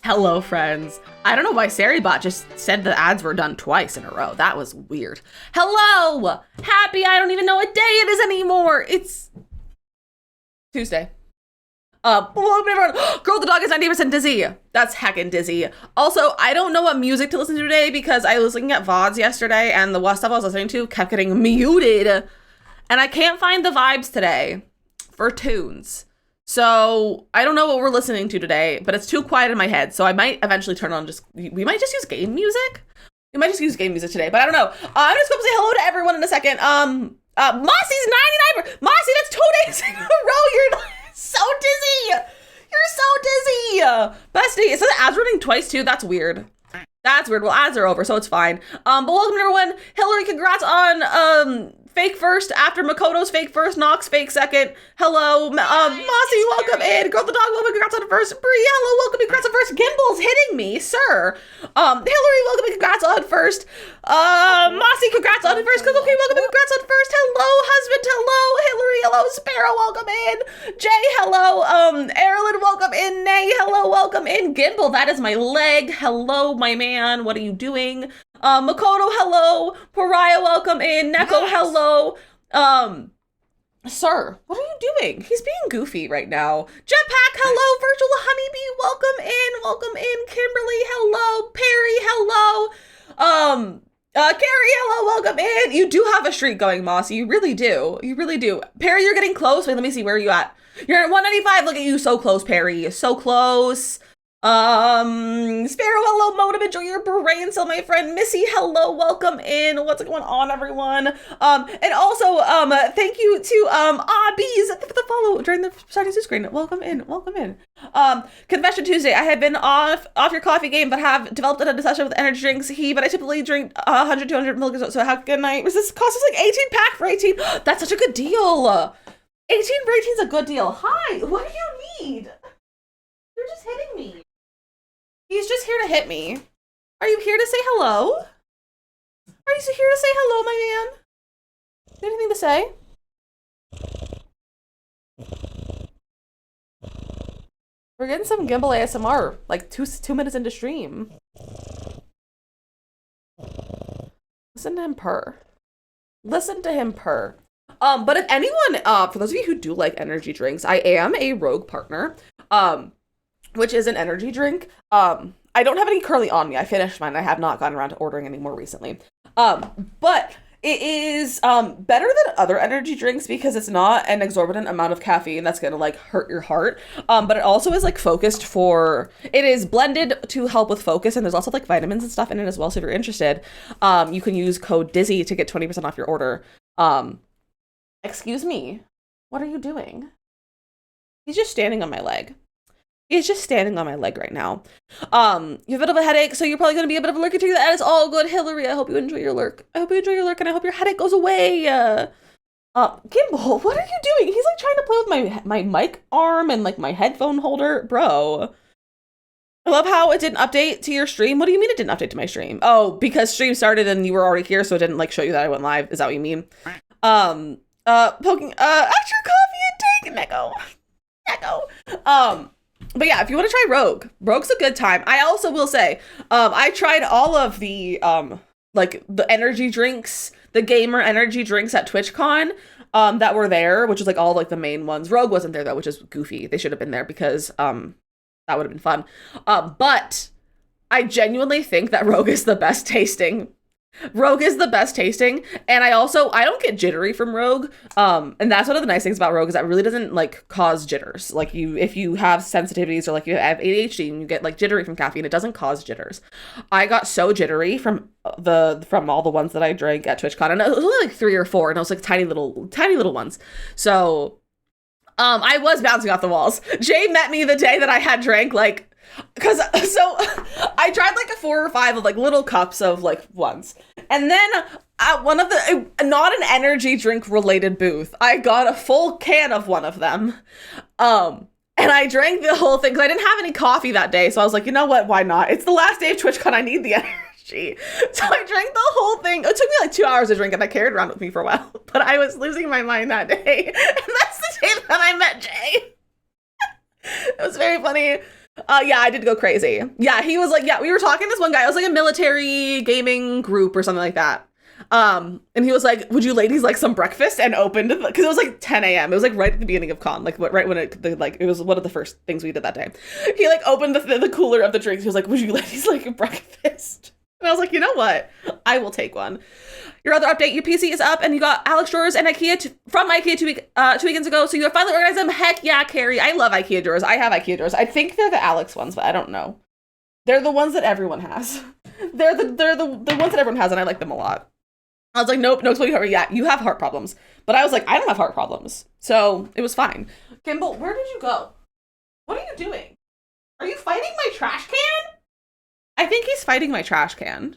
Hello, friends. I don't know why SariBot just said the ads were done twice in a row. That was weird. Hello! Happy, I don't even know what day it is anymore. It's Tuesday. Welcome everyone. Girl, the dog is 90% dizzy. That's heckin' dizzy. Also, I don't know what music to listen to today because I was looking at VODs yesterday and the stuff I was listening to kept getting muted. And I can't find the vibes today for tunes. So I don't know what we're listening to today, but it's too quiet in my head. So I might eventually turn on we might just use game music. We might just use game music today, but I don't know. I'm just going to say hello to everyone in a second. Mossy's 99. Mossy, that's 2 days in a row. You're so dizzy. You're so dizzy. Bestie, it says ads running twice too. That's weird. That's weird. Well, ads are over, so it's fine. But welcome everyone. Hillary, congrats on Fake first after Makoto's fake first, Nox fake second. Hello, Mossy, welcome in. Girl the dog, welcome, congrats on the first. Brie, hello, welcome, congrats on first. Gimble's hitting me, sir. Hillary, welcome, congrats on first. Mossy, congrats on first. Okay, welcome, congrats on first. Hello, husband, hello. Hillary, hello. Sparrow, welcome in. Jay, hello. Erilyn, welcome in. Nay, hello, welcome in. Gimbal, that is my leg. Hello, my man. What are you doing? Makoto, hello. Pariah, welcome in. Neko, hello. Sir, what are you doing? He's being goofy right now. Jetpack, hello. Virtual Honeybee, welcome in. Kimberly, hello. Perry, hello. Carrie, hello, welcome in. You do have a streak going, Moss. You really do. You really do. Perry, you're getting close. Wait, let me see. Where are you at? You're at 195. Look at you. So close, Perry. So close. Sparrow, hello, Motive, enjoy your brain cell, my friend. Missy, hello, welcome in. What's going on, everyone? And also, thank you to, Obbies for the follow during the starting screen. Welcome in. Confession Tuesday. I have been off your coffee game, but have developed an obsession with energy drinks. But I typically drink 100, 200 milligrams. So how can I, this costs us like 18 pack for 18. That's such a good deal. 18 for 18 is a good deal. Hi, what do you need? You're just hitting me. He's just here to hit me. Are you here to say hello? Are you here to say hello, my man? Anything to say? We're getting some Gimbal ASMR, like two minutes into stream. Listen to him purr. Listen to him purr. But if anyone, for those of you who do like energy drinks, I am a Rogue partner. Which is an energy drink. I don't have any currently on me. I finished mine. I have not gotten around to ordering any more recently. But it is better than other energy drinks because it's not an exorbitant amount of caffeine that's gonna like hurt your heart. But it also is like focused it is blended to help with focus, and there's also like vitamins and stuff in it as well. So if you're interested, you can use code Dizzy to get 20% off your order. Excuse me, what are you doing? He's just standing on my leg. He's just standing on my leg right now. You have a bit of a headache, so you're probably going to be a bit of a lurker too. That is all good, Hillary. I hope you enjoy your lurk. And I hope your headache goes away. Gimbal, what are you doing? He's like trying to play with my mic arm and like my headphone holder. Bro. I love how it didn't update to your stream. What do you mean it didn't update to my stream? Oh, because stream started and you were already here, so it didn't like show you that I went live. Is that what you mean? Extra coffee intake, Neko. But yeah, if you want to try Rogue's a good time. I also will say, I tried all of the, like the energy drinks, the gamer energy drinks at TwitchCon, that were there, which was like all like the main ones. Rogue wasn't there though, which is goofy. They should have been there because, that would have been fun. But I genuinely think that Rogue is the best tasting. And I don't get jittery from Rogue. And that's one of the nice things about Rogue is that it really doesn't like cause jitters. Like if you have sensitivities or like you have ADHD and you get like jittery from caffeine, it doesn't cause jitters. I got so jittery from all the ones that I drank at TwitchCon, and it was only like 3 or 4, and it was like tiny little ones. So, I was bouncing off the walls. Jay met me the day that I had drank like, I tried like a 4 or 5 of like little cups of like ones. And then at one of the, not an energy drink related booth, I got a full can of one of them. And I drank the whole thing because I didn't have any coffee that day. So I was like, you know what? Why not? It's the last day of TwitchCon. I need the energy. So I drank the whole thing. It took me like 2 hours to drink and I carried it around with me for a while. But I was losing my mind that day. And that's the day that I met Jay. It was very funny. Yeah, I did go crazy. Yeah, he was like, yeah, we were talking to this one guy. It was like a military gaming group or something like that. And he was like, would you ladies like some breakfast? And opened, because it was like 10 a.m. It was like right at the beginning of con, like right when it was one of the first things we did that day. He like opened the cooler of the drinks. He was like, would you ladies like a breakfast? And I was like, you know what? I will take one. Your other update, your PC is up and you got Alex drawers and IKEA from IKEA 2 weekends ago. So you have finally organized them. Heck yeah, Carrie. I love IKEA drawers. I have IKEA drawers. I think they're the Alex ones, but I don't know. They're the ones that everyone has. They're the ones that everyone has, and I like them a lot. I was like, nope, no exploding heart. Yeah, you have heart problems. But I was like, I don't have heart problems. So it was fine. Gimbal, where did you go? What are you doing? Are you fighting my trash can? I think he's fighting my trash can.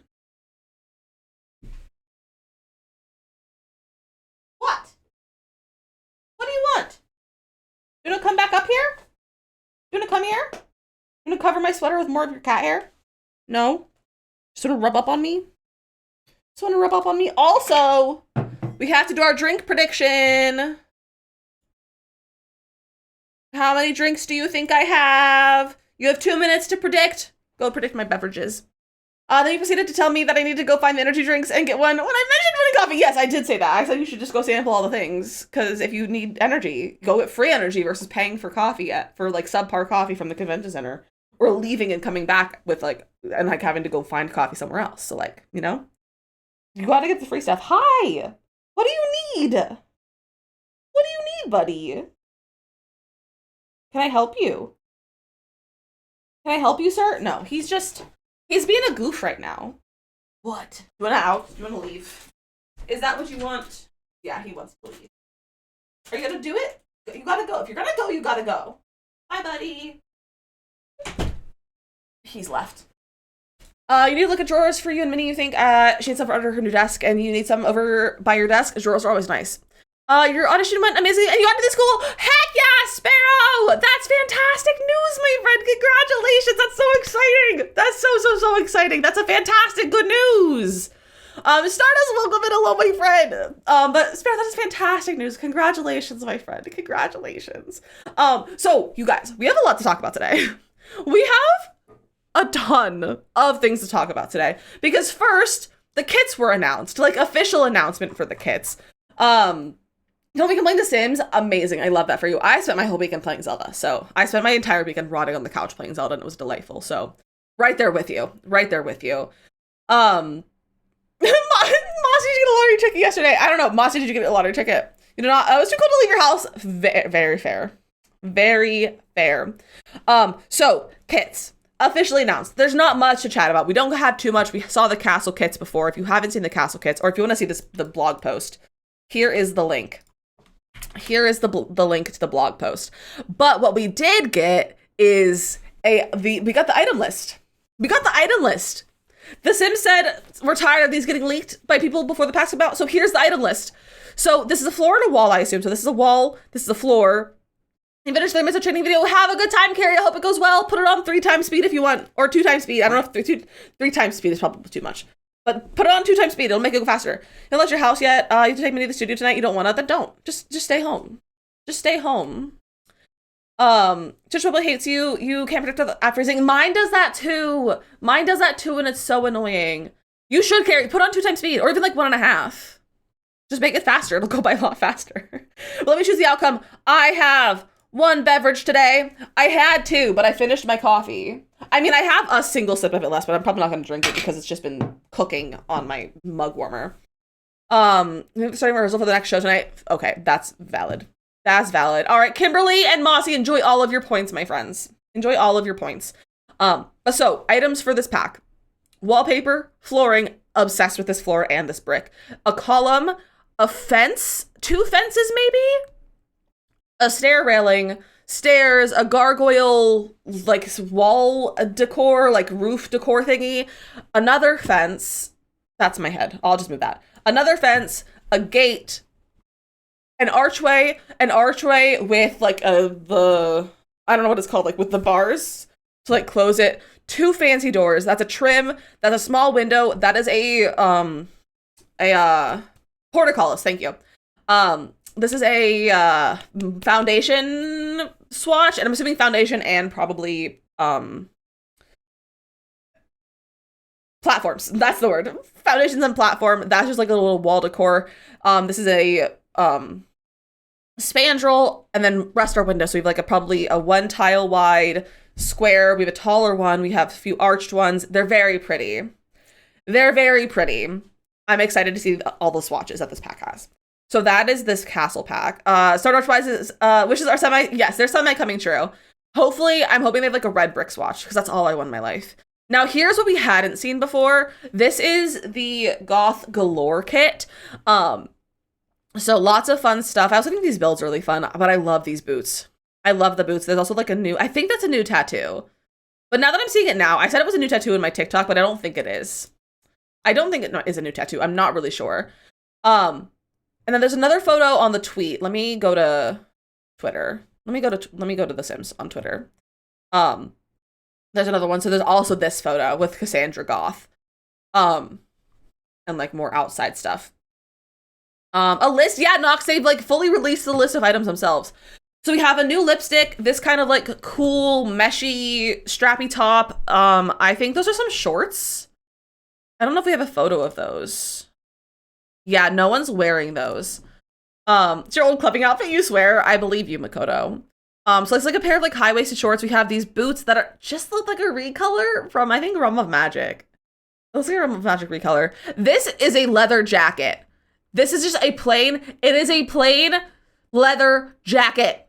You wanna come back up here? You wanna come here? You wanna cover my sweater with more of your cat hair? No? Just wanna rub up on me? Just wanna rub up on me? Also, we have to do our drink prediction. How many drinks do you think I have? You have 2 minutes to predict. Go predict my beverages. Then you proceeded to tell me that I need to go find the energy drinks and get one. When I mentioned winning coffee, yes, I did say that. I said you should just go sample all the things. Because if you need energy, go get free energy versus paying for coffee for like subpar coffee from the convention center. Or leaving and coming back with and having to go find coffee somewhere else. So you you gotta get the free stuff. Hi! What do you need? What do you need, buddy? Can I help you? Can I help you, sir? No, he's being a goof right now. What? Do you want to out? Do you want to leave? Is that what you want? Yeah, he wants to leave. Are you gonna do it? You gotta go. If you're gonna go, you gotta go. Bye, buddy. He's left. You need to look at drawers for you and Minnie. You think she needs some under her new desk, and you need some over by your desk. Drawers are always nice. Your audition went amazing, and you got to the school. Heck yeah, Sparrow! That's fantastic news, my friend. Congratulations. That's so exciting. That's so exciting. That's a fantastic good news. Stardust, welcome in. Hello, my friend. But Sparrow, that is fantastic news. Congratulations, my friend. Congratulations. So you guys, we have a lot to talk about today. We have a ton of things to talk about today because first, the kits were announced, official announcement for the kits. Don't be complaining The Sims, amazing. I love that for you. I spent my whole weekend playing Zelda, so I spent my entire weekend rotting on the couch playing Zelda, and it was delightful. So, right there with you. Right there with you. Mossy, did you get a lottery ticket yesterday? I don't know. Mossy, did you get a lottery ticket? You did not. It was too cold to leave your house. Very fair. Very fair. So, kits. Officially announced. There's not much to chat about. We don't have too much. We saw the castle kits before. If you haven't seen the castle kits, or if you want to see the blog post, here is the link. Here is the link to the blog post. But what we did get is we got the item list. We got the item list. The Sims said we're tired of these getting leaked by people before the packs come out. So here's the item list. So this is a floor and a wall, I assume. So this is a wall. This is a floor. You finished the Mr. Training video. Have a good time, Carrie. I hope it goes well. Put it on 3 times speed if you want, or 2 times speed. I don't know if 3 times speed is probably too much. But put it on 2 times speed. It'll make it go faster. You don't left your house yet. You have to take me to the studio tonight. You don't want to. Then don't. Just stay home. Just stay home. Just probably hates you. You can't predict the freezing. Mine does that too. Mine does that too, and it's so annoying. You should carry. Put on 2 times speed, or even 1.5. Just make it faster. It'll go by a lot faster. But let me choose the outcome. I have 1 beverage today. I had 2, but I finished my coffee. I mean, I have a single sip of it left, but I'm probably not going to drink it because it's just been cooking on my mug warmer. Starting rehearsal for the next show tonight. Okay, that's valid. That's valid. All right, Kimberly and Mossy, enjoy all of your points, my friends. Enjoy all of your points. So items for this pack: wallpaper, flooring. Obsessed with this floor and this brick. A column, a fence, 2 fences maybe, a stair railing. Stairs, a gargoyle, wall decor, roof decor thingy, another fence. That's my head. I'll just move that. Another fence, a gate, an archway with I don't know what it's called, with the bars to close it. 2 fancy doors. That's a trim. That's a small window. That is a portcullis. Thank you. This is a foundation swatch, and I'm assuming foundation and probably platforms. That's the word. Foundations and platform. That's just a little wall decor. This is a spandrel, and then rest our window. So we have probably a 1 tile wide square. We have a taller one. We have a few arched ones. They're very pretty. They're very pretty. I'm excited to see all the swatches that this pack has. So that is this castle pack. Stardust Rises, wishes are yes, they're semi coming true. Hopefully, I'm hoping they have a red brick swatch, because that's all I want in my life. Now, here's what we hadn't seen before. This is the Goth Galore kit. So lots of fun stuff. I also think these builds are really fun, but I love these boots. I love the boots. There's also a new, I think that's a new tattoo. But now that I'm seeing it now, I said it was a new tattoo in my TikTok, but I don't think it is. I don't think it is a new tattoo. I'm not really sure. And then there's another photo on the tweet. Let me go to Twitter. let me go to The Sims on Twitter. There's another one. So there's also this photo with Cassandra Goth. And like more outside stuff. A list, yeah, Nox, they've like fully released the list of items themselves. So we have a new lipstick, this kind of like cool, meshy, strappy top. I think those are some shorts. I don't know if we have a photo of those. Yeah, no one's wearing those. It's your old clubbing outfit, you swear? I believe you, Makoto. So it's like a pair of like high-waisted shorts. We have these boots that are just look like a recolor from, I think, Realm of Magic. Let's see a Realm of Magic recolor. This is a leather jacket. This is just it is a plain leather jacket.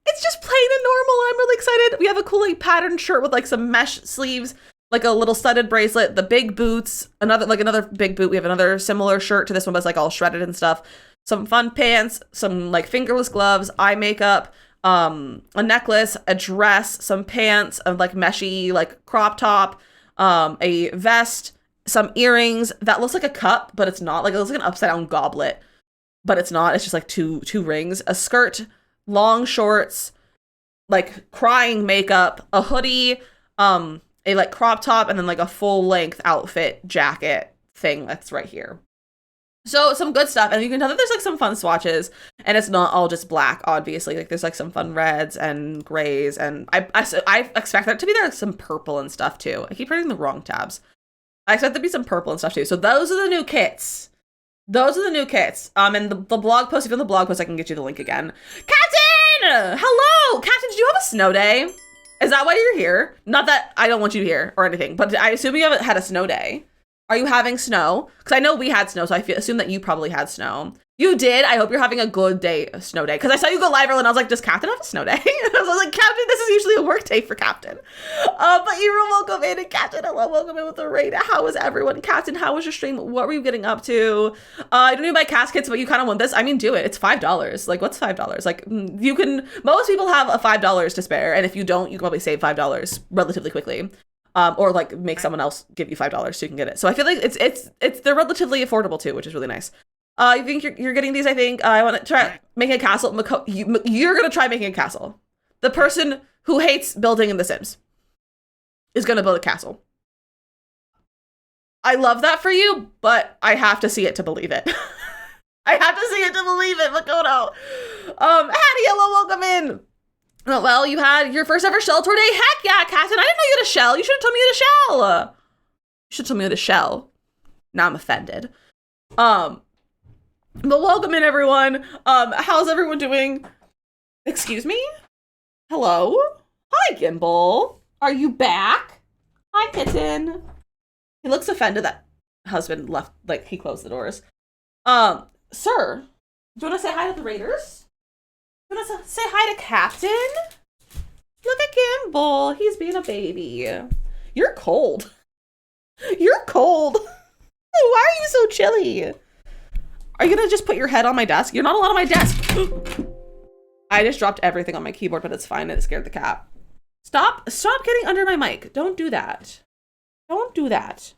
It's just plain and normal. I'm really excited. We have a cool like patterned shirt with like some mesh sleeves, like a little studded bracelet, the big boots, another big boot. We have another similar shirt to this one, but it's like all shredded and stuff. Some fun pants, some like fingerless gloves, eye makeup, a necklace, a dress, some pants, a like meshy like crop top, a vest, some earrings that looks like a cup, but it's not. Like it looks like an upside down goblet, but it's not. It's just like two rings, a skirt, long shorts, like crying makeup, a hoodie, a like crop top, and then like a full length outfit jacket thing that's right here. So some good stuff, and you can tell that there's like some fun swatches, and it's not all just black, obviously. Like there's like some fun reds and grays, and I expect that to be there, like some purple and stuff too. I keep reading the wrong tabs. I expect there to be some purple and stuff too. So those are the new kits. Those are the new kits. And the blog post, if you're on the blog post, I can get you the link again. Captain! Hello! Captain, did you have a snow day? Is that why you're here? Not that I don't want you here or anything, but I assume you haven't had a snow day. Are you having snow? Because I know we had snow, so I assume that you probably had snow. You did? I hope you're having a good day, a snow day. Because I saw you go live earlier and I was like, does Captain have a snow day? I was like, Captain, this is usually a work day for Captain. But you were welcome in, and Captain, hello, welcome in with the raid. How was everyone? Captain, how was your stream? What were you getting up to? I don't even buy caskets, but you kind of want this. I mean, do it. It's $5. Like, what's $5? Like, you can, most people have a $5 to spare, and if you don't, you can probably save $5 relatively quickly. Or like make someone else give you $5 so you can get it. So I feel like they're relatively affordable too, which is really nice. I think you're getting these. I think I want to try making a castle. You're gonna try making a castle. The person who hates building in The Sims is gonna build a castle. I love that for you, but I have to see it to believe it. I have to see it to believe it, Makoto. Hattie, hello, welcome in. Oh, well, you had your first ever shell tour day. Heck yeah, Captain. I didn't know you had a shell. You should have told me you had a shell. You should have told me you had a shell. Now I'm offended. But welcome in, everyone. How's everyone doing? Excuse me? Hello? Hi, Gimbal. Are you back? Hi, kitten. He looks offended that husband left, like, he closed the doors. Sir, do you want to say hi to the Raiders? You want to say hi to Captain? Look at Gimbal. He's being a baby. You're cold. You're cold. Why are you so chilly? Are you going to just put your head on my desk? You're not allowed on my desk. I just dropped everything on my keyboard, but it's fine. It scared the cat. Stop getting under my mic. Don't do that. Don't do that.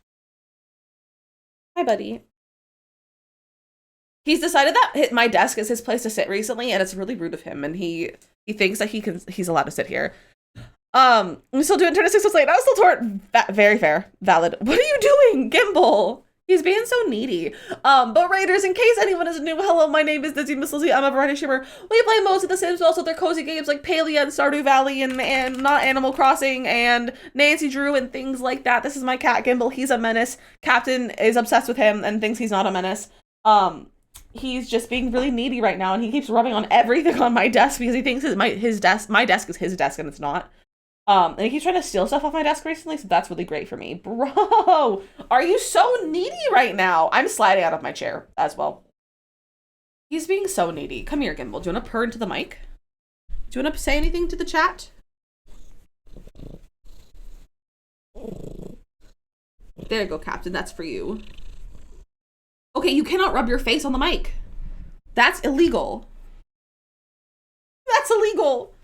Hi, buddy. He's decided that my desk is his place to sit recently, and it's really rude of him, and he thinks that he's allowed to sit here. I'm still doing 26 months late. I was still torn. Very fair. Valid. What are you doing, Gimbal? He's being so needy. But Raiders, in case anyone is new, hello, my name is Dizzy Mistlesy. I'm a variety streamer. We play most of The Sims, but also their cozy games like Palia and Stardew Valley and not Animal Crossing and Nancy Drew and things like that. This is my cat, Gimbal. He's a menace. Captain is obsessed with him and thinks he's not a menace. He's just being really needy right now, and he keeps rubbing on everything on my desk because he thinks my desk is his desk, and it's not. And he keeps trying to steal stuff off my desk recently, so that's really great for me. Bro, are you so needy right now? I'm sliding out of my chair as well. He's being so needy. Come here, Gimbal. Do you want to purr into the mic? Do you want to say anything to the chat? There you go, Captain. That's for you. Okay, you cannot rub your face on the mic. That's illegal. That's illegal.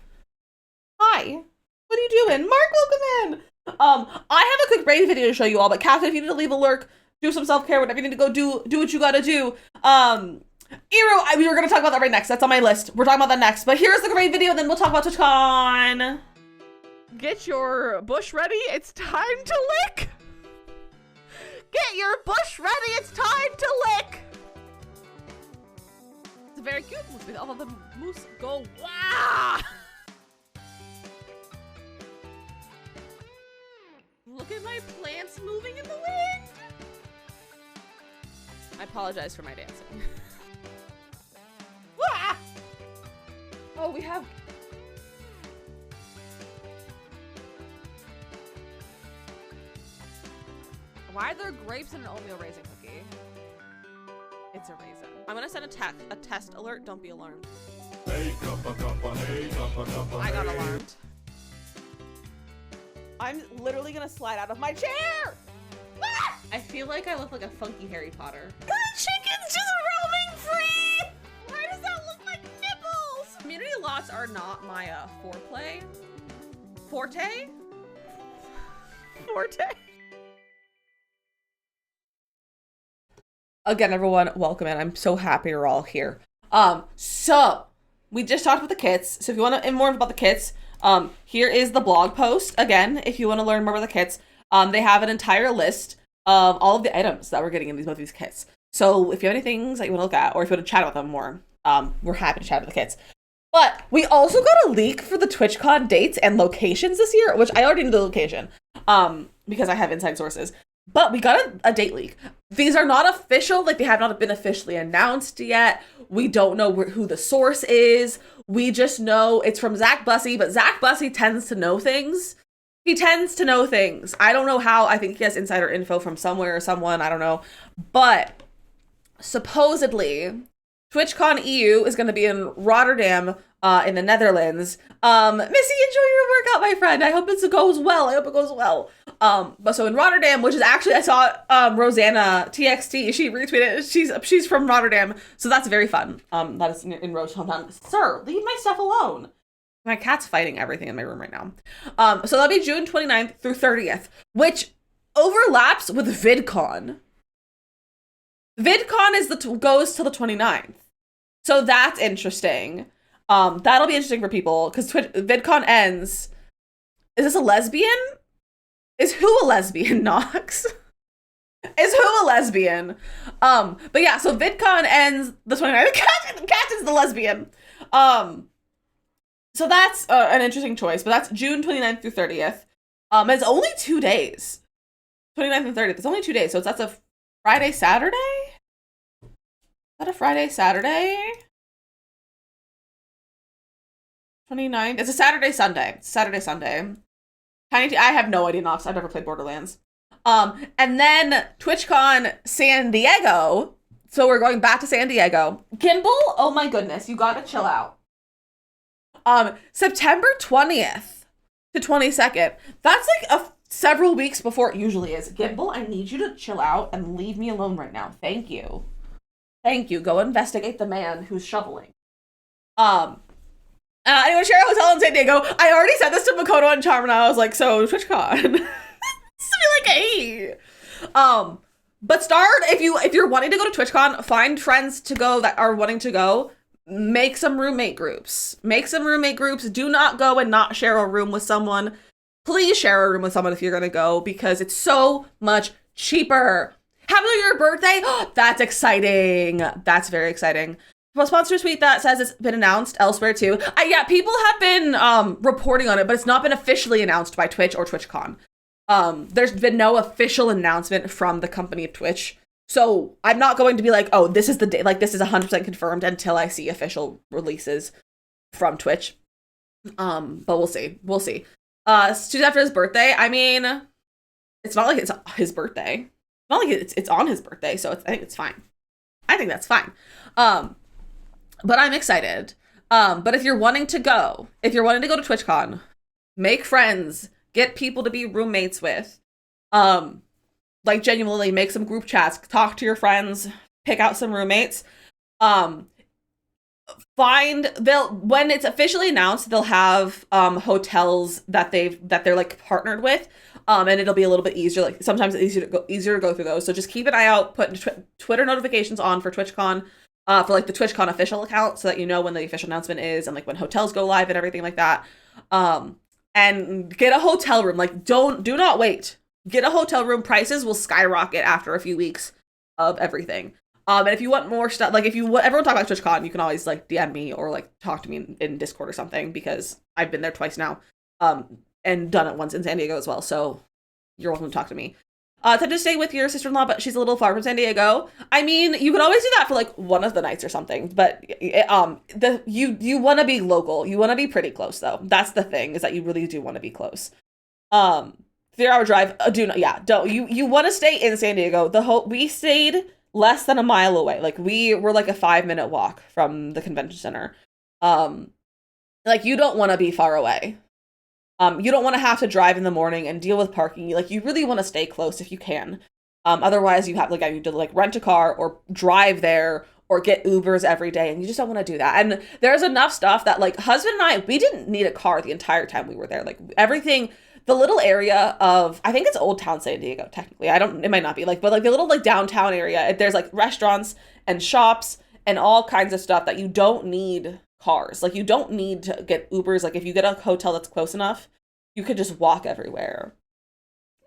Hi. What are you doing? Mark, welcome in. I have a quick brain video to show you all, but Captain, if you need to leave a lurk, do some self-care, whatever you need to go do what you gotta do. We were going to talk about that right next. That's on my list. We're talking about that next. But here's the great video, then we'll talk about TwitchCon. Get your bush ready. It's time to lick. Get your bush ready. It's time to lick. It's a very cute movie. All of the moose go, wow. Look at my plants moving in the wind. I apologize for my dancing. Ah! Oh, we have... Why are there grapes in an oatmeal raisin cookie? It's a raisin. I'm gonna send a test alert. Don't be alarmed. I got alarmed. I'm literally gonna slide out of my chair! Ah! I feel like I look like a funky Harry Potter. The chicken's just roaming free! Why does that look like nipples? Community lots are not my foreplay. Forte? Forte? Again, everyone, welcome in. I'm so happy you're all here. So we just talked about the kits. So if you want to know more about the kits, here is the blog post. Again, if you want to learn more about the kits, they have an entire list of all of the items that we're getting in both of these kits. So if you have any things that you want to look at, or if you want to chat about them more, we're happy to chat about the kits. But we also got a leak for the TwitchCon dates and locations this year, which I already knew the location, because I have inside sources. But we got a date leak. These are not official, like they have not been officially announced yet. We don't know who the source is. We just know it's from Zach Bussey, but Zach Bussey tends to know things. He tends to know things. I don't know how. I think he has insider info from somewhere or someone. I don't know. But supposedly, TwitchCon EU is going to be in Rotterdam, in the Netherlands. Missy, enjoy your workout, my friend. I hope it goes well. I hope it goes well. But so in Rotterdam, which is actually, I saw Rosanna TXT, she retweeted, she's from Rotterdam, so that's very fun. That is in Rose's hometown. Sir, leave my stuff alone. My cat's fighting everything in my room right now. So that'll be June 29th through 30th, which overlaps with VidCon. VidCon is goes till the 29th. So that's interesting. That'll be interesting for people because VidCon ends. Is this a lesbian? Is who a lesbian, Nox? Is who a lesbian? But yeah, so VidCon ends the 29th. Cat is the lesbian. So that's an interesting choice, but that's June 29th through 30th. It's only 2 days. 29th and 30th. It's only 2 days, so that's a Friday, Saturday? Is that a Friday, Saturday? 29th. It's a Saturday, Sunday. Saturday, Sunday. I have no idea, Nox. I've never played Borderlands. And then TwitchCon San Diego. So we're going back to San Diego. Gimbal, oh my goodness, you gotta chill out. September 20th to 22nd. That's like several weeks before it usually is. Gimbal, I need you to chill out and leave me alone right now. Thank you. Thank you. Go investigate the man who's shoveling. Anyway, share a hotel in San Diego. I already said this to Makoto and Charm, and I was like, so TwitchCon. This is like, hey. But start, if you're wanting to go to TwitchCon, find friends to go that are wanting to go. Make some roommate groups. Make some roommate groups. Do not go and not share a room with someone. Please share a room with someone if you're going to go because it's so much cheaper. Happy your birthday. That's exciting. That's very exciting. A sponsor tweet that says it's been announced elsewhere too. Yeah, people have been reporting on it, but it's not been officially announced by Twitch or TwitchCon. There's been no official announcement from the company of Twitch. So I'm not going to be like, oh, this is the day, like this is 100% confirmed until I see official releases from Twitch. But we'll see. We'll see. Soon after his birthday, I mean, it's not like it's his birthday. It's not like it's on his birthday, so I think it's fine. I think that's fine. But I'm excited. But if you're wanting to go to TwitchCon, make friends, get people to be roommates with. Like genuinely make some group chats, talk to your friends, pick out some roommates. When it's officially announced, they'll have hotels that they're like partnered with. And it'll be a little bit easier. Like sometimes it's easier to go through those. So just keep an eye out, put Twitter notifications on for TwitchCon. for like the TwitchCon official account, so that you know when the official announcement is and like when hotels go live and everything like that. And get a hotel room. Like, do not wait. Get a hotel room. Prices will skyrocket after a few weeks of everything. And if you want more stuff, like if you want everyone talk about TwitchCon, you can always like DM me or like talk to me in Discord or something, because I've been there twice now, and done it once in San Diego as well. So you're welcome to talk to me. Attempt to stay with your sister-in-law, but she's a little far from San Diego. I mean, you could always do that for like one of the nights or something. But you want to be local. You want to be pretty close though. That's the thing, is that you really do want to be close. 3-hour drive. Don't you want to stay in San Diego? We stayed less than a mile away. Like we were like a 5-minute walk from the convention center. Like you don't want to be far away. You don't want to have to drive in the morning and deal with parking. Like you really want to stay close if you can. Otherwise you have like, you need to like rent a car or drive there or get Ubers every day, and you just don't want to do that. And there's enough stuff that like husband and I, we didn't need a car the entire time we were there. Like everything, the little area of, I think it's Old Town San Diego technically. It might not be like, but like the little like downtown area, there's like restaurants and shops and all kinds of stuff that you don't need cars. Like you don't need to get Ubers. Like if you get a hotel that's close enough, you could just walk everywhere.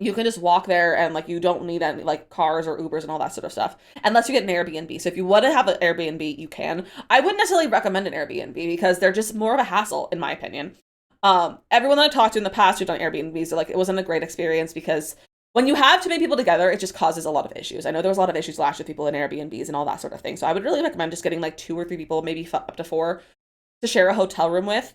You can just walk there, and like you don't need any like cars or Ubers and all that sort of stuff, unless you get an Airbnb. So if you want to have an Airbnb, you can. I wouldn't necessarily recommend an Airbnb because they're just more of a hassle, in my opinion. Everyone that I talked to in the past who've done Airbnbs, like it wasn't a great experience, because when you have too many people together, it just causes a lot of issues. I know there was a lot of issues last year with people in Airbnbs and all that sort of thing. So I would really recommend just getting like 2 or 3 people, maybe up to 4, to share a hotel room with.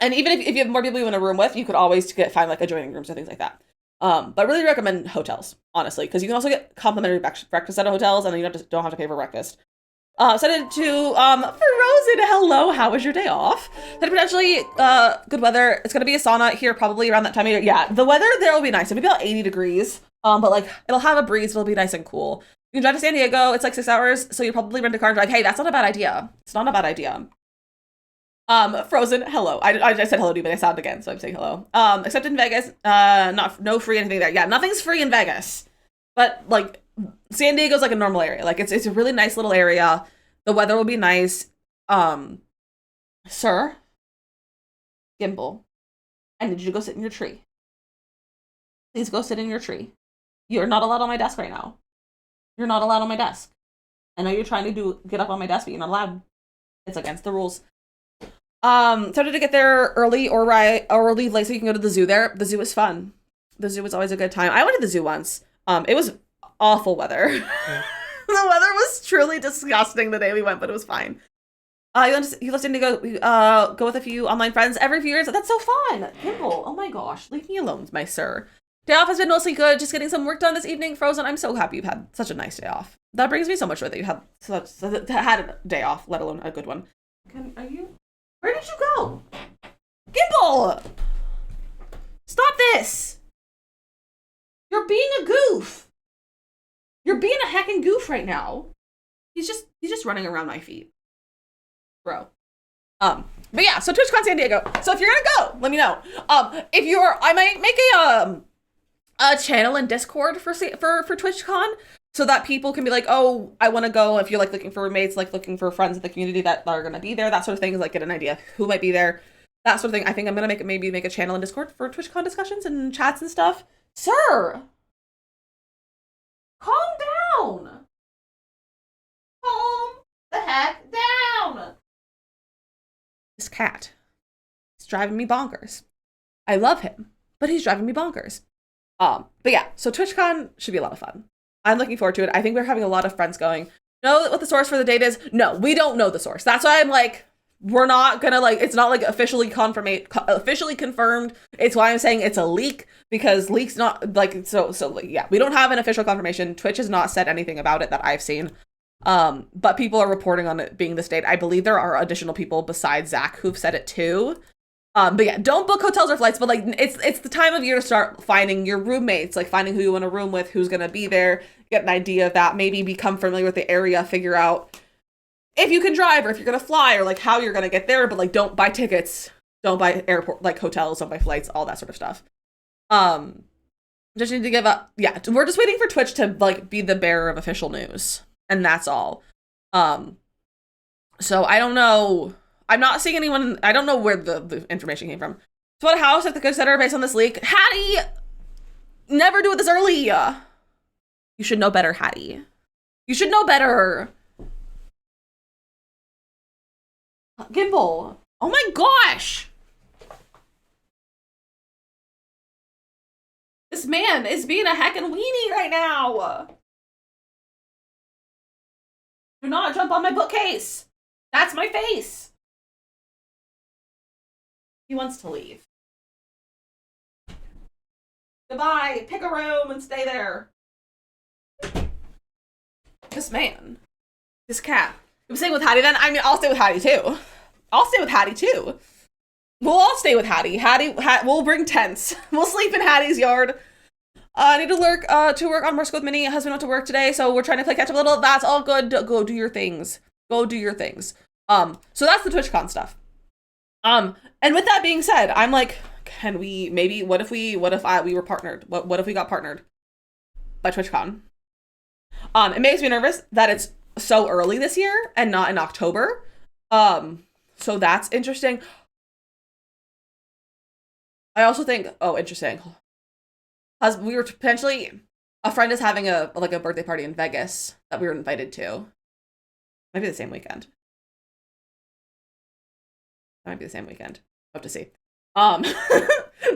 And even if you have more people you want a room with, you could always find like adjoining rooms or things like that. But I really recommend hotels, honestly, because you can also get complimentary breakfast at hotels, and then you don't have to pay for breakfast. Send it to Frozen. Hello, how was your day off? Said potentially good weather. It's gonna be a sauna here probably around that time of year. Yeah, the weather there will be nice. It'll be about 80 degrees. But like it'll have a breeze. It'll be nice and cool. You can drive to San Diego. It's like 6 hours, so you probably rent a car and drive. Hey, that's not a bad idea. It's not a bad idea. Frozen, hello. I said hello to you, but I sound again, so I'm saying hello. Except in Vegas, no free anything there. Yeah, nothing's free in Vegas. But like San Diego's like a normal area. Like it's a really nice little area. The weather will be nice. Sir, Gimbal, I need you to go sit in your tree. Please go sit in your tree. You're not allowed on my desk right now. You're not allowed on my desk. I know you're trying to get up on my desk, but you're not allowed. It's against the rules. Started to get there early or leave late so you can go to the zoo there. The zoo is fun. The zoo was always a good time. I went to the zoo once. It was awful weather. Yeah. The weather was truly disgusting the day we went, but it was fine. You listened to go with a few online friends every few years. That's so fun. Kimball, oh my gosh, leave me alone, my sir. Day off has been mostly good. Just getting some work done this evening. Frozen, I'm so happy you've had such a nice day off. That brings me so much joy that you had a day off, let alone a good one. Where did you go? Gimbal! Stop this! You're being a goof. You're being a heckin' goof right now. He's just running around my feet. Bro. But yeah, so TwitchCon San Diego. So if you're gonna go, let me know. I might make a channel in Discord for TwitchCon, so that people can be like, oh, I want to go. If you're like looking for roommates, like looking for friends in the community that are going to be there, that sort of thing, is like get an idea of who might be there, that sort of thing. I think I'm going to make a channel in Discord for TwitchCon discussions and chats and stuff. Sir, calm down. Calm the heck down. This cat is driving me bonkers. I love him, but he's driving me bonkers. But yeah, so TwitchCon should be a lot of fun. I'm looking forward to it. I think we're having a lot of friends going. Know what the source for the date is? No, we don't know the source. That's why I'm like, we're not gonna like, it's not like officially confirmed. It's why I'm saying it's a leak, because leaks not like, so like, yeah, we don't have an official confirmation. Twitch has not said anything about it that I've seen. But people are reporting on it being this date. I believe there are additional people besides Zach who've said it too. But yeah, don't book hotels or flights, but like it's the time of year to start finding your roommates, like finding who you want to room with, who's going to be there, get an idea of that, maybe become familiar with the area, figure out if you can drive or if you're going to fly or like how you're going to get there, but like don't buy tickets, don't buy airport, like hotels, don't buy flights, all that sort of stuff. Just need to give up. Yeah, we're just waiting for Twitch to like be the bearer of official news, and that's all. So I don't know. I'm not seeing anyone. I don't know where the information came from. So at a house at the consider based on this leak. Hattie, never do it this early. You should know better, Hattie. You should know better. Gimbal. Oh my gosh. This man is being a heckin' weenie right now. Do not jump on my bookcase. That's my face. He wants to leave. Goodbye. Pick a room and stay there. This man. This cat. I'm staying with Hattie then? I mean, I'll stay with Hattie too. I'll stay with Hattie too. We'll all stay with Hattie. We'll bring tents. We'll sleep in Hattie's yard. I need to work on more with Minnie. Husband went to work today, so we're trying to play catch up a little. That's all good. Go do your things. Go do your things. So that's the TwitchCon stuff. And with that being said, I'm like, can we maybe what if we were partnered? What if we got partnered by TwitchCon? It makes me nervous that it's so early this year and not in October. So that's interesting. I also think, interesting. As we were potentially, a friend is having a birthday party in Vegas that we were invited to. Might be the same weekend. That might be the same weekend. Hope to see. Not that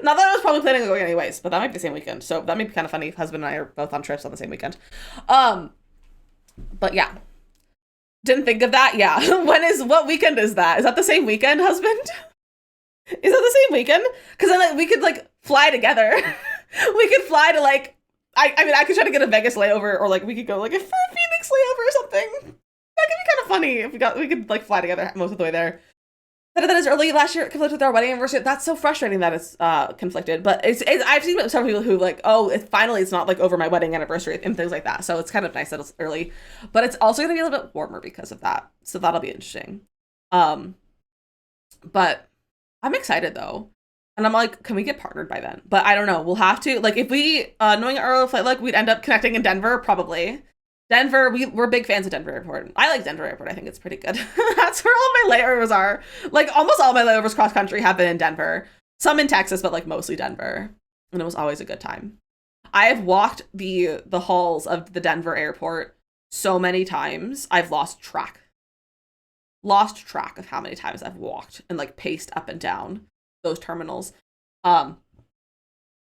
I was probably planning on going anyways, but that might be the same weekend. So that might be kind of funny. Husband and I are both on trips on the same weekend. But yeah. Didn't think of that. Yeah. What weekend is that? Is that the same weekend, husband? Is that the same weekend? Because then we could fly together. We could fly to I mean I could try to get a Vegas layover, or we could go for a Phoenix layover or something. That could be kind of funny if we could fly together most of the way there. That is early last year, conflicted with our wedding anniversary. That's so frustrating that it's conflicted. But it's I've seen several people who finally it's not over my wedding anniversary and things like that. So it's kind of nice that it's early, but it's also gonna be a little bit warmer because of that. So that'll be interesting. But I'm excited though. And I'm like, can we get partnered by then? But I don't know. We'll have to. If we, knowing our flight, we'd end up connecting in Denver, probably. Denver, we're big fans of Denver Airport. I like Denver Airport. I think it's pretty good. That's where all my layovers are. Almost all my layovers cross country have been in Denver. Some in Texas, but mostly Denver. And it was always a good time. I have walked the halls of the Denver Airport so many times, I've lost track. Lost track of how many times I've walked and paced up and down those terminals. But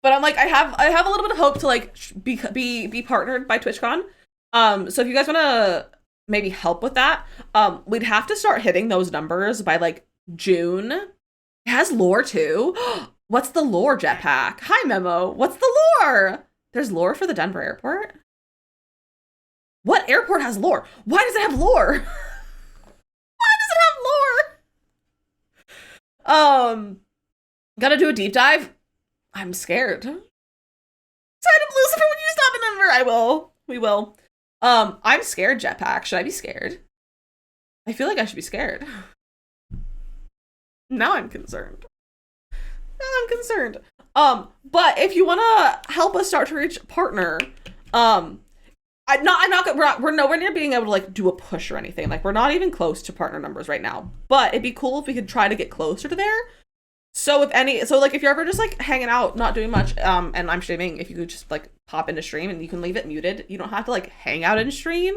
I'm I have a little bit of hope to be partnered by TwitchCon. So if you guys want to maybe help with that, we'd have to start hitting those numbers by June. It has lore too. What's the lore, Jetpack? Hi, Memo. What's the lore? There's lore for the Denver airport? What airport has lore? Why does it have lore? Why does it have lore? Gotta do a deep dive? I'm scared. Sign up Lucifer when you stop in Denver. I will. We will. I'm scared, Jetpack. Should I be scared? I feel like I should be scared. Now I'm concerned. But if you want to help us start to reach partner, we're nowhere near being able to do a push or anything. We're not even close to partner numbers right now. But it'd be cool if we could try to get closer to there. So if you're ever just hanging out, not doing much, and I'm streaming, if you could just pop into stream and you can leave it muted. You don't have to hang out in stream.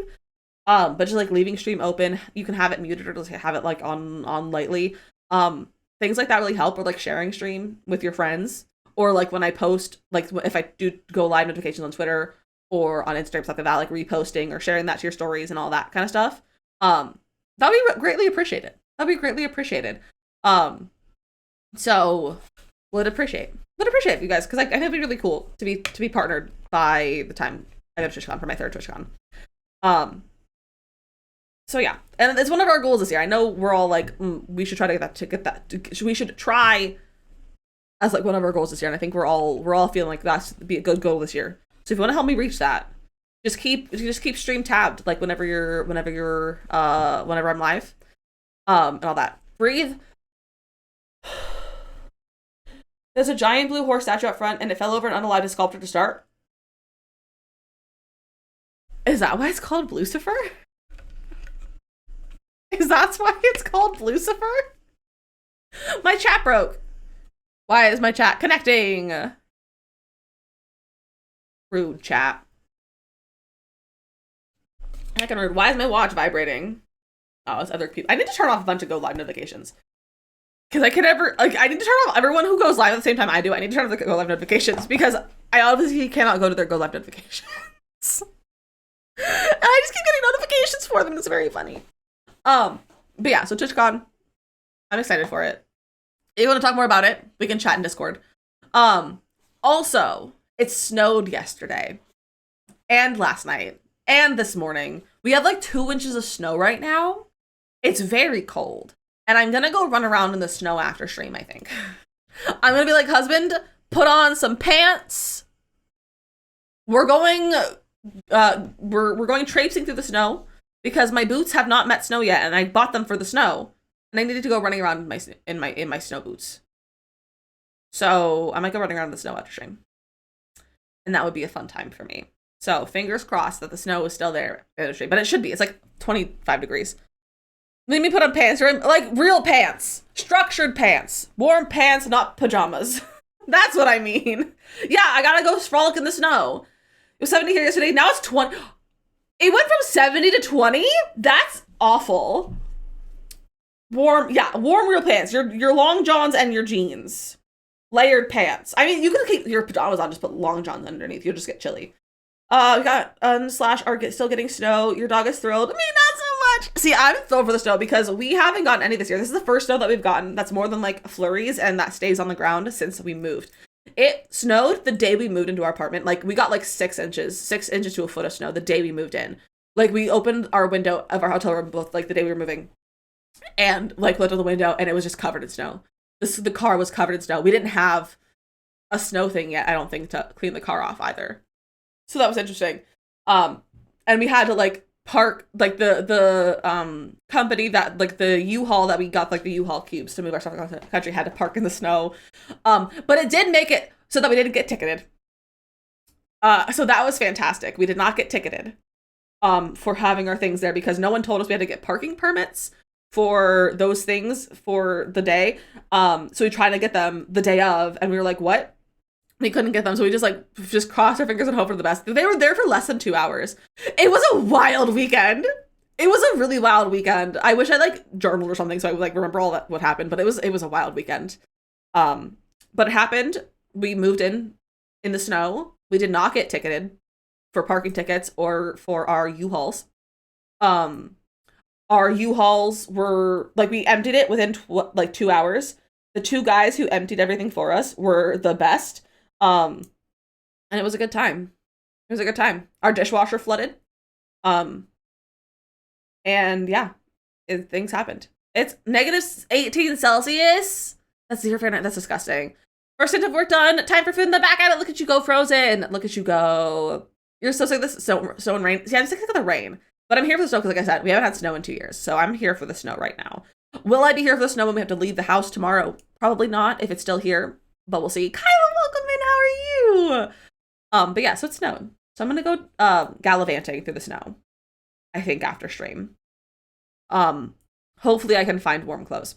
But just leaving stream open, you can have it muted or just have it on lightly. Things like that really help, or sharing stream with your friends, or when I post, if I do go live notifications on Twitter or on Instagram, stuff like that, reposting or sharing that to your stories and all that kind of stuff. That'd be greatly appreciated. So would appreciate you guys, because I think it'd be really cool to be partnered by the time I go to TwitchCon for my third TwitchCon. So yeah, and it's one of our goals this year. I know we're all we should try to get that. We should try as one of our goals this year, and I think we're all feeling that's be a good goal this year. So if you want to help me reach that, just keep stream tabbed whenever I'm live, and all that. Breathe. There's a giant blue horse statue up front, and it fell over and unallowed a sculptor to start. Is that why it's called Blucifer? Is That's why it's called Lucifer? My chat broke. Why is my chat connecting? Rude chat. Heckin' rude. Why is my watch vibrating? Oh, it's other people. I need to turn off a bunch of Go Live notifications. Because I need to turn off everyone who goes live at the same time I do. I need to turn off the Go Live notifications because I obviously cannot go to their Go Live notifications. And I just keep getting notifications for them. It's very funny. But yeah, so TwitchCon. I'm excited for it. If you want to talk more about it, we can chat in Discord. Also, it snowed yesterday and last night and this morning. We have like 2 inches of snow right now. It's very cold. And I'm gonna go run around in the snow after stream, I think. I'm gonna be like, husband, put on some pants. We're going traipsing through the snow because my boots have not met snow yet, and I bought them for the snow. And I needed to go running around in my snow boots. So I might go running around in the snow after stream. And that would be a fun time for me. So fingers crossed that the snow is still there in the stream. But it should be. It's like 25 degrees. Let me put on pants, like real pants, structured pants, warm pants, not pajamas. That's what I mean. Yeah, I gotta go frolic in the snow. It was 70 here yesterday. Now it's 20. It went from 70 to 20? That's awful. Warm real pants. Your long johns and your jeans. Layered pants. I mean, you can keep your pajamas on, just put long johns underneath. You'll just get chilly. We got Slash are still getting snow. Your dog is thrilled. Me, not so much. See, I'm thrilled for the snow because we haven't gotten any this year. This is the first snow that we've gotten that's more than like flurries and that stays on the ground since we moved. It snowed the day we moved into our apartment. Like, we got like 6 inches to a foot of snow the day we moved in. Like, we opened our window of our hotel room both like the day we were moving and like looked out the window and it was just covered in snow. The car was covered in snow. We didn't have a snow thing yet, I don't think, to clean the car off either. So that was interesting. And we had to like park like the company that like the U-Haul that we got, like the U-Haul cubes to move our stuff across the country, had to park in the snow. But it did make it so that we didn't get ticketed. So that was fantastic. We did not get ticketed for having our things there because no one told us we had to get parking permits for those things for the day. So we tried to get them the day of and we were like, what? We couldn't get them, so we just crossed our fingers and hoped for the best. They were there for less than 2 hours. It was a wild weekend. It was a really wild weekend. I wish I like journaled or something so I would like remember all that what happened, but it was a wild weekend. But it happened. We moved in the snow. We did not get ticketed for parking tickets or for our U-Hauls. Our U-Hauls were like, we emptied it within 2 hours. The 2 guys who emptied everything for us were the best. And it was a good time. It was a good time. Our dishwasher flooded. And yeah, things happened. It's negative 18 Celsius. That's 0 Fahrenheit. That's disgusting. First hint of work done. Time for food in the back. Look at you go, Frozen. Look at you go. You're so sick of this snow and rain. See, I'm sick of the rain. But I'm here for the snow because, like I said, we haven't had snow in 2 years. So I'm here for the snow right now. Will I be here for the snow when we have to leave the house tomorrow? Probably not if it's still here. But we'll see. Kyla, welcome in. How are you? But yeah, so it's snowing. So I'm gonna go gallivanting through the snow. I think after stream. Hopefully I can find warm clothes.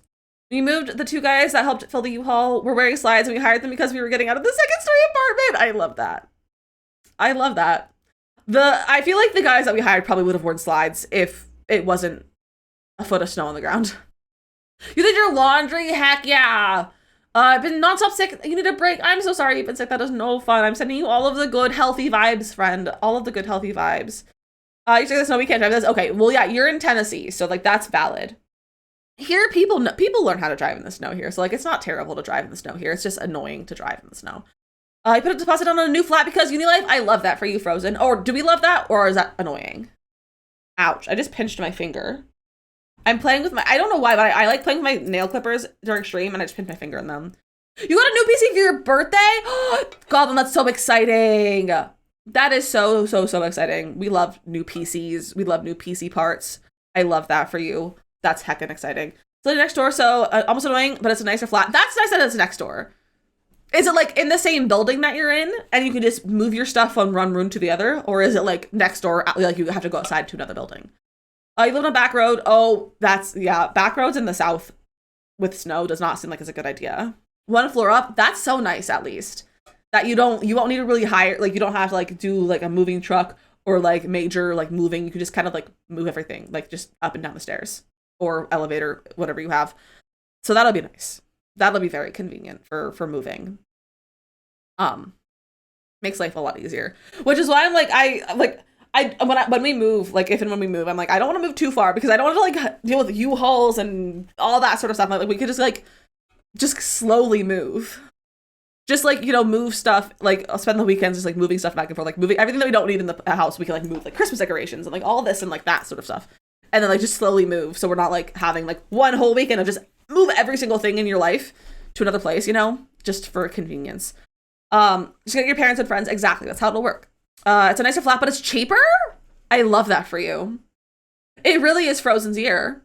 We moved the 2 guys that helped fill the U-Haul. We're wearing slides and we hired them because we were getting out of the 2nd story apartment. I love that. I love that. I feel like the guys that we hired probably would have worn slides if it wasn't a foot of snow on the ground. You did your laundry? Heck yeah. I've been nonstop sick. You need a break. I'm so sorry you've been sick. That is no fun. I'm sending you all of the good, healthy vibes, friend. All of the good, healthy vibes. You say the snow, we can't drive this. Okay, well, yeah, you're in Tennessee, so, like, that's valid. Here, people learn how to drive in the snow here, so, like, it's not terrible to drive in the snow here. It's just annoying to drive in the snow. I put a deposit on a new flat because Unilife. I love that for you, Frozen. Or do we love that, or is that annoying? Ouch, I just pinched my finger. I'm playing with I don't know why, but I like playing with my nail clippers during stream, and I just pinched my finger in them. You got a new PC for your birthday? Goblin, that's so exciting. That is so exciting. We love new PCs. We love new PC parts. I love that for you. That's heckin' exciting. So next door, so almost annoying, but it's a nicer flat. That's nice that it's next door. Is it like in the same building that you're in, and you can just move your stuff from one room to the other? Or is it like next door, like you have to go outside to another building? You live on a back road. Oh, yeah. Back roads in the south with snow does not seem like it's a good idea. One floor up. That's so nice, at least. That you won't need to really hire, like, you don't have to, like, do, like, a moving truck or, like, major, like, moving. You can just kind of, like, move everything, like, just up and down the stairs or elevator, whatever you have. So that'll be nice. That'll be very convenient for moving. Makes life a lot easier. Which is why I'm like, when we move, like, if and when we move, I'm like, I don't want to move too far because I don't want to, like, deal with U-Hauls and all that sort of stuff. Like, we could just slowly move. Just, like, you know, move stuff, like, I'll spend the weekends just, like, moving stuff back and forth, like, moving everything that we don't need in the house. We can, like, move, like, Christmas decorations and, like, all this and, like, that sort of stuff. And then, like, just slowly move, so we're not, like, having, like, one whole weekend of just move every single thing in your life to another place, you know? Just for convenience. Just get your parents and friends. Exactly, that's how it'll work. It's a nicer flat, but it's cheaper? I love that for you. It really is Frozen's year.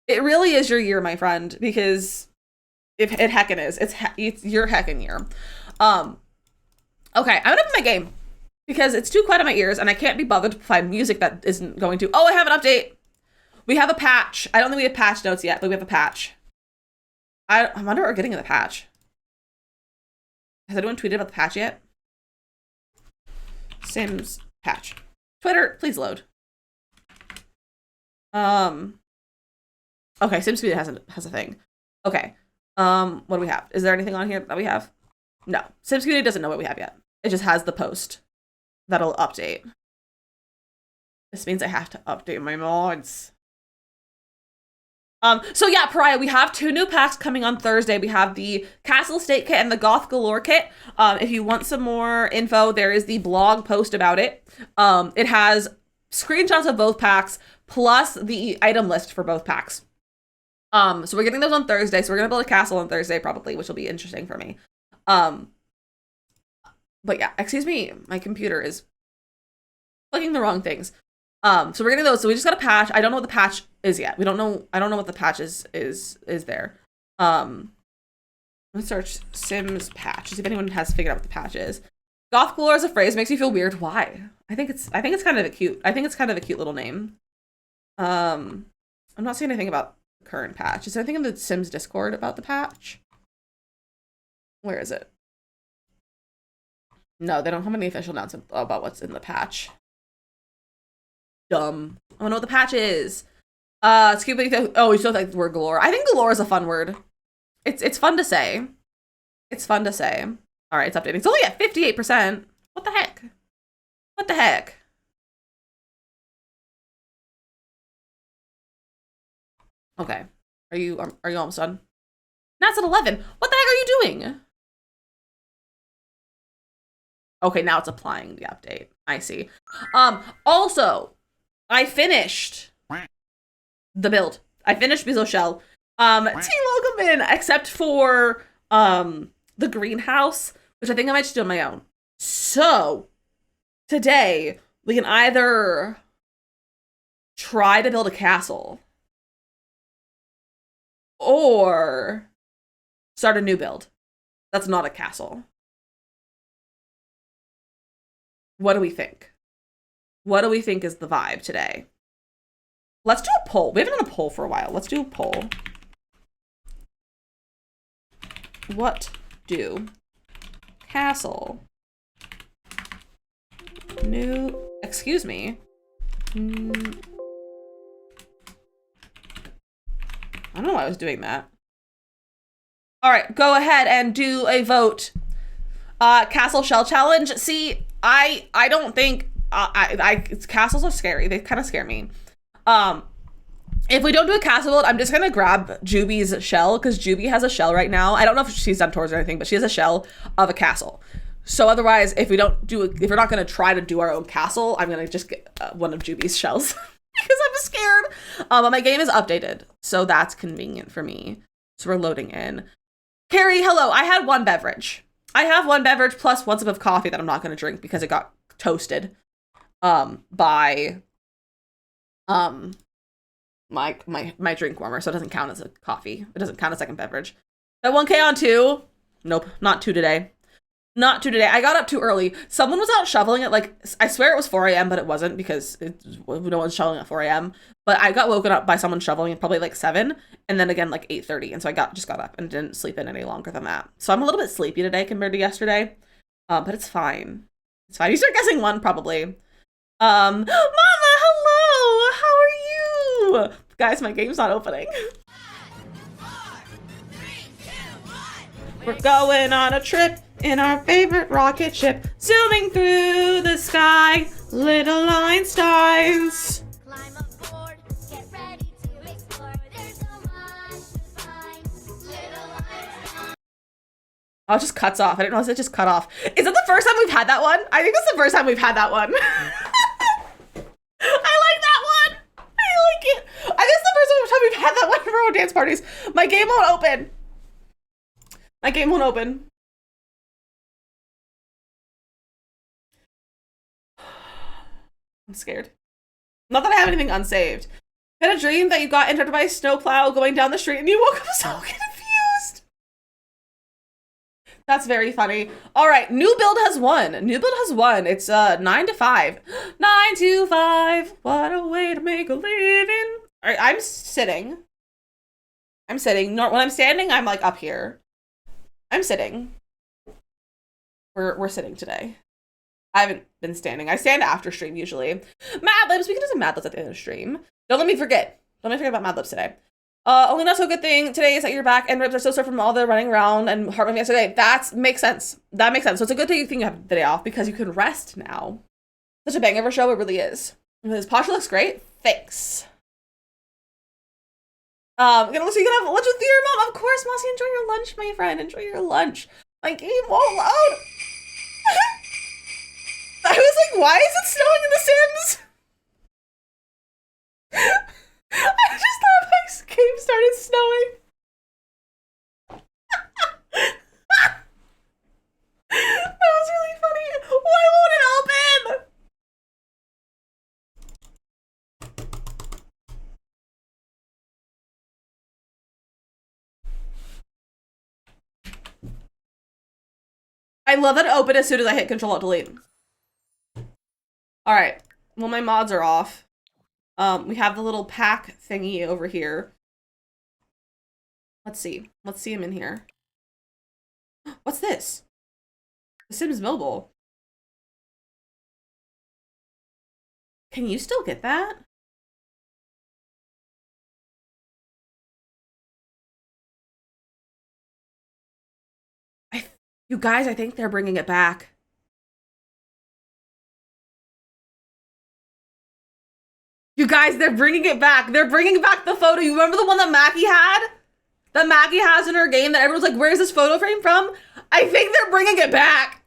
It really is your year, my friend, because... If it heckin' is. It's your heckin' year. Okay, I'm gonna play my game. Because it's too quiet in my ears, and I can't be bothered to find music that isn't going to... Oh, I have an update! We have a patch. I don't think we have patch notes yet, but we have a patch. I wonder what we're getting in the patch. Has anyone tweeted about the patch yet? Sims patch. Twitter, please load. Okay, Sims has a thing. Okay. What do we have? Is there anything on here that we have? No. Sims Community doesn't know what we have yet. It just has the post that'll update. This means I have to update my mods. So yeah, Pariah, we have 2 new packs coming on Thursday. We have the Castle Estate kit and the Goth Galore kit. If you want some more info, there is the blog post about it. It has screenshots of both packs plus the item list for both packs. So we're getting those on Thursday. So we're going to build a castle on Thursday probably, which will be interesting for me. But yeah, excuse me. My computer is plugging the wrong things. So we're getting those. So we just got a patch. I don't know what the patch is yet. We don't know. I don't know what the patch is there. Let's search Sims patch. See if anyone has figured out what the patch is. Goth Galore as a phrase makes me feel weird. Why? I think it's kind of a cute. I think it's kind of a cute little name. I'm not seeing anything about current patch. Is there anything in the Sims Discord about the patch? Where is it? No, they don't have any official announcement about what's in the patch. Dumb. I don't know what the patch is. Excuse me. Oh, you still like the word galore. I think galore is a fun word. It's fun to say. It's fun to say. All right, it's updating. It's only at 58%. What the heck? What the heck? Okay. Are you almost done? That's at 11. What the heck are you doing? Okay, now it's applying the update. I see. Also, I finished the build. I finished Bizo Shell. Welcome in, except for the greenhouse, which I think I might just do on my own. So today we can either try to build a castle or start a new build. That's not a castle. What do we think? What do we think is the vibe today? Let's do a poll. We haven't done a poll for a while. Let's do a poll. What do castle new... Excuse me. I don't know why I was doing that. All right, go ahead and do a vote. Castle Shell Challenge. See, I don't think castles are scary. They kind of scare me. If we don't do a castle build, I'm just gonna grab Juby's shell because Juby has a shell right now. I don't know if she's done tours or anything, but she has a shell of a castle. So otherwise, if we're not gonna try to do our own castle, I'm gonna just get one of Juby's shells because I'm scared. But my game is updated, so that's convenient for me. So we're loading in. Carrie, hello. I had one beverage. I have one beverage plus one sip of coffee that I'm not gonna drink because it got toasted by my drink warmer, so it doesn't count as a coffee. It doesn't count as second beverage. That 1K on 2. Nope, not 2 today. Not too today. I got up too early. Someone was out shoveling at like, I swear it was 4 a.m., but it wasn't because no one's shoveling at 4 a.m. But I got woken up by someone shoveling at probably like 7 and then again like 8:30. And so I just got up and didn't sleep in any longer than that. So I'm a little bit sleepy today compared to yesterday. But it's fine. It's fine. You start guessing one probably. Mama, hello! How are you? Guys, my game's not opening. 5, 4, 3, 2, 1. We're going on a trip in our favorite rocket ship, zooming through the sky, little Einsteins. Climb aboard, get ready to explore. There's so much to find, little Einsteins. Oh, it just cuts off. I didn't realize it just cut off. Is it the first time we've had that one? I think it's the first time we've had that one. I like that one. I like it. I think it's the first time we've had that one for our dance parties. My game won't open. My game won't open. I'm scared. Not that I have anything unsaved. I had a dream that you got interrupted by a snowplow going down the street and you woke up so confused. That's very funny. All right, new build has won. New build has won. It's 9 to 5. 9 to 5. What a way to make a living. All right, I'm sitting. I'm sitting. When I'm standing, I'm like up here. I'm sitting. We're sitting today. I haven't been standing. I stand after stream usually. Mad Libs, we can do some Mad Libs at the end of the stream. Don't let me forget. Don't let me forget about Mad Libs today. Only not so good thing today is that your back and ribs are so sore from all the running around and heart rate yesterday. That makes sense. That makes sense. So it's a good thing you have the day off because you can rest now. Such a banger of a show, it really is. This posture looks great. Thanks. So you can have lunch with your mom. Of course, Mossy, enjoy your lunch, my friend. Enjoy your lunch. My game won't load. I was like, why is it snowing in The Sims? I just thought my game started snowing. That was really funny. Why won't it open? I love that it opened as soon as I hit Control-Alt-Delete. All right. Well, my mods are off. We have the little pack thingy over here. Let's see. Let's see him in here. What's this? The Sims Mobile. Can you still get that? You guys, I think they're bringing it back. You guys, they're bringing it back. They're bringing back the photo. You remember the one that Mackie had? That Mackie has in her game that everyone's like, where's this photo frame from? I think they're bringing it back.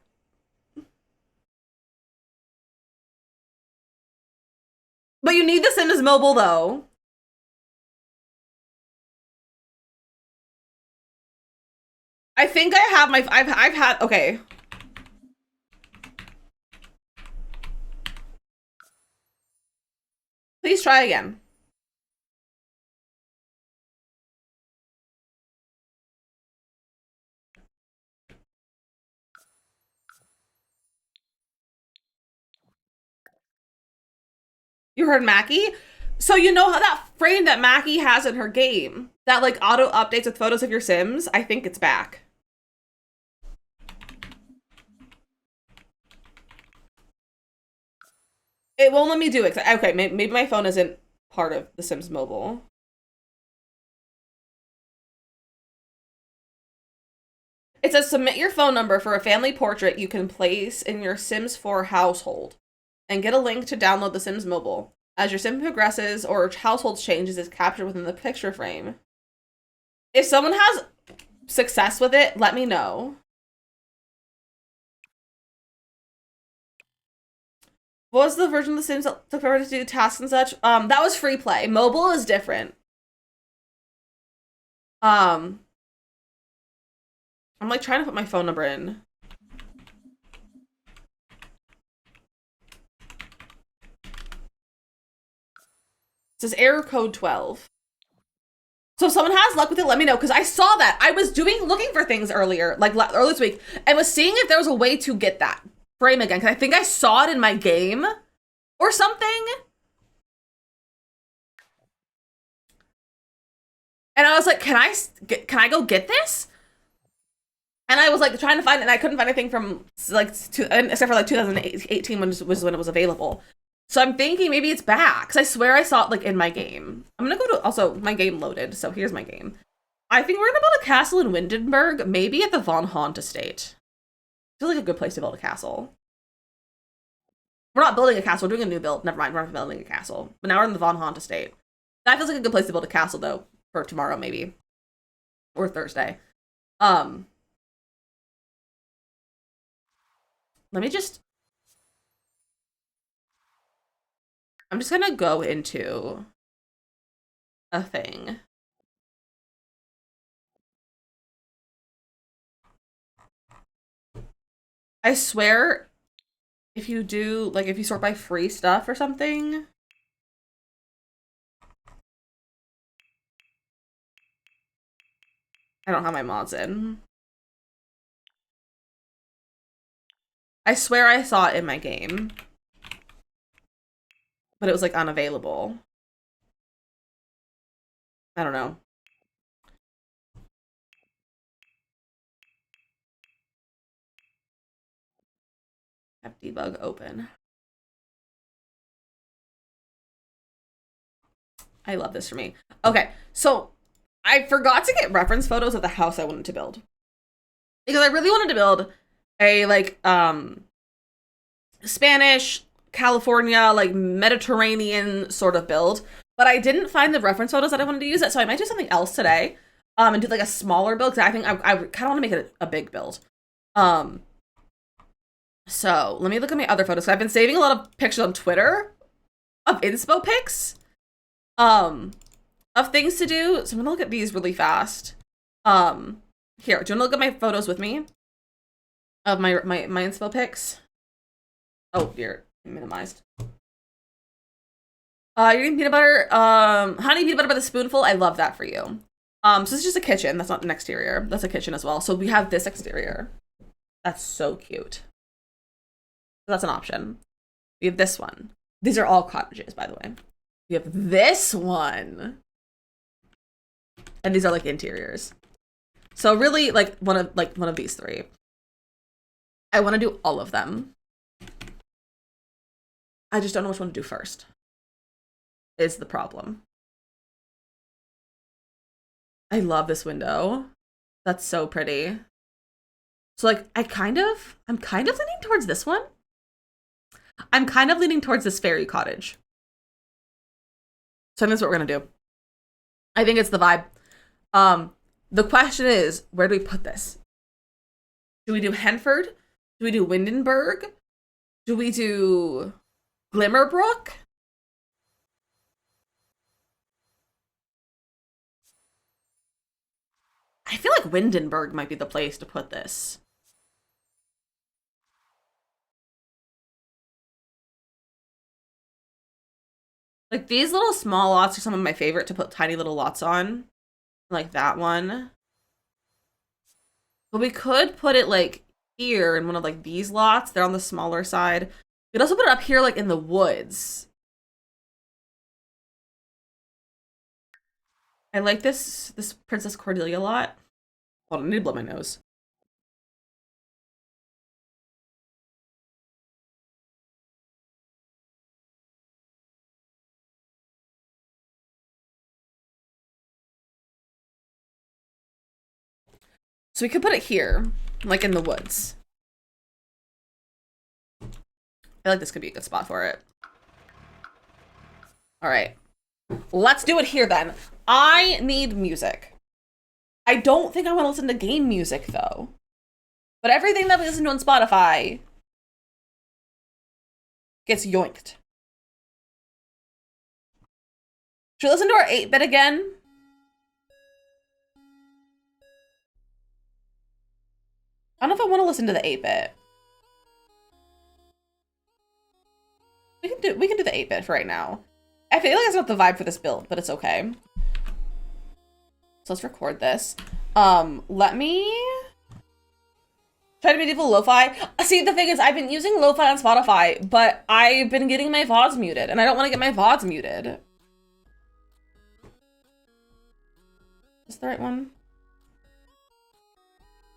But you need the Sims Mobile, though. I think I have my... I've had... Okay. Please try again. You heard Mackie? So you know how that frame that Mackie has in her game, that like auto updates with photos of your Sims? I think it's back. It won't let me do it. Okay, maybe my phone isn't part of The Sims Mobile. It says submit your phone number for a family portrait you can place in your Sims 4 household and get a link to download The Sims Mobile. As your sim progresses or household changes is captured within the picture frame. If someone has success with it, let me know. What was the version of The Sims that took forever to do tasks and such? That was free play. Mobile is different. I'm like trying to put my phone number in. It says error code 12. So if someone has luck with it, let me know, because I saw that. I was looking for things earlier, like earlier this week, and was seeing if there was a way to get that frame again, because I think I saw it in my game or something. And I was like, can I go get this? And I was like trying to find it, and I couldn't find anything from like except for like 2018 was when it was available. So I'm thinking maybe it's back, because I swear I saw it like in my game. I'm gonna go to, also my game loaded, so here's my game. I think we're gonna build a castle in Windenburg, maybe at the Von Haunt estate. Feels like a good place to build a castle. We're not building a castle, we're doing a new build. Never mind, we're not building a castle. But now we're in the Von Haunt estate. That feels like a good place to build a castle though, for tomorrow maybe. Or Thursday. Let me just... I'm just gonna go into a thing. I swear, if you do, like, if you sort by free stuff or something... I don't have my mods in. I swear I saw it in my game. But it was, like, unavailable. I don't know. Have debug open. I love this for me. Okay, so I forgot to get reference photos of the house I wanted to build. Because I really wanted to build a, like, Spanish, California, like, Mediterranean sort of build. But I didn't find the reference photos that I wanted to use it, so I might do something else today. And do, like, a smaller build, because I think I kind of want to make it a big build. So, let me look at my other photos. I've been saving a lot of pictures on Twitter of inspo pics. Of things to do. So I'm gonna look at these really fast. Here, do you want to look at my photos with me? Of my inspo pics? Oh dear, minimized. You're eating peanut butter, honey peanut butter by the spoonful. I love that for you. So this is just a kitchen. That's not an exterior. That's a kitchen as well. So we have this exterior. That's so cute. So that's an option. We have this one. These are all cottages, by the way. We have this one. And these are like interiors. So really like one of these three. I want to do all of them. I just don't know which one to do first. Is the problem. I love this window. That's so pretty. So like I'm kind of leaning towards this one. I'm kind of leaning towards this fairy cottage. So that's what we're gonna do. I think it's the vibe. The question is, where do we put this? Do we do Henford? Do we do Windenburg? Do we do Glimmerbrook? I feel like Windenburg might be the place to put this. Like, these little small lots are some of my favorite to put tiny little lots on. Like that one. But we could put it, like, here in one of, like, these lots. They're on the smaller side. We could also put it up here, like, in the woods. I like this Princess Cordelia lot. Hold on, I need to blow my nose. So we could put it here, like in the woods. I feel like this could be a good spot for it. All right. Let's do it here then. I need music. I don't think I want to listen to game music though. But everything that we listen to on Spotify gets yoinked. Should we listen to our 8-bit again? I don't know if I want to listen to the 8-bit. We can do the 8-bit for right now. I feel like it's not the vibe for this build, but it's okay. So let's record this. Let me try to medieval lo-fi. See, the thing is, I've been using lo-fi on Spotify, but I've been getting my VODs muted, and I don't want to get my VODs muted. Is this the right one?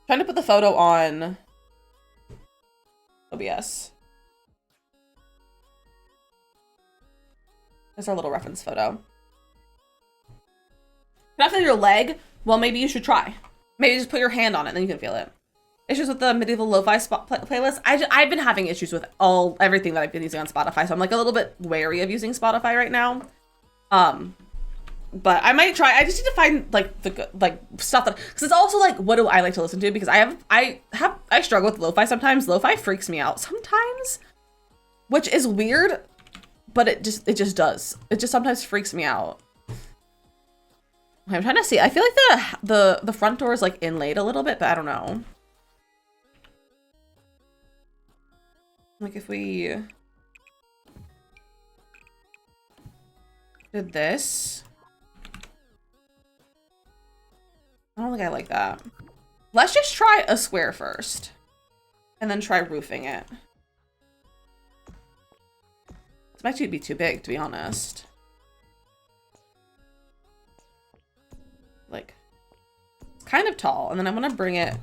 Trying to put the photo on OBS. There's our little reference photo. Can I feel your leg? Well, maybe you should try. Maybe just put your hand on it and then you can feel it. Issues with the medieval lo-fi playlist. I've been having issues with everything that I've been using on Spotify, so I'm like a little bit wary of using Spotify right now. But I might try. I just need to find like the good, like stuff that, because it's also like, what do I like to listen to? Because I struggle with lo-fi sometimes. Lo-fi freaks me out sometimes, which is weird, but it just does. It just sometimes freaks me out. I'm trying to see. I feel like the front door is like inlaid a little bit, but I don't know. Like if we did this. I don't think I like that. Let's just try a square first and then try roofing it. This might be too big, to be honest. Like, it's kind of tall, and then I'm gonna bring it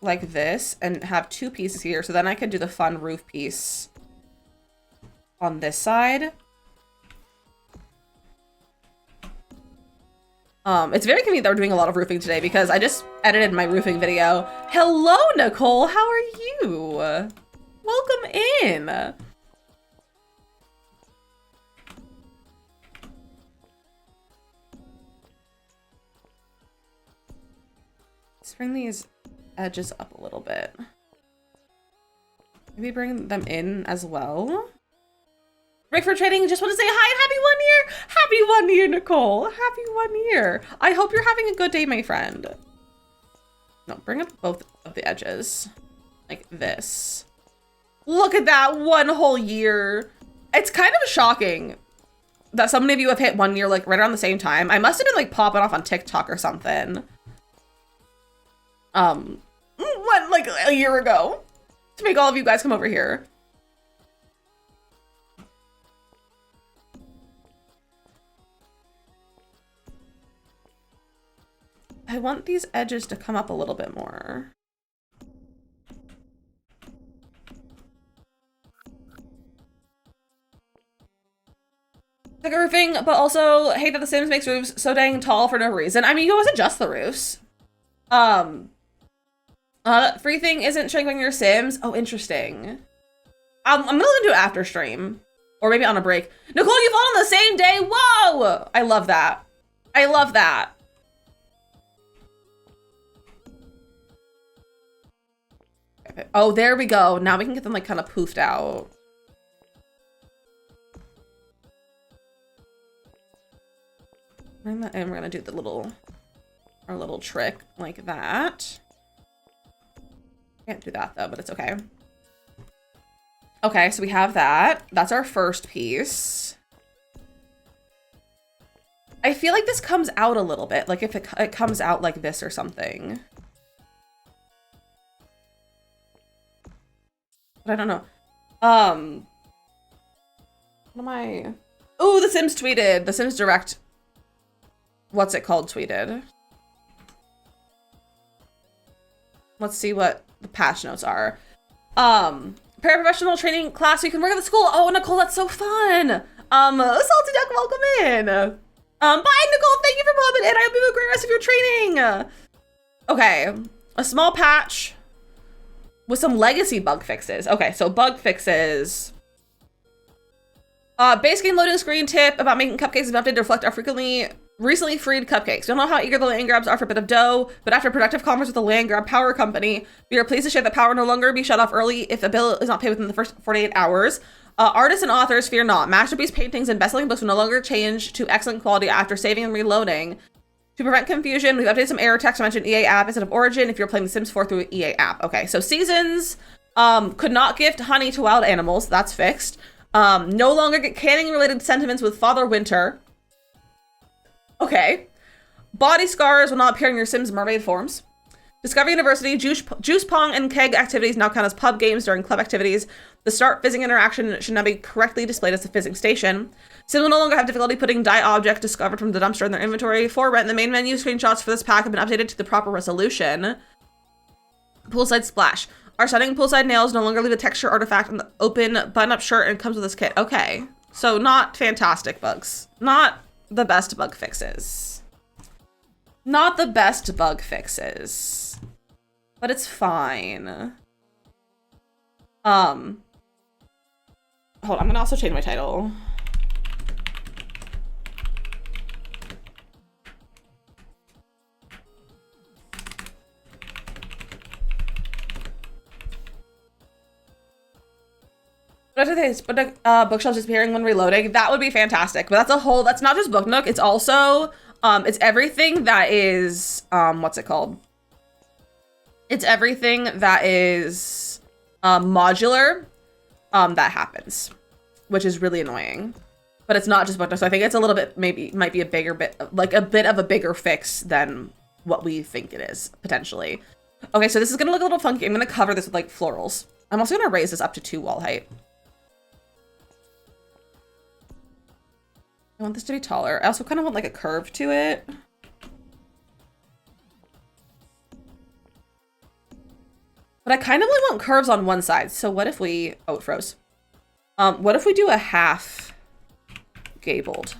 like this and have two pieces here, so then I can do the fun roof piece on this side. It's very convenient that we're doing a lot of roofing today because I just edited my roofing video. Hello, Nicole, how are you? Welcome in. Let's bring these edges up a little bit. Maybe bring them in as well. Break for trading. Just want to say hi. Happy 1 year. Happy 1 year, Nicole. Happy 1 year. I hope you're having a good day, my friend. No, bring up both of the edges like this. Look at that, 1 whole year. It's kind of shocking that so many of you have hit 1 year like right around the same time. I must have been like popping off on TikTok or something. What, like a year ago to make all of you guys come over here. I want these edges to come up a little bit more. Like roofing, but also hate that The Sims makes roofs so dang tall for no reason. I mean, you always adjust the roofs. Free thing isn't shrinking your Sims. Oh, interesting. I'm gonna do it after stream. Or maybe on a break. Nicole, you fall on the same day. Whoa! I love that. I love that. Oh, there we go. Now we can get them like kind of poofed out. And we're gonna do the our little trick like that. Can't do that though, but it's okay. Okay, so we have that. That's our first piece. I feel like this comes out a little bit, like if it comes out like this or something. But I don't know. What am I? Oh, The Sims tweeted. The Sims Direct. What's it called? Tweeted. Let's see what the patch notes are. Paraprofessional training class so you can work at the school. Oh, Nicole, that's so fun. Salty Duck, welcome in. Bye, Nicole. Thank you for popping in. I hope you have a great rest of your training. Okay, a small patch with some legacy bug fixes. Okay, so bug fixes. Base game loading screen tip about making cupcakes is updated to reflect our recently freed cupcakes. We don't know how eager the land grabs are for a bit of dough, but after productive commerce with the land grab power company, we are pleased to share that power no longer be shut off early if the bill is not paid within the first 48 hours. Artists and authors, fear not. Masterpiece paintings and best-selling books will no longer change to excellent quality after saving and reloading. To prevent confusion, we've updated some error text to mention EA app instead of Origin if you're playing The Sims 4 through EA app. Okay, so seasons could not gift honey to wild animals. That's fixed. No longer get canning related sentiments with Father Winter. Okay. Body scars will not appear in your Sims mermaid forms. Discovery University, juice pong and keg activities now count as pub games during club activities. The start fizzing interaction should now be correctly displayed as the fizzing station. Sims will no longer have difficulty putting die object discovered from the dumpster in their inventory. For rent, the main menu screenshots for this pack have been updated to the proper resolution. Poolside splash. Our stunning poolside nails no longer leave a texture artifact on the open button-up shirt and comes with this kit. Okay, so not fantastic bugs. Not the best bug fixes. Not the best bug fixes. But it's fine. Hold on, I'm gonna also change my title. But bookshelves disappearing when reloading. That would be fantastic. But that's not just Book Nook. It's also, it's everything that is, what's it called? It's everything that is modular that happens, which is really annoying. But it's not just Book Nook. So I think it's a little bit, might be a bigger bit, like a bit of a bigger fix than what we think it is, potentially. Okay, so this is gonna look a little funky. I'm gonna cover this with like florals. I'm also gonna raise this up to 2 wall height. I want this to be taller. I also kind of want like a curve to it. But I kind of only want curves on one side. So what if we, oh, it froze. What if we do a half gabled?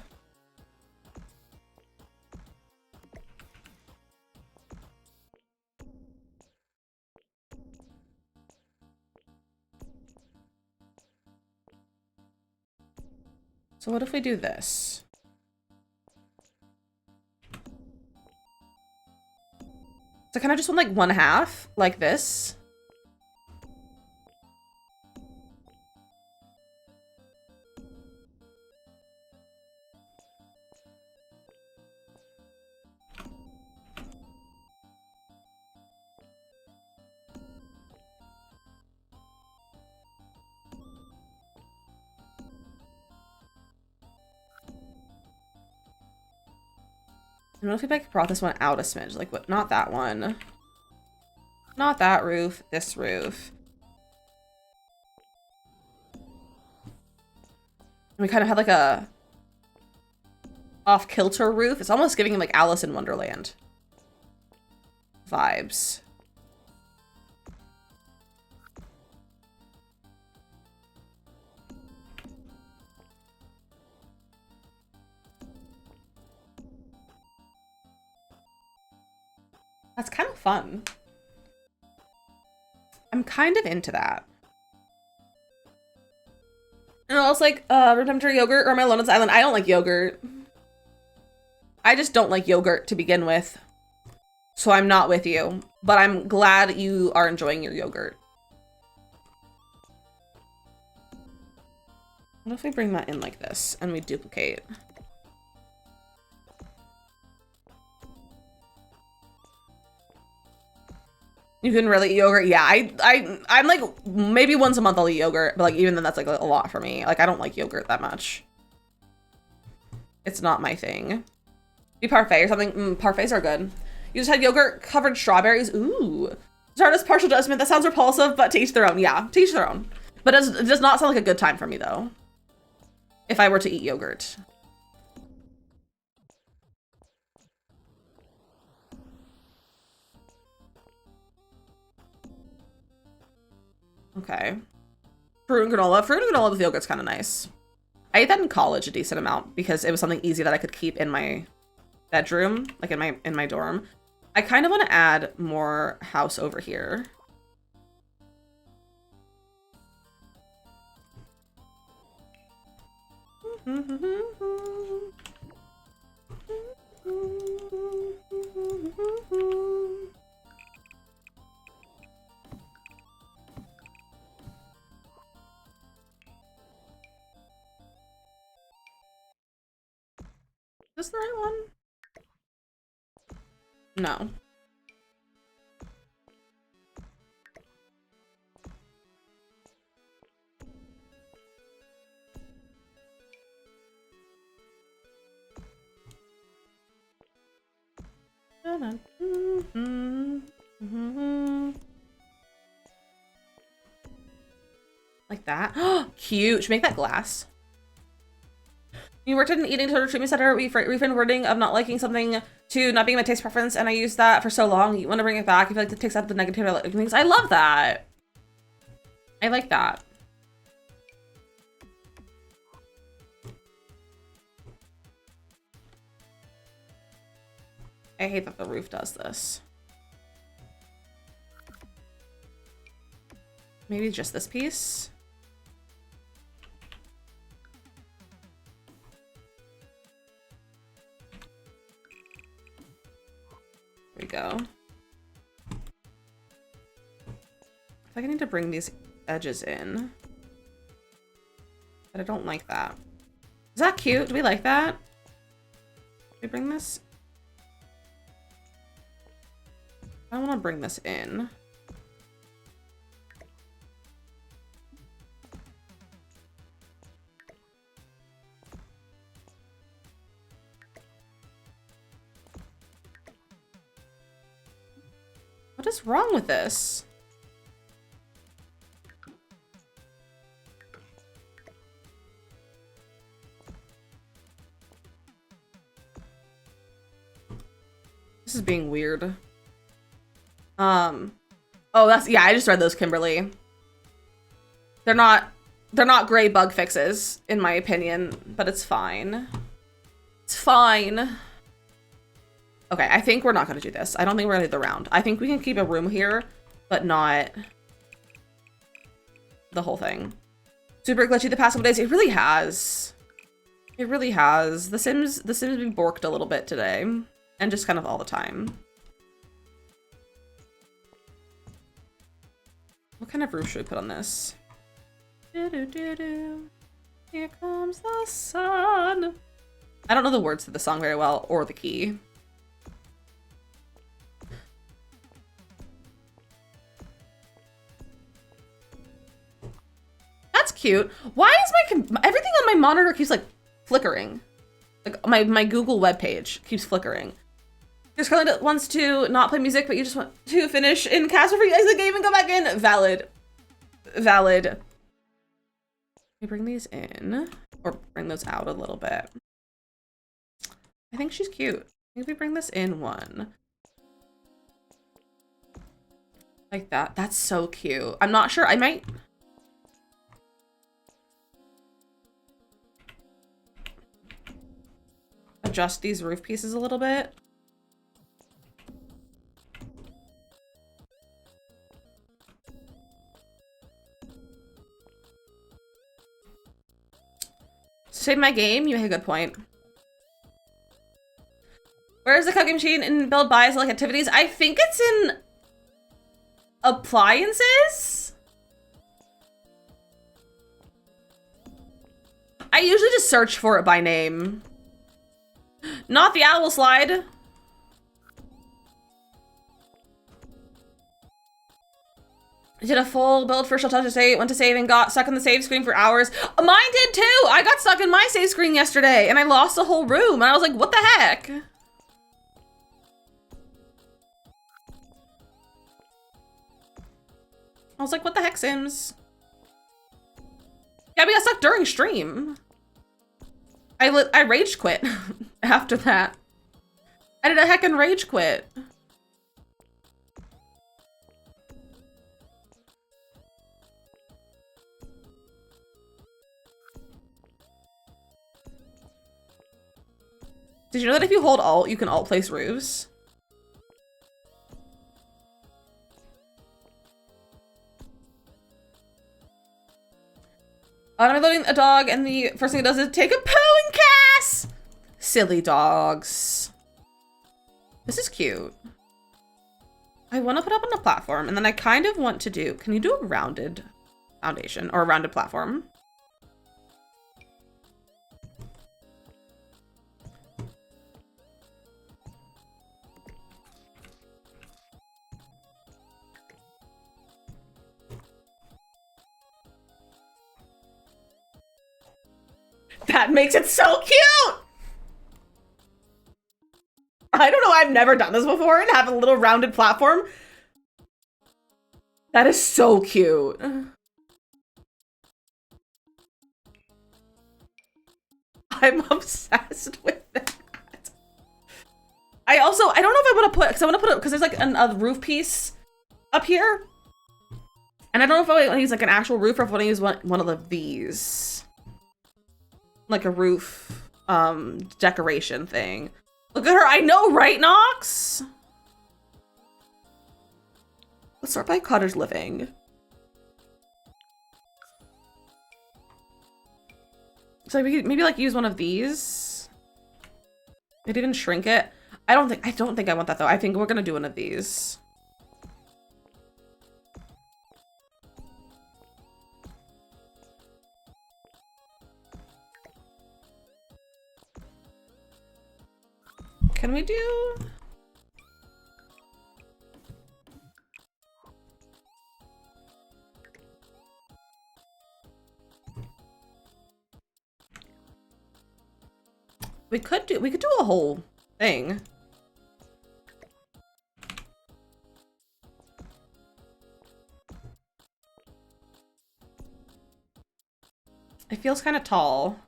So what if we do this? So I kind of just want like 1/2, like this. I don't know if I brought this one out a smidge. Like, what? Not that one. Not that roof. This roof. And we kind of had like a off-kilter roof. It's almost giving him like Alice in Wonderland vibes. That's kind of fun. I'm kind of into that. And I was like, room temperature yogurt or am I alone on this island? I don't like yogurt. I just don't like yogurt to begin with. So I'm not with you. But I'm glad you are enjoying your yogurt. What if we bring that in like this and we duplicate? You can really eat yogurt? Yeah, I'm like, maybe once a month I'll eat yogurt, but like even then that's like a lot for me. Like I don't like yogurt that much. It's not my thing. Be parfait or something. Parfaits are good. You just had yogurt covered strawberries. Ooh. Zarda's partial judgment. That sounds repulsive, but to each their own. Yeah, to each their own. But it does not sound like a good time for me though. If I were to eat yogurt. Okay. Fruit and granola. Fruit and granola with yogurt's kind of nice. I ate that in college a decent amount because it was something easy that I could keep in my bedroom, like in my dorm. I kind of want to add more house over here. Is this the right one? No. Like that. Cute. Should make that glass. You worked at an eating disorder treatment center. We reframed wording of not liking something to not being my taste preference, and I used that for so long. You want to bring it back? I feel like it takes out the negative things. I love that. I like that. I hate that the roof does this. Maybe just this piece. There we go. I think I need to bring these edges in. But I don't like that. Is that cute? Do we like that? Can we bring this? I want to bring this in. What is wrong with this? This is being weird. Oh, that's, yeah, I just read those, Kimberly. They're not great bug fixes, in my opinion, but it's fine. It's fine. Okay, I think we're not gonna do this. I don't think we're gonna do the round. I think we can keep a room here, but not the whole thing. Super glitchy the past couple days. It really has. It really has. The Sims been borked a little bit today, and just kind of all the time. What kind of roof should we put on this? Do-do-do-do. Here comes the sun. I don't know the words to the song very well, or the key. That's cute. Why is everything on my monitor keeps like flickering? Like my Google webpage keeps flickering. There's Carly that wants to not play music, but you just want to finish in Castle Free exit game and go back in. Valid. Valid. Let me bring these in, or bring those out a little bit. I think she's cute. Maybe bring this in one. Like that. That's so cute. I'm not sure. I might... adjust these roof pieces a little bit. Save my game? You make a good point. Where's the cooking machine in build buys like activities? I think it's in appliances. I usually just search for it by name. Not the owl slide. I did a full build for Touch to Save, went to save and got stuck in the save screen for hours. Mine did too! I got stuck in my save screen yesterday and I lost the whole room and I was like, what the heck? I was like, what the heck, Sims? Yeah, we got stuck during stream. I rage quit after that. I did a heckin' rage quit. Did you know that if you hold Alt, you can Alt place roofs? I'm loading a dog and the first thing it does is take a poo and Cass! Silly dogs. This is cute. I want to put up on a platform and then I kind of want to do, can you do a rounded foundation or a rounded platform? That makes it so cute! I don't know, I've never done this before and have a little rounded platform. That is so cute. I'm obsessed with that. I don't know if I want to put, because I want to put it, because there's like a roof piece up here. And I don't know if I want to use like an actual roof or if I want to use one of these. Like a roof decoration thing. Look at her, I know, right, Nox? Let's start by cottage living. So we could maybe like use one of these. Maybe even shrink it. I don't think I want that though. I think we're gonna do one of these. Can we do? We could do a whole thing. It feels kind of tall.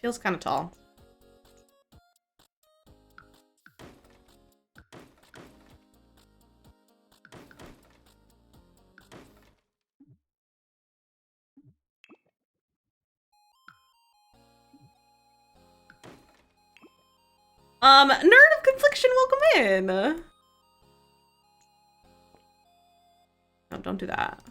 Feels kind of tall. Nerd of Confliction, welcome in. No, don't do that.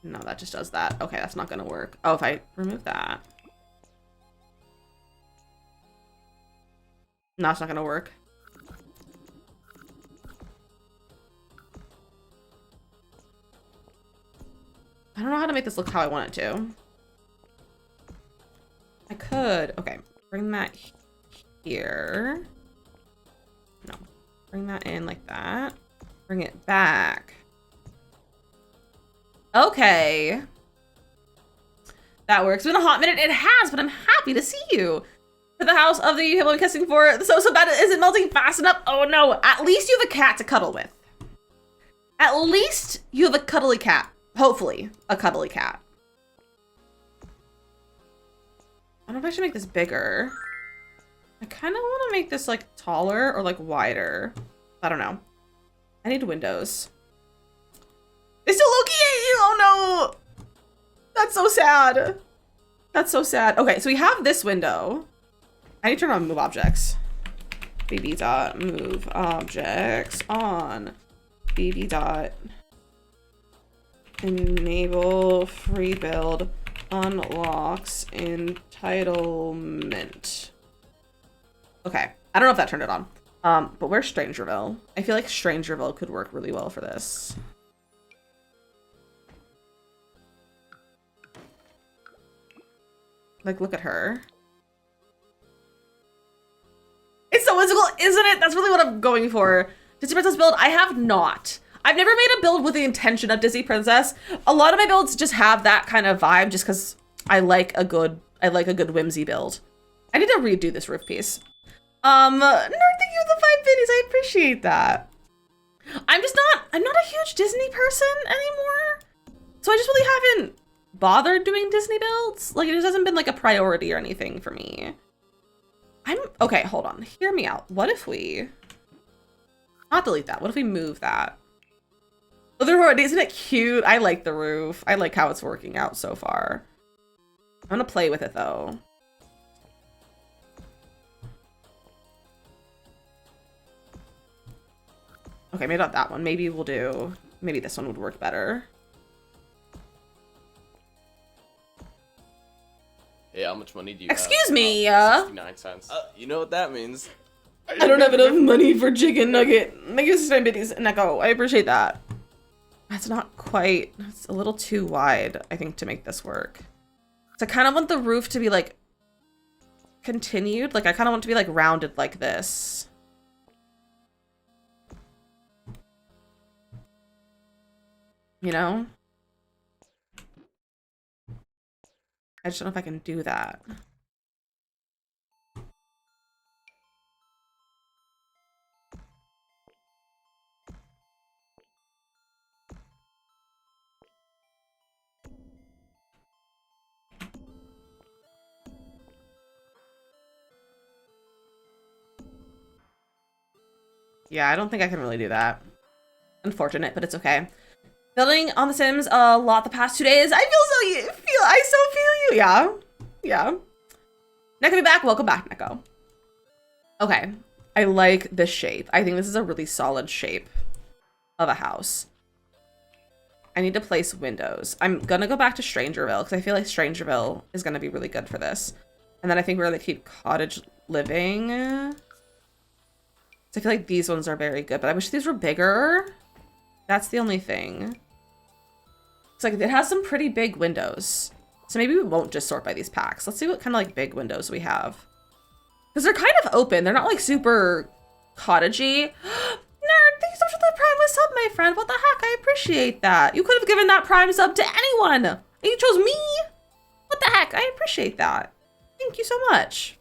No, that just does that. Okay, that's not gonna work. Oh, if I remove that. No, it's not gonna work. I don't know how to make this look how I want it to. I could. Okay, bring that here. No, bring that in like that. Bring it back. Okay. That works. It's been a hot minute. It has, but I'm happy to see you. For the house of the people I'm kissing for. So bad it isn't melting fast enough. Oh no. At least you have a cat to cuddle with. At least you have a cuddly cat. Hopefully, a cuddly cat. I don't know if I should make this bigger. I kind of want to make this like taller or like wider. I don't know. I need windows. They still Loki at you! Oh no! That's so sad. That's so sad. Okay, so we have this window. I need to turn on move objects. BB dot move objects on. BB dot enable free build unlocks entitlement. Okay, I don't know if that turned it on. But where's Strangerville? I feel like Strangerville could work really well for this. Like, look at her. It's so whimsical, isn't it? That's really what I'm going for. Disney Princess build, I have not. I've never made a build with the intention of Disney Princess. A lot of my builds just have that kind of vibe just because I like a good whimsy build. I need to redo this roof piece. Nerd, thank you for the 5 pennies. I appreciate that. I'm not a huge Disney person anymore. So I just really haven't bothered doing Disney builds. Like, it just hasn't been like a priority or anything for me. Okay, hold on. Hear me out. What if we not delete that? What if we move that? Isn't it cute? I like the roof. I like how it's working out so far. I'm gonna play with it though. Okay, maybe not that one. Maybe this one would work better. Hey, how much money do you Excuse have? me, 69 cents. You know what that means. I don't have enough money for chicken nugget. Thank you, Neko. I appreciate that. That's not quite, it's a little too wide, I think, to make this work. So I kind of want the roof to be like continued. Like I kind of want it to be like rounded like this. You know? I just don't know if I can do that. Yeah, I don't think I can really do that. Unfortunate, but it's okay. Building on The Sims a lot the past 2 days. I so feel you. Yeah. Yeah. Neko be back. Welcome back, Neko. Okay. I like this shape. I think this is a really solid shape of a house. I need to place windows. I'm gonna go back to Strangerville because I feel like Strangerville is gonna be really good for this. And then I think we're gonna keep cottage living. So I feel like these ones are very good, but I wish these were bigger. That's the only thing. It's like it has some pretty big windows. So maybe we won't just sort by these packs. Let's see what kind of like big windows we have. Because they're kind of open. They're not like super cottagey. Nerd, thank you so much for the Prime sub, my friend. What the heck? I appreciate that. You could have given that Prime sub to anyone. And you chose me. What the heck? I appreciate that. Thank you so much.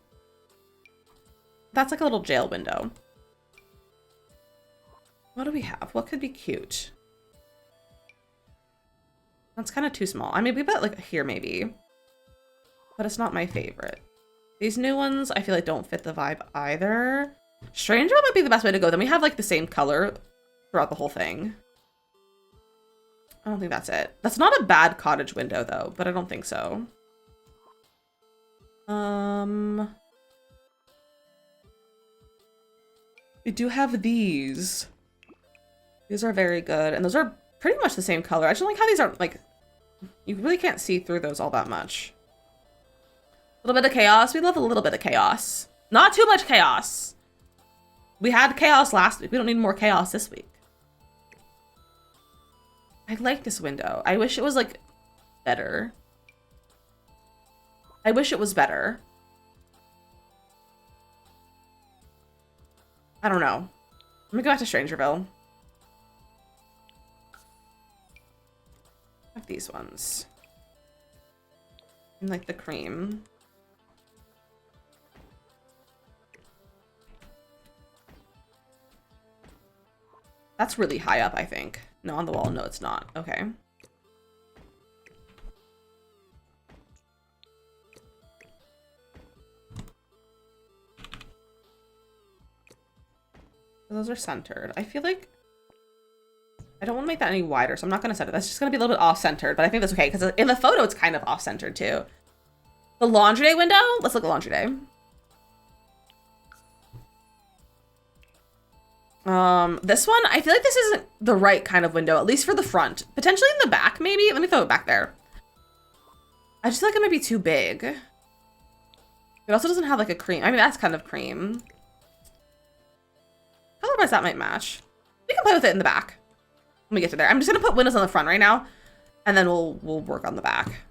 That's like a little jail window. What do we have? What could be cute? That's kind of too small. I mean, we bet like here maybe. But it's not my favorite. These new ones, I feel like don't fit the vibe either. Stranger might be the best way to go. Then we have like the same color throughout the whole thing. I don't think that's it. That's not a bad cottage window though, but I don't think so. We do have these. These are very good. And those are pretty much the same color. I just don't like how these aren't like, you really can't see through those all that much. A little bit of chaos. We love a little bit of chaos. Not too much chaos. We had chaos last week. We don't need more chaos this week. I like this window. I wish it was like better. I wish it was better. I don't know. Let me go back to Strangerville. I have these ones. And like the cream. That's really high up, I think. No, on the wall. No, it's not. Okay. Those are centered. I feel like I don't want to make that any wider, so I'm not going to set it. That's just going to be a little bit off-centered, but I think that's okay, because in the photo, it's kind of off-centered, too. The laundry day window? Let's look at laundry day. This one, I feel like this isn't the right kind of window, at least for the front. Potentially in the back, maybe? Let me throw it back there. I just feel like it might be too big. It also doesn't have like a cream. I mean, that's kind of cream. Color-wise, that might match. We can play with it in the back when we get to there. I'm just gonna put windows on the front right now, and then we'll work on the back.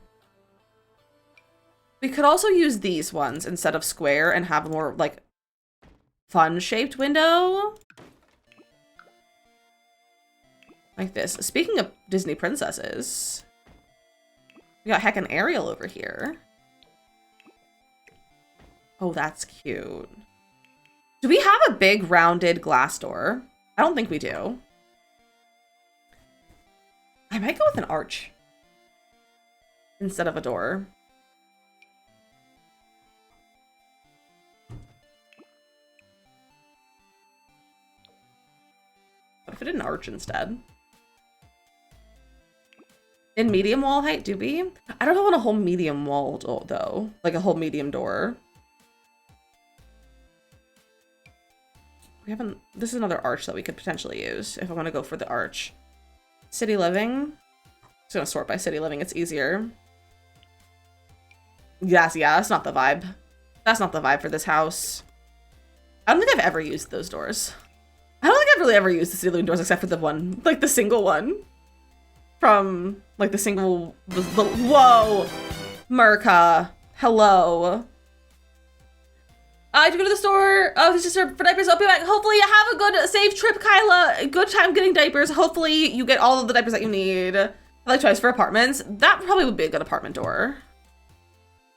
We could also use these ones instead of square and have a more like fun-shaped window. Like this. Speaking of Disney princesses, we got heckin' Ariel over here. Oh, that's cute. Do we have a big rounded glass door? I don't think we do. I might go with an arch instead of a door. What if I did an arch instead? In medium wall height, do we? I don't want a whole medium wall though. Like a whole medium door. We haven't, this is another arch that we could potentially use if I want to go for the arch. City living. I'm just gonna sort by city living, it's easier. Yes, yeah, that's not the vibe. That's not the vibe for this house. I don't think I've ever used those doors. I don't think I've really ever used the city living doors except for the one, like the single one. From, like the single, whoa! Merca, hello. I have to go to the store. Oh, this is for diapers. I'll be back. Hopefully, have a good, safe trip, Kyla. Good time getting diapers. Hopefully, you get all of the diapers that you need. I like choice for apartments. That probably would be a good apartment door.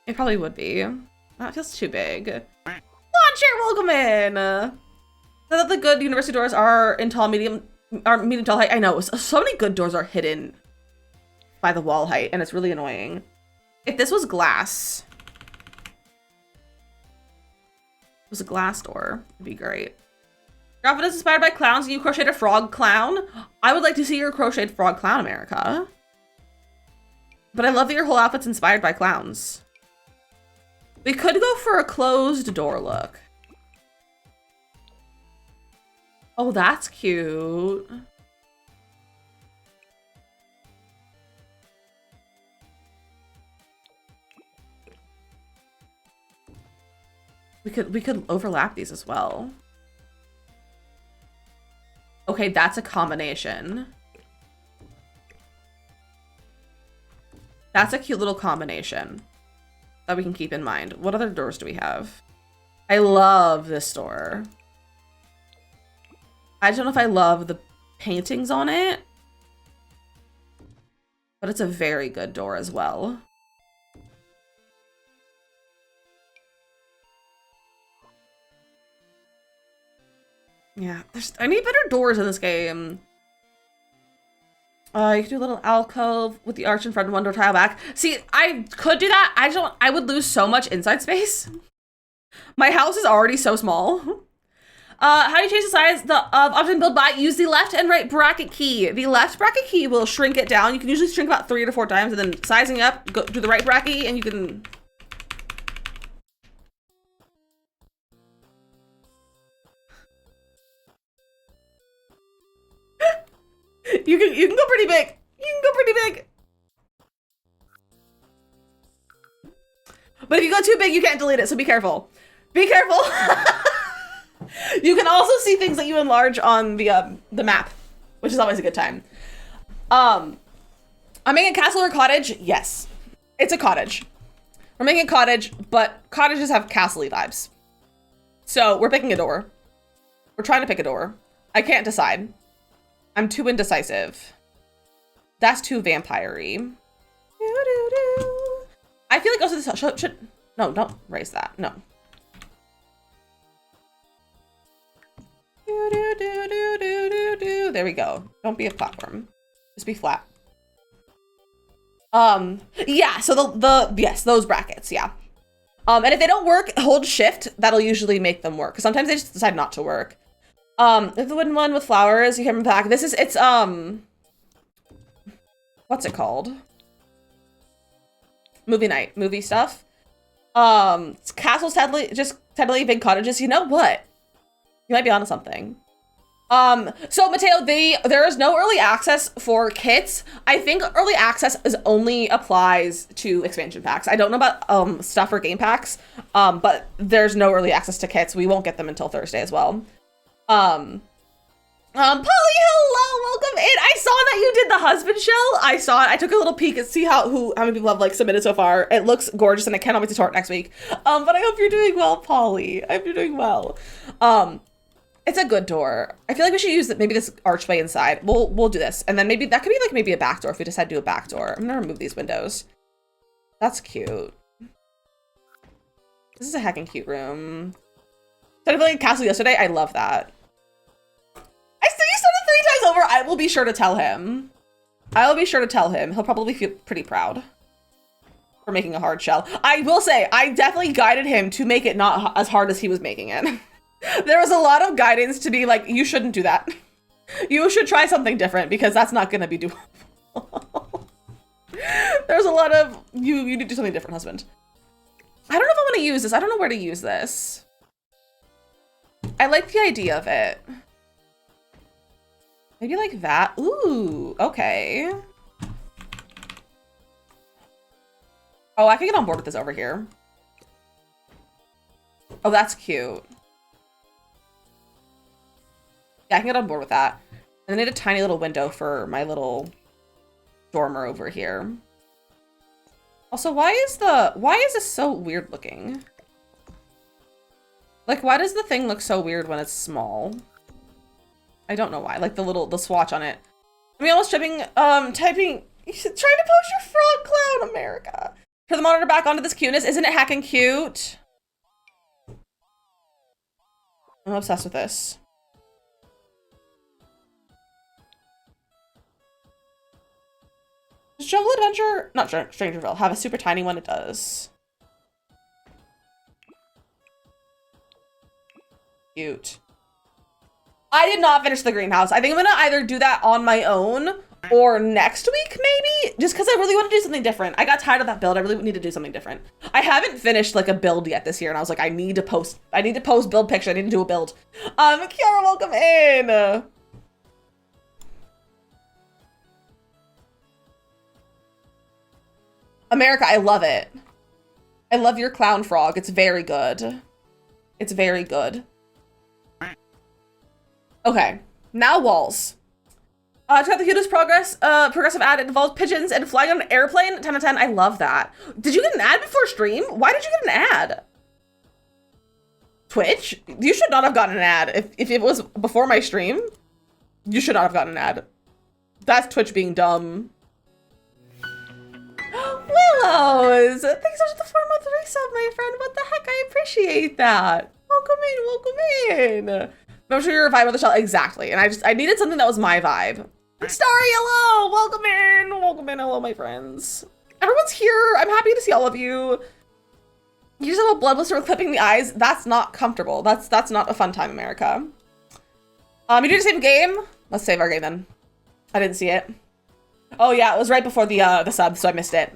It probably would be. That feels too big. Lawn chair, welcome in. I thought the good university doors are in tall, medium tall height. I know. So many good doors are hidden by the wall height, and it's really annoying. If this was glass. It was a glass door. It'd be great. Your outfit is inspired by clowns and you crocheted a frog clown? I would like to see your crocheted frog clown, America. But I love that your whole outfit's inspired by clowns. We could go for a closed door look. Oh, that's cute. We could overlap these as well. Okay, that's a combination. That's a cute little combination that we can keep in mind. What other doors do we have? I love this door. I don't know if I love the paintings on it, but it's a very good door as well. Yeah, I need better doors in this game. You could do a little alcove with the arch in front and one door tile back. See, I could do that. I would lose so much inside space. My house is already so small. How do you change the size of often build by? Use the left and right bracket key. The left bracket key will shrink it down. You can usually shrink about 3 to 4 times, and then sizing up, go do the right bracket, and you can. You can go pretty big. You can go pretty big. But if you go too big, you can't delete it, so be careful. Be careful. You can also see things that you enlarge on the map, which is always a good time. I'm making a castle or cottage. Yes, it's a cottage. We're making a cottage, but cottages have castle-y vibes. So we're picking a door. We're trying to pick a door. I can't decide. I'm too indecisive. That's too vampire-y. I feel like also this should no, don't raise that. No. There we go. Don't be a platform. Just be flat. Yeah, so yes, those brackets, yeah. And if they don't work, hold shift. That'll usually make them work. Because sometimes they just decide not to work. The wooden one with flowers, you can back. It's what's it called? Movie night, movie stuff. Castles, technically big cottages. You know what? You might be onto something. So Mateo, there is no early access for kits. I think early access only applies to expansion packs. I don't know about stuff for game packs, but there's no early access to kits. We won't get them until Thursday as well. Polly, hello, welcome in. I saw that you did the husband shell. I saw it. I took a little peek and see how many people have like submitted so far. It looks gorgeous, and I cannot wait to start next week. But I hope you're doing well, Polly. I hope you're doing well. It's a good door. I feel like we should use maybe this archway inside. We'll do this, and then maybe that could be like maybe a back door if we decide to do a back door. I'm gonna remove these windows. That's cute. This is a heckin' cute room. Instead of building a castle yesterday, I love that. You said it 3 times over. I will be sure to tell him. He'll probably feel pretty proud for making a hard shell. I will say, I definitely guided him to make it not as hard as he was making it. There was a lot of guidance to be like, you shouldn't do that. You should try something different because that's not going to be doable. There's a lot of, you need to do something different, husband. I don't know if I want to use this. I don't know where to use this. I like the idea of it. Maybe like that. Ooh, okay. Oh, I can get on board with this over here. Oh, that's cute. Yeah, I can get on board with that. And I need a tiny little window for my little dormer over here. Also, why is this so weird looking? Like, why does the thing look so weird when it's small? I don't know why. Like the swatch on it. I mean, almost typing, trying to post your frog clown, America. Turn the monitor back onto this cuteness. Isn't it heckin' cute? I'm obsessed with this. Does Jungle Adventure, not Strangerville, have a super tiny one? It does. Cute. I did not finish the greenhouse. I think I'm gonna either do that on my own or next week, maybe? Just because I really want to do something different. I got tired of that build. I really need to do something different. I haven't finished like a build yet this year, and I was like, I need to post build picture. I need to do a build. Kiara, welcome in. America, I love it. I love your clown frog. It's very good. It's very good. Okay, now walls. Check out the cutest progressive ad. It involves pigeons and flying on an airplane. 10 out of 10. I love that. Did you get an ad before stream? Why did you get an ad? Twitch? You should not have gotten an ad. If it was before my stream, you should not have gotten an ad. That's Twitch being dumb. Willows! Thanks so much for the 4-month resub, my friend. What the heck? I appreciate that. Welcome in, welcome in. I'm sure you're a vibe with the shell. Exactly. And I needed something that was my vibe. Starry, hello! Welcome in! Welcome in. Hello, my friends. Everyone's here. I'm happy to see all of you. You just have a blood blister with clipping the eyes. That's not comfortable. That's not a fun time, America. You do the same game? Let's save our game then. I didn't see it. Oh yeah, it was right before the sub, so I missed it.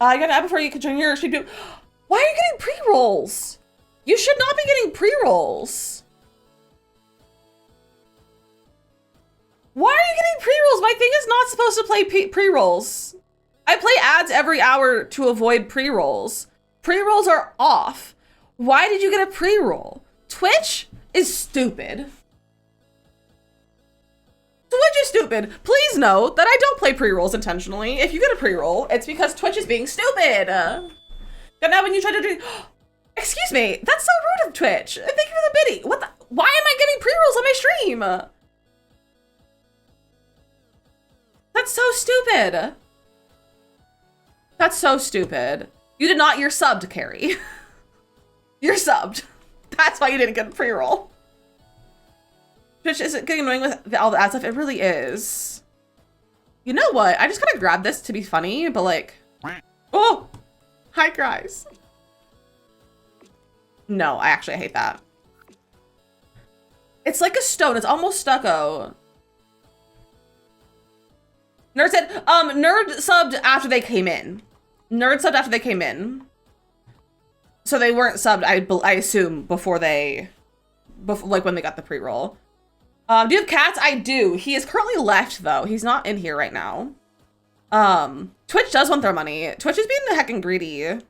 You got an ad before you could join your stream. Why are you getting pre-rolls? You should not be getting pre-rolls. Why are you getting pre-rolls? My thing is not supposed to play pre-rolls. I play ads every hour to avoid pre-rolls. Pre-rolls are off. Why did you get a pre-roll? Twitch is stupid. Twitch is stupid. Please note that I don't play pre-rolls intentionally. If you get a pre-roll, it's because Twitch is being stupid. And now when you try to do... Excuse me, that's so rude of Twitch. Thank you for the biddy. What the... Why am I getting pre-rolls on my stream? That's so stupid. That's so stupid. You did not, you're subbed, Carrie. You're subbed. That's why you didn't get a pre-roll. Twitch isn't getting annoying with all the ad stuff. It really is. You know what? I just gotta grab this to be funny, but like... Oh! Hi, guys. No, I hate that. It's like a stone. It's almost stucco. Nerd said, Nerd subbed after they came in. Nerd subbed after they came in. So they weren't subbed, I assume, before like when they got the pre-roll. Do you have cats? I do. He is currently left though. He's not in here right now. Twitch does want their money. Twitch is being heckin' greedy.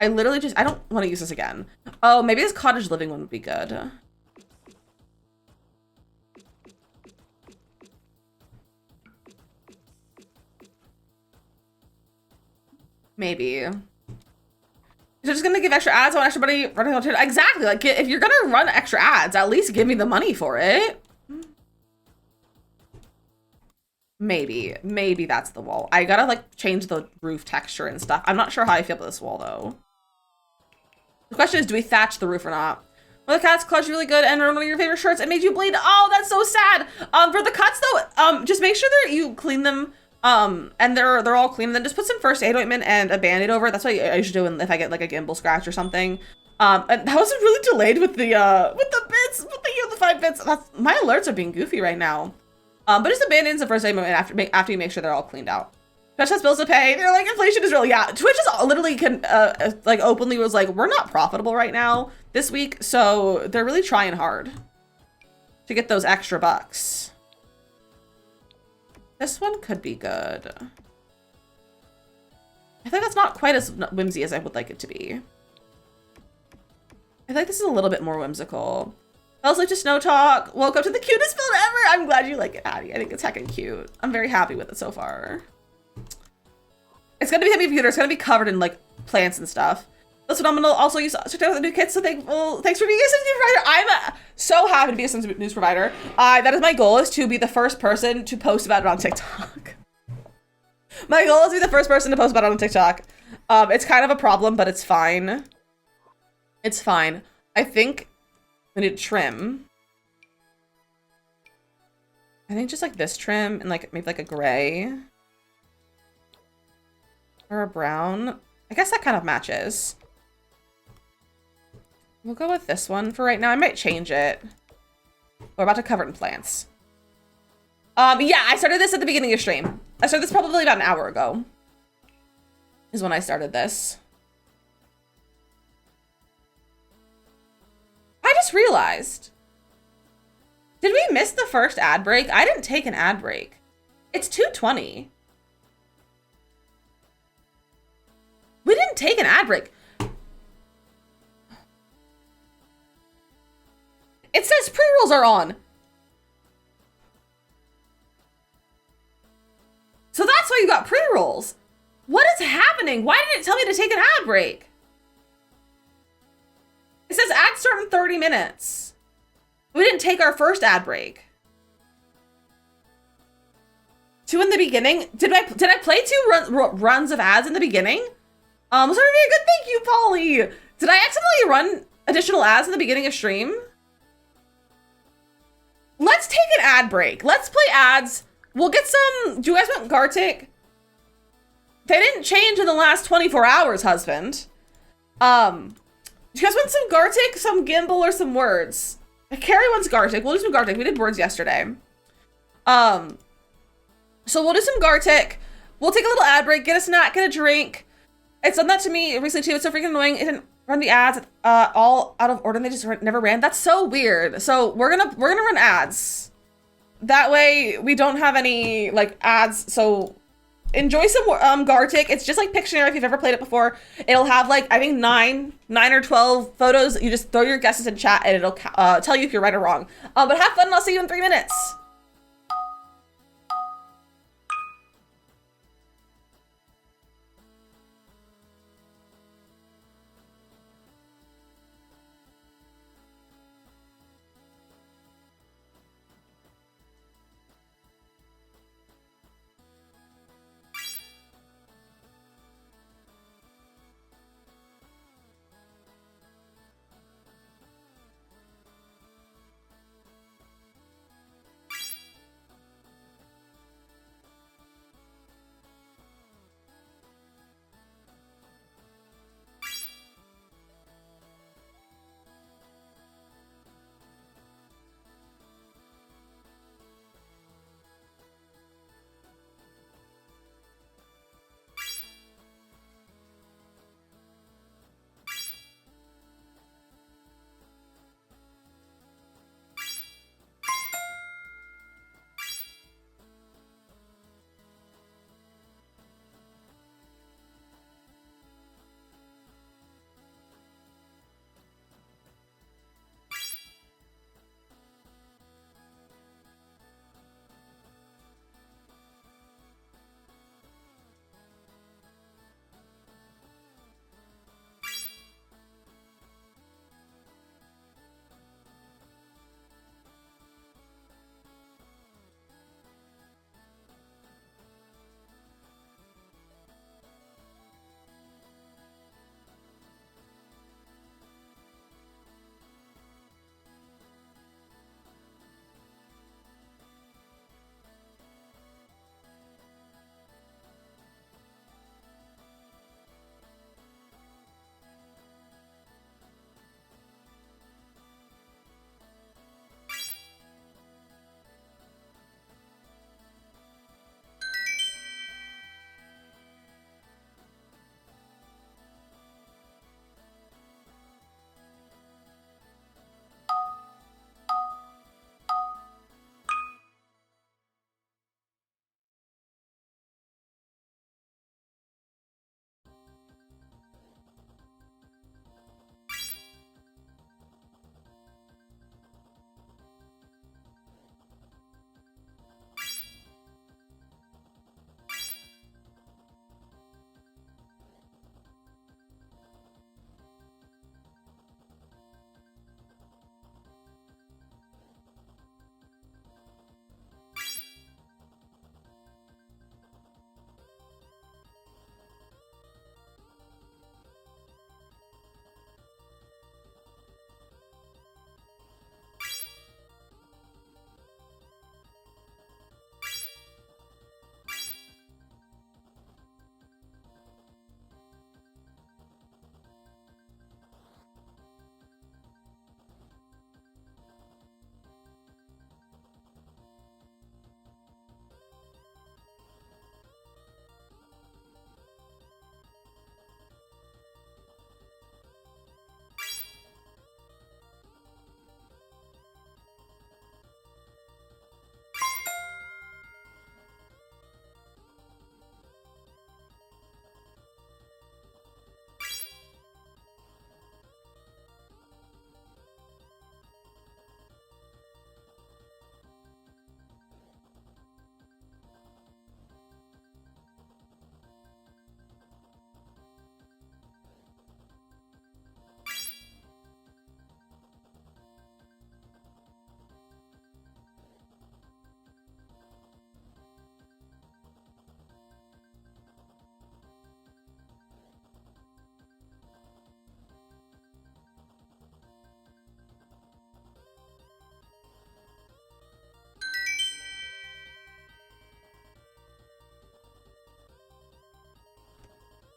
I literally just, I don't want to use this again. Oh, maybe this cottage living one would be good. Maybe. You're just gonna give extra ads on everybody running on Twitter. Exactly. Like, if you're gonna run extra ads, at least give me the money for it. Maybe that's the wall. I gotta like change the roof texture and stuff. I'm not sure how I feel about this wall though. The question is, do we thatch the roof or not? Well, the cat's clutch really good and one of your favorite shirts. It made you bleed. Oh, that's so sad. For the cuts though, just make sure that you clean them. And they're all clean. And then just put some first aid ointment and a band-aid over it. That's what I should do if I get like a gimbal scratch or something. And that was really delayed with the bits, with the 5 bits. My alerts are being goofy right now. But just the band-aids and first aid ointment after you make sure they're all cleaned out. Twitch has bills to pay. They're like, inflation is real. Yeah, Twitch is literally like openly was like, we're not profitable right now this week, so they're really trying hard to get those extra bucks. This one could be good. I think that's not quite as whimsy as I would like it to be. I think this is a little bit more whimsical. Else like to Snow Talk. Woke up to the cutest build ever. I'm glad you like it, Addie. I think it's heckin' cute. I'm very happy with it so far. It's gonna be a computer. It's gonna be covered in like plants and stuff. That's what I'm gonna also use to the new kits. So thanks for being a Sims news provider. I'm so happy to be a Sims news provider. That is my goal, is to be the first person to post about it on TikTok. My goal is to be the first person to post about it on TikTok. It's kind of a problem, but it's fine. It's fine. I think we need to trim. I think just like this trim and like maybe like a gray. Or a brown. I guess that kind of matches. We'll go with this one for right now. I might change it. We're about to cover it in plants. Yeah, I started this at the beginning of stream. I started this probably about an hour ago. Is when I started this. I just realized. Did we miss the first ad break? I didn't take an ad break. It's 2:20. We didn't take an ad break. It says pre-rolls are on. So that's why you got pre-rolls. What is happening? Why didn't it tell me to take an ad break? It says ads start in 30 minutes. We didn't take our first ad break. 2 in the beginning. Did I play 2 runs of ads in the beginning? Was that really good? Thank you, Polly. Did I accidentally run additional ads in the beginning of stream? Let's take an ad break. Let's play ads. We'll get some. Do you guys want Gartic? They didn't change in the last 24 hours, husband. Do you guys want some Gartic, some Gimbal, or some words? Carrie wants Gartic. We'll do some Gartic. We did words yesterday. So we'll do some Gartic. We'll take a little ad break, get a snack, get a drink. It's done that to me recently too. It's so freaking annoying. It didn't run the ads all out of order and they just never ran. That's so weird. So we're gonna run ads. That way we don't have any like ads. So enjoy some Gartic. It's just like Pictionary if you've ever played it before. It'll have like, I think 9 or 12 photos. You just throw your guesses in chat and it'll tell you if you're right or wrong. But have fun and I'll see you in 3 minutes.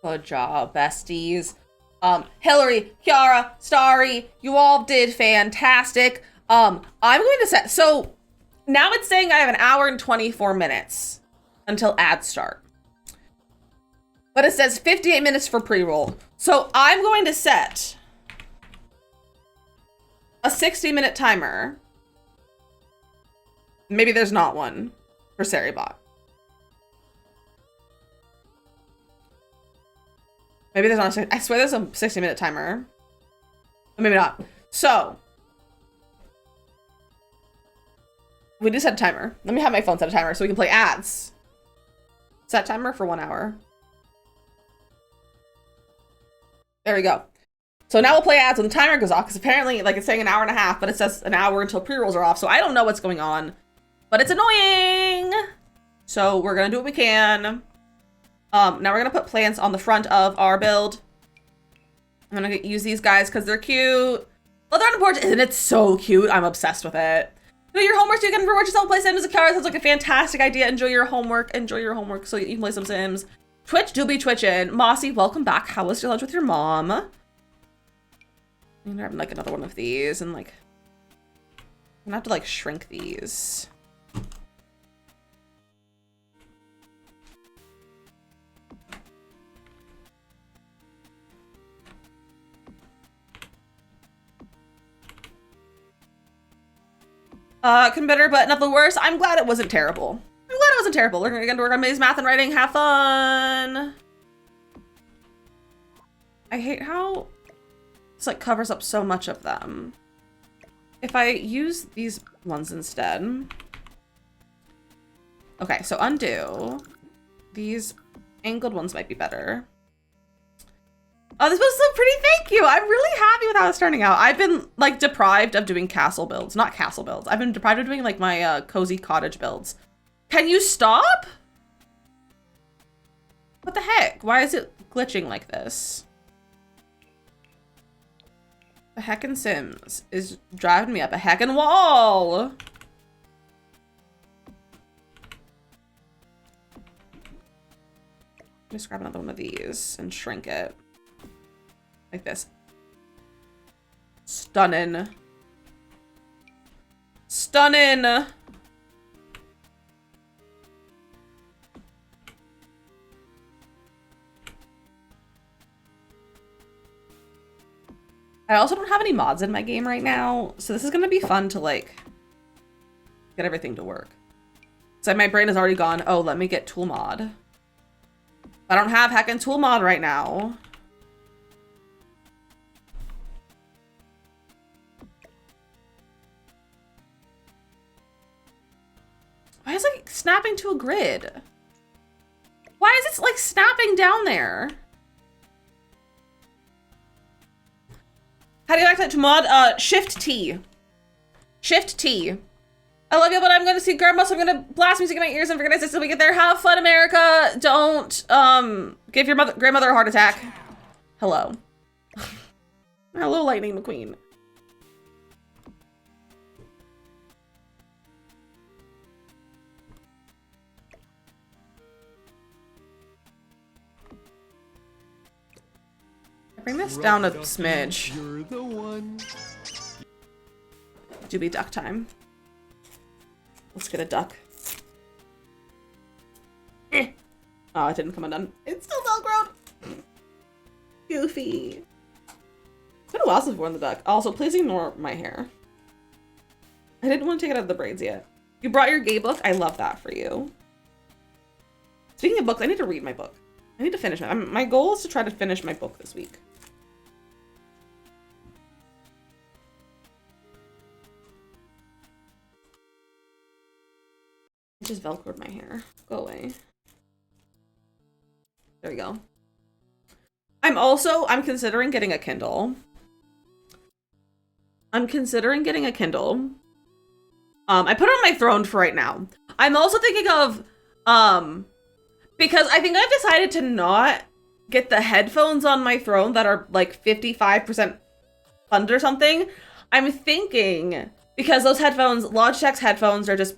Good job, besties. Hillary, Kiara, Starry, you all did fantastic. I'm going to set, so now it's saying I have an hour and 24 minutes until ads start. But it says 58 minutes for pre-roll. So I'm going to set a 60-minute timer. Maybe there's not one for Saribot. Maybe there's not I swear there's a 60-minute timer. Or maybe not. So we just set a timer. Let me have my phone set a timer so we can play ads. Set timer for 1 hour. There we go. So now we'll play ads when the timer goes off, because apparently, like, it's saying an hour and a half, but it says an hour until pre-rolls are off, so I don't know what's going on. But it's annoying! So we're gonna do what we can. Now we're gonna put plants on the front of our build. I'm gonna use these guys because they're cute. Leather on the porch, isn't it so cute? I'm obsessed with it. Do your homework so you can reward yourself, play Sims as a car. Sounds like a fantastic idea. Enjoy your homework so you can play some Sims. Twitch do be twitching. Mossy, welcome back. How was your lunch with your mom? I'm gonna have like another one of these and like, I'm gonna have to like shrink these. Can better, but nothing worse. I'm glad it wasn't terrible. We're gonna work on May's math and writing. Have fun. I hate how this like covers up so much of them. If I use these ones instead. Okay, so undo. These angled ones might be better. Oh, this was so pretty, thank you. I'm really happy with how it's turning out. I've been like deprived of doing castle builds, not castle builds. I've been deprived of doing like my cozy cottage builds. Can you stop? What the heck? Why is it glitching like this? The heckin' Sims is driving me up a heckin' wall. Just grab another one of these and shrink it. Like this. Stunning. Stunning. I also don't have any mods in my game right now, so this is gonna be fun to like get everything to work. So my brain has already gone, oh, let me get tool mod. I don't have heckin' tool mod right now. Why is it like snapping to a grid? Why is it like snapping down there? How do you like that to mod? Shift T. Shift T. I love you, but I'm gonna see grandma, so I'm gonna blast music in my ears and forget this till we get there. Have fun, America. Don't give your grandmother a heart attack. Hello. Hello, Lightning McQueen. Bring this down a smidge. You're the one. Do be duck time. Let's get a duck. Oh, it didn't come undone. It's still velcroed. Goofy. It's been a while since we've worn the duck. Also, please ignore my hair. I didn't want to take it out of the braids yet. You brought your gay book? I love that for you. Speaking of books, I need to read my book. I need to finish it. My goal is to try to finish my book this week. I just velcroed my hair. Go away. There we go. I'm considering getting a Kindle. I put it on my throne for right now. I'm also thinking of, because I think I've decided to not get the headphones on my throne that are like 55% funded or something. I'm thinking, because those headphones, Logitech's headphones are just,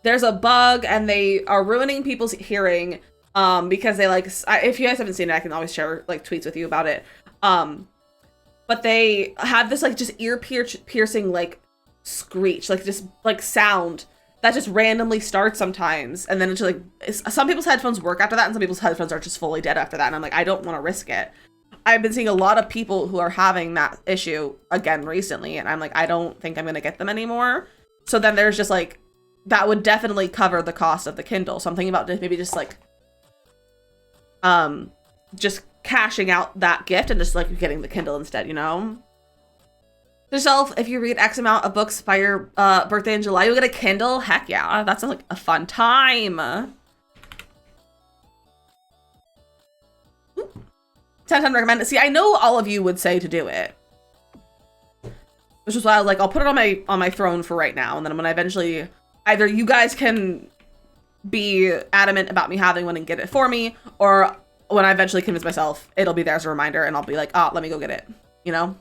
there's a bug and they are ruining people's hearing. Because they like, if you guys haven't seen it, I can always share like tweets with you about it. But they have this like just ear piercing like screech, like just like sound that just randomly starts sometimes, and then it's like some people's headphones work after that, and some people's headphones are just fully dead after that. And I'm like, I don't want to risk it. I've been seeing a lot of people who are having that issue again recently, and I'm like, I don't think I'm gonna get them anymore. So then there's just like, that would definitely cover the cost of the Kindle. So I'm thinking about maybe just like, just cashing out that gift and just like getting the Kindle instead, you know? Yourself, if you read X amount of books by your birthday in July, you'll get a Kindle. Heck yeah, that sounds like a fun time. 10 recommend it. See, I know all of you would say to do it, which is why I was like, I'll put it on my throne for right now, and then I'm gonna eventually, either you guys can be adamant about me having one and get it for me, or when I eventually convince myself, it'll be there as a reminder, and I'll be like, oh, let me go get it, you know?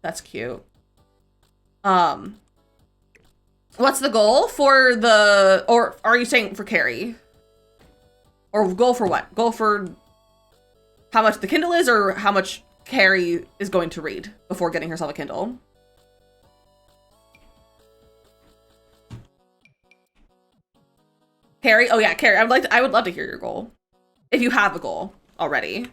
That's cute. What's the goal for the, or are you saying for Carrie? Or goal for what? Goal for how much the Kindle is, or how much Carrie is going to read before getting herself a Kindle? Carrie? Oh yeah, Carrie, I would love to hear your goal. If you have a goal already.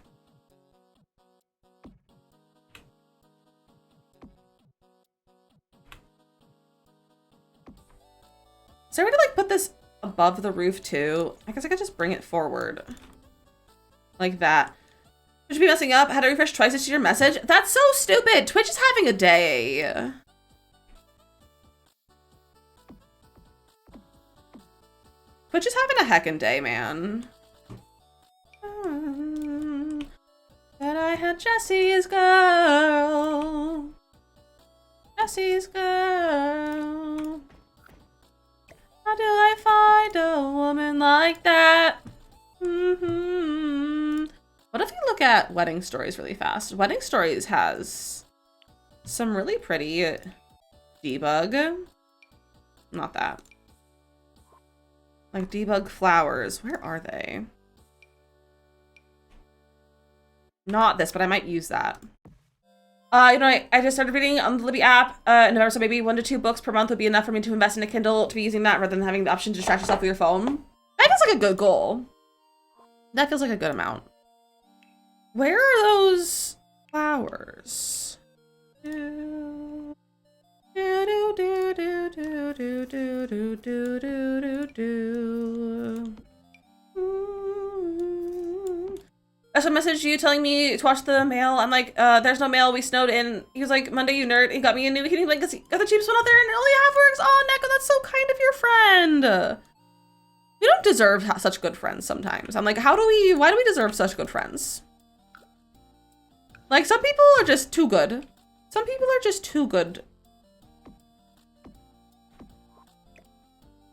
Is there a way to like put this above the roof too? I guess I could just bring it forward. Like that. Twitch be messing up. Had to refresh twice to see your message. That's so stupid. Twitch is having a day. Twitch is having a heckin' day, man. That I had Jesse's girl. Jesse's girl. How do I find a woman like that? What if you look at Wedding Stories really fast? Wedding Stories has some really pretty debug. Not that. Like debug flowers. Where are they? Not this, but I might use that. You know, I just started reading on the Libby app in November, so maybe 1 to 2 books per month would be enough for me to invest in a Kindle to be using that rather than having the option to distract yourself with your phone. That feels like a good goal. That feels like a good amount. Where are those flowers? So I messaged you telling me to watch the mail. I'm like, there's no mail. We snowed in. He was like, Monday, you nerd. He got me a new kitty blanket. Got the cheapest one out there and it only half works. Oh, Neko, that's so kind of your friend. We don't deserve such good friends sometimes. I'm like, why do we deserve such good friends? Like, some people are just too good. Some people are just too good.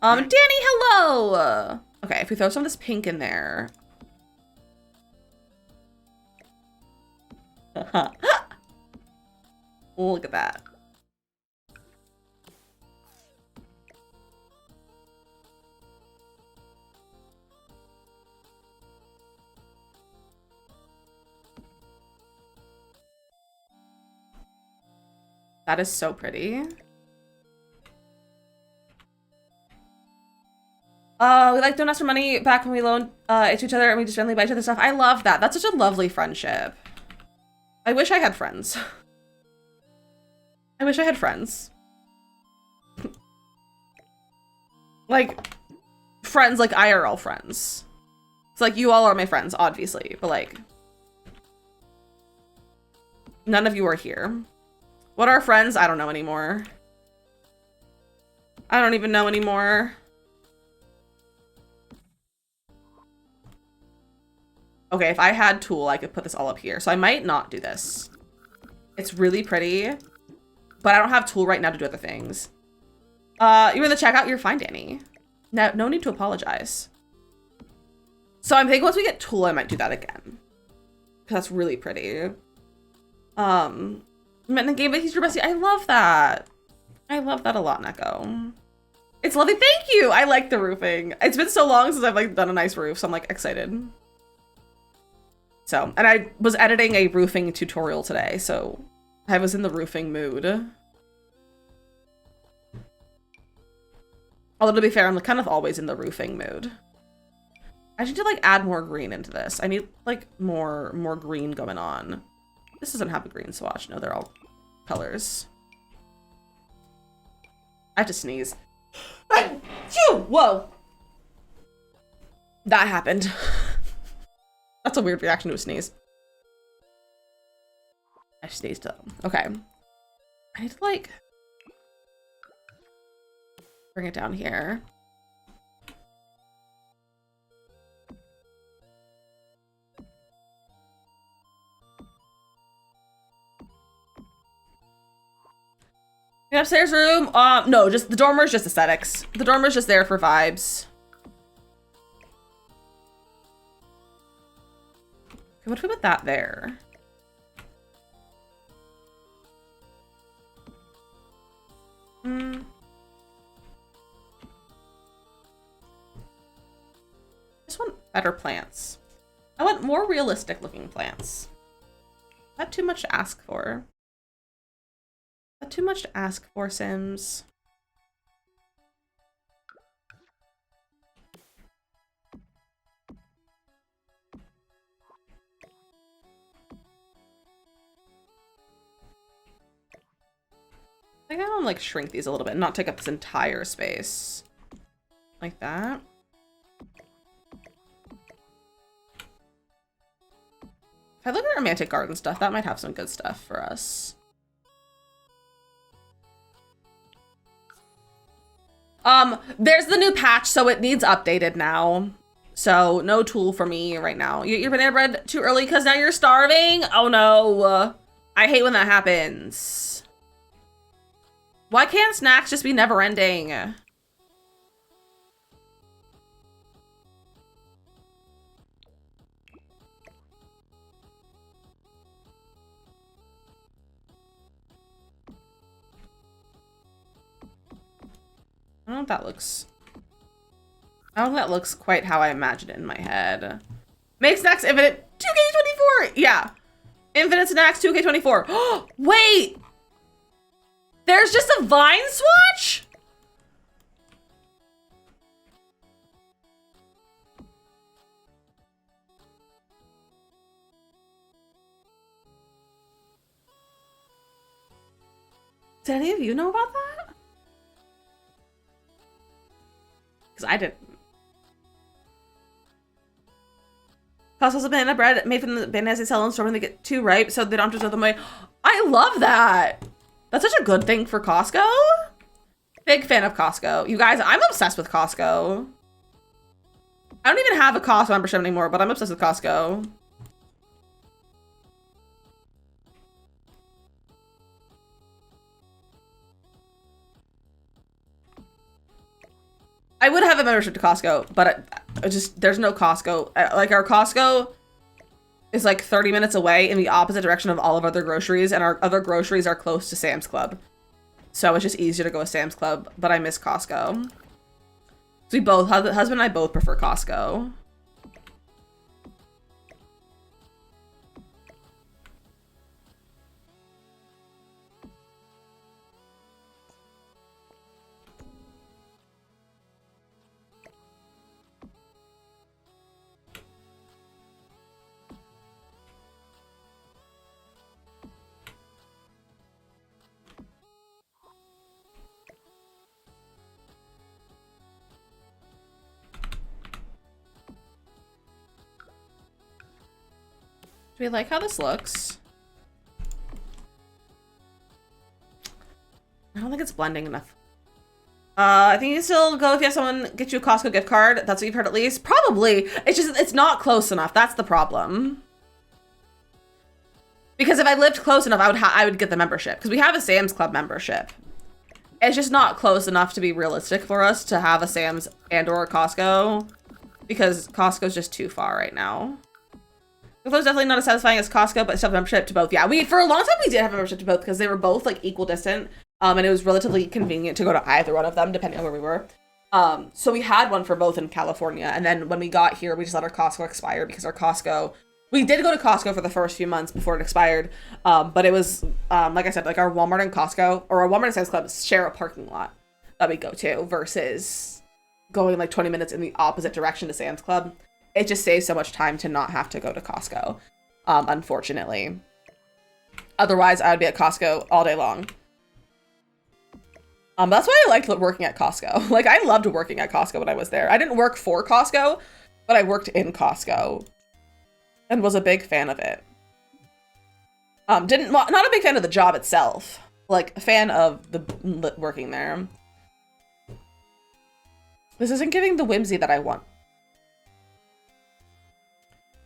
Danny, hello. Okay, if we throw some of this pink in there. Look at that. That is so pretty. We like don't ask for money back when we loan it to each other and we just randomly buy each other stuff. I love that. That's such a lovely friendship. I wish I had friends. I wish I had friends. Like, friends like IRL friends. It's like, you all are my friends, obviously, but like, none of you are here. What are friends? I don't know anymore. I don't even know anymore. Okay, if I had Tool, I could put this all up here. So I might not do this. It's really pretty, but I don't have Tool right now to do other things. You're in the checkout, you're fine, Danny. No need to apologize. So I'm thinking once we get Tool, I might do that again. Because that's really pretty. Met in the game, but he's your bestie. I love that. I love that a lot, Neko. It's lovely. Thank you. I like the roofing. It's been so long since I've like done a nice roof, so I'm like excited. So, and I was editing a roofing tutorial today, so I was in the roofing mood. Although to be fair, I'm kind of always in the roofing mood. I need to like add more green into this. I need like more green going on. This doesn't have a green swatch. No, they're all colors. I have to sneeze. Whoa. That happened. That's a weird reaction to a sneeze. I sneezed though. Okay. I need to like bring it down here. The upstairs room? No, just the dormer's just aesthetics. The dormer's just there for vibes. Okay, what if we put that there? I just want better plants. I want more realistic looking plants. Is that too much to ask for? Not too much to ask for, Sims. I think I want to like shrink these a little bit and not take up this entire space. Like that. If I look at romantic garden stuff, that might have some good stuff for us. There's the new patch, so it needs updated now. So no tool for me right now. You eat your banana bread too early because now you're starving? Oh no. I hate when that happens. Why can't snacks just be never ending? I don't know if that looks... I don't think that looks quite how I imagine it in my head. Make snacks infinite 2K24! Yeah. Infinite snacks 2K24. Wait! There's just a Vine swatch? Did any of you know about that? Because I didn't. Costco's a banana bread made from the bananas they sell in the store when they get too ripe, so they don't have to throw them away. I love that. That's such a good thing for Costco. Big fan of Costco. You guys, I'm obsessed with Costco. I don't even have a Costco membership anymore, but I'm obsessed with Costco. I would have a membership to Costco, but I just, there's no Costco. Like, our Costco is like 30 minutes away in the opposite direction of all of other groceries, and our other groceries are close to Sam's Club. So it's just easier to go to Sam's Club, but I miss Costco. So we both, husband and I both prefer Costco. Do we like how this looks? I don't think it's blending enough. I think you can still go if you have someone get you a Costco gift card. That's what you've heard at least. Probably. It's just, it's not close enough. That's the problem. Because if I lived close enough, I would get the membership. Because we have a Sam's Club membership. It's just not close enough to be realistic for us to have a Sam's and or a Costco. Because Costco's just too far right now. Costco's definitely not as satisfying as Costco, but still have a membership to both. Yeah, for a long time we did have a membership to both because they were both like equal distant. And it was relatively convenient to go to either one of them, depending on where we were. So we had one for both in California. And then when we got here, we just let our Costco expire because our Costco, we did go to Costco for the first few months before it expired. But it was, like I said, like our Walmart and Costco, or our Walmart and Sam's Club share a parking lot that we go to versus going like 20 minutes in the opposite direction to Sam's Club. It just saves so much time to not have to go to Costco, unfortunately. Otherwise, I would be at Costco all day long. That's why I liked working at Costco. Like, I loved working at Costco when I was there. I didn't work for Costco, but I worked in Costco and was a big fan of it. Not a big fan of the job itself. Like, a fan of the working there. This isn't giving the whimsy that I want.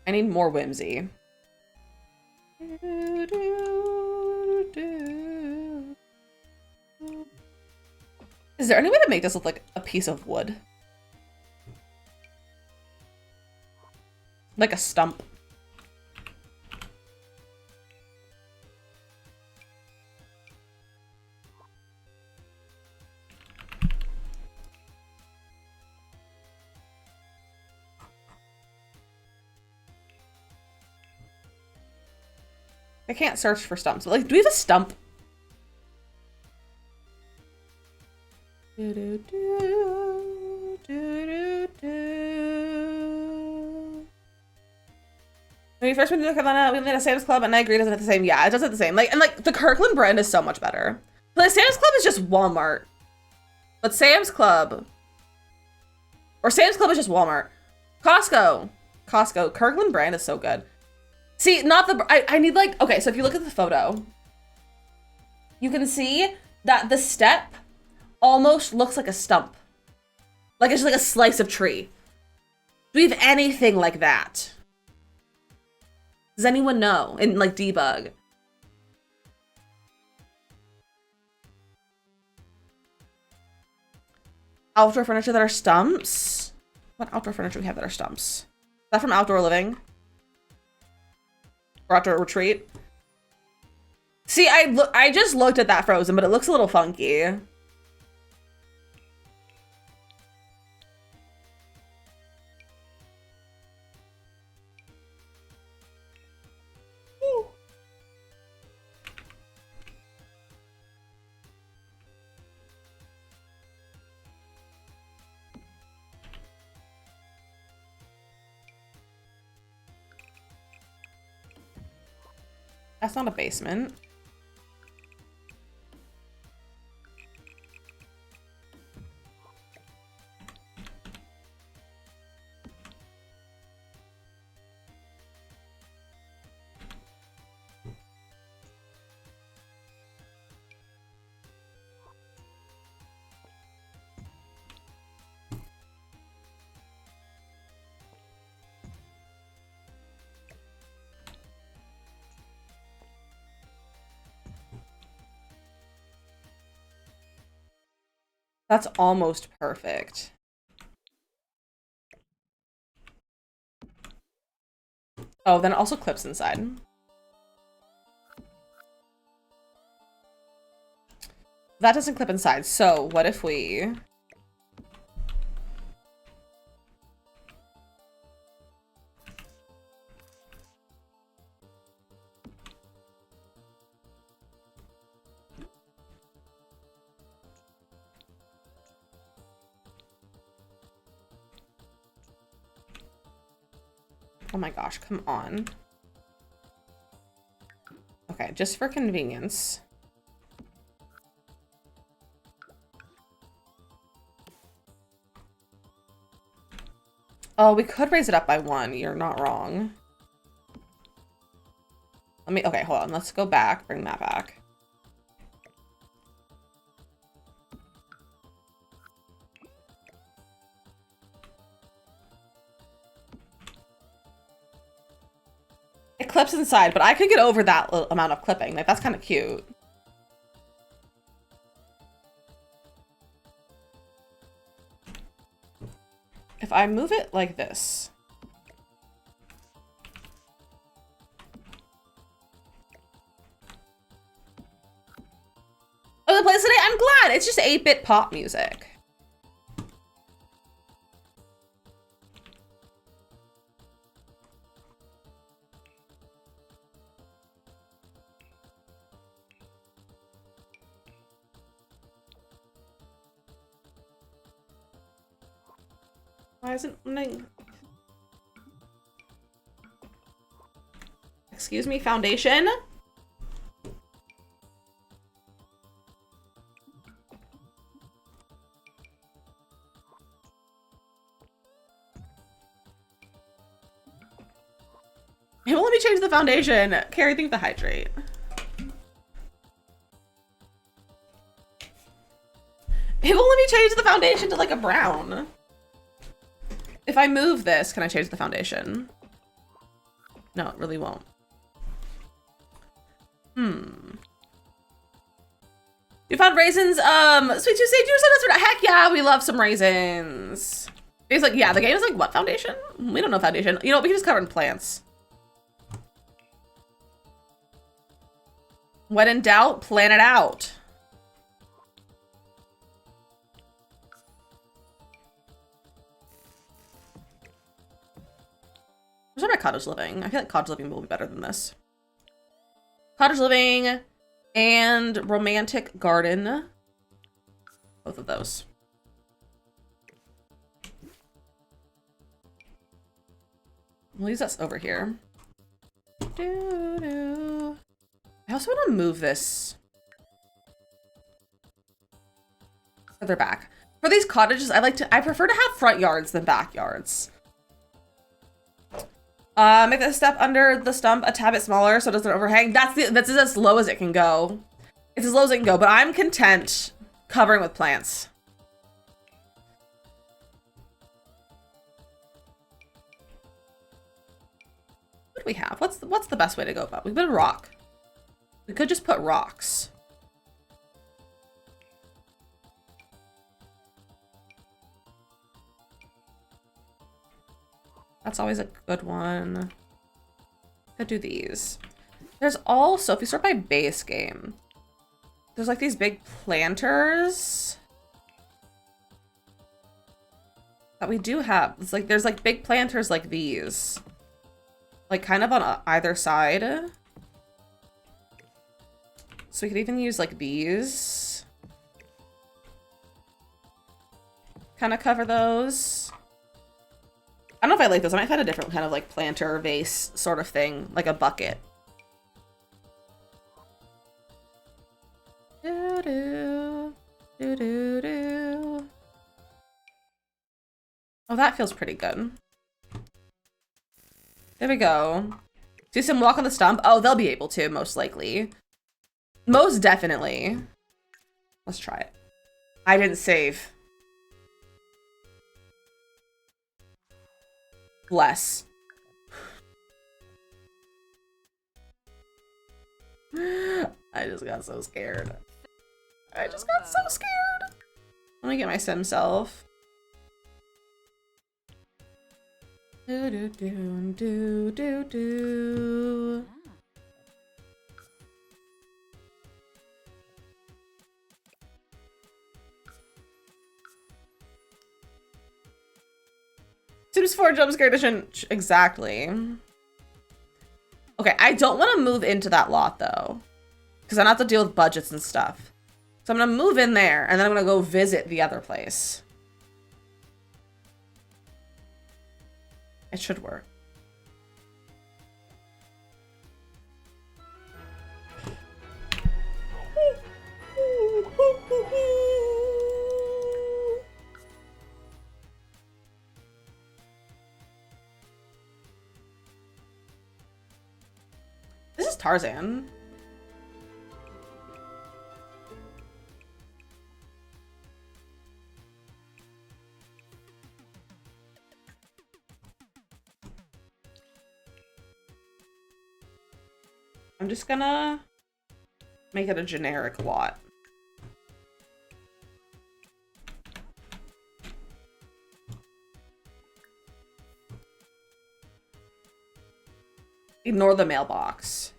I need more whimsy. Is there any way to make this look like a piece of wood? Like a stump. I can't search for stumps. Like, do we have a stump? When we first went to North Carolina, we made a Sam's Club, and I agree, it doesn't have the same. Yeah, it doesn't have the same. Like, and like the Kirkland brand is so much better. But Sam's Club is just Walmart. But Sam's Club, or Sam's Club is just Walmart. Costco, Kirkland brand is so good. See, not the, I need like, okay, so if you look at the photo, you can see that the step almost looks like a stump. Like it's just like a slice of tree. Do we have anything like that? Does anyone know? And like debug. Outdoor furniture that are stumps? What outdoor furniture do we have that are stumps? Is that from Outdoor Living? Or Outdoor Retreat? See, I just looked at that Frozen, but it looks a little funky. That's not a basement. That's almost perfect. Oh, then it also clips inside. That doesn't clip inside, so what if we... Oh my gosh, come on. Okay, just for convenience. Oh, we could raise it up by 1. You're not wrong. Okay, hold on. Let's go back, bring that back. It clips inside, but I could get over that amount of clipping. Like, that's kind of cute. If I move it like this. the playlist today? I'm glad. It's just 8-bit pop music. Why isn't running? Excuse me, foundation? It won't let me change the foundation. Carrie, think the hydrate. It won't let me change the foundation to like a brown. If I move this, can I change the foundation? No, it really won't. You found raisins, Sweet Tuesday, do you send us? Heck yeah, we love some raisins. He's like, yeah, the game is like, what foundation? We don't know foundation. You know, we can just cover in plants. When in doubt, plan it out. Where's my cottage living? I feel like cottage living will be better than this. Cottage living and romantic garden. Both of those. We'll use this over here. Doo-doo. I also want to move this further back. For these cottages, I prefer to have front yards than backyards. Make the step under the stump a tad bit smaller so it doesn't overhang. That's as low as it can go. It's as low as it can go, but I'm content covering with plants. What do we have? What's the best way to go about? We put a rock. We could just put rocks. That's always a good one. Could do these. There's also, if you start by base game, there's like these big planters that we do have. It's like, there's like big planters like these, like kind of on either side. So we could even use like these. Kind of cover those. I don't know if I like those. I might find a different kind of like planter vase sort of thing, like a bucket. Doo-doo, doo-doo-doo. Oh, that feels pretty good. There we go. Do some walk on the stump. Oh, they'll be able to, most likely. Most definitely. Let's try it. I didn't save. Bless. I just got so scared. I just got so scared. Let me get my sim self. Do do do do do do. Sims 4 jump scare edition. Exactly. Okay, I don't want to move into that lot though, because I don't have to deal with budgets and stuff. So I'm gonna move in there and then I'm gonna go visit the other place. It should work. This is Tarzan. I'm just gonna make it a generic lot. Ignore the mailbox.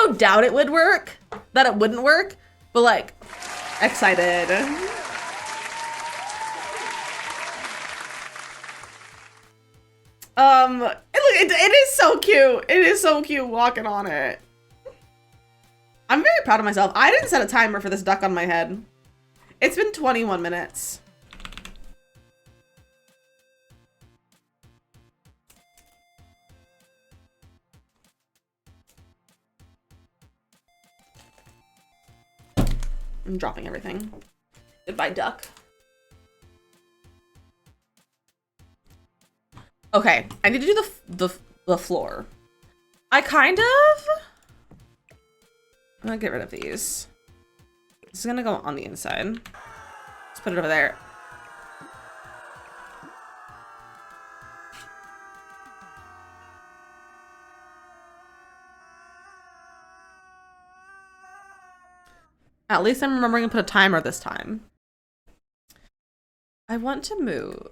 no doubt it would work, that it wouldn't work, but like, excited. It is so cute. It is so cute walking on it. I'm very proud of myself. I didn't set a timer for this duck on my head. It's been 21 minutes. I'm dropping everything. Goodbye, duck. Okay, I need to do the floor. I kind of... I'm gonna get rid of these. This is gonna go on the inside. Let's put it over there. At least I'm remembering to put a timer this time. I want to move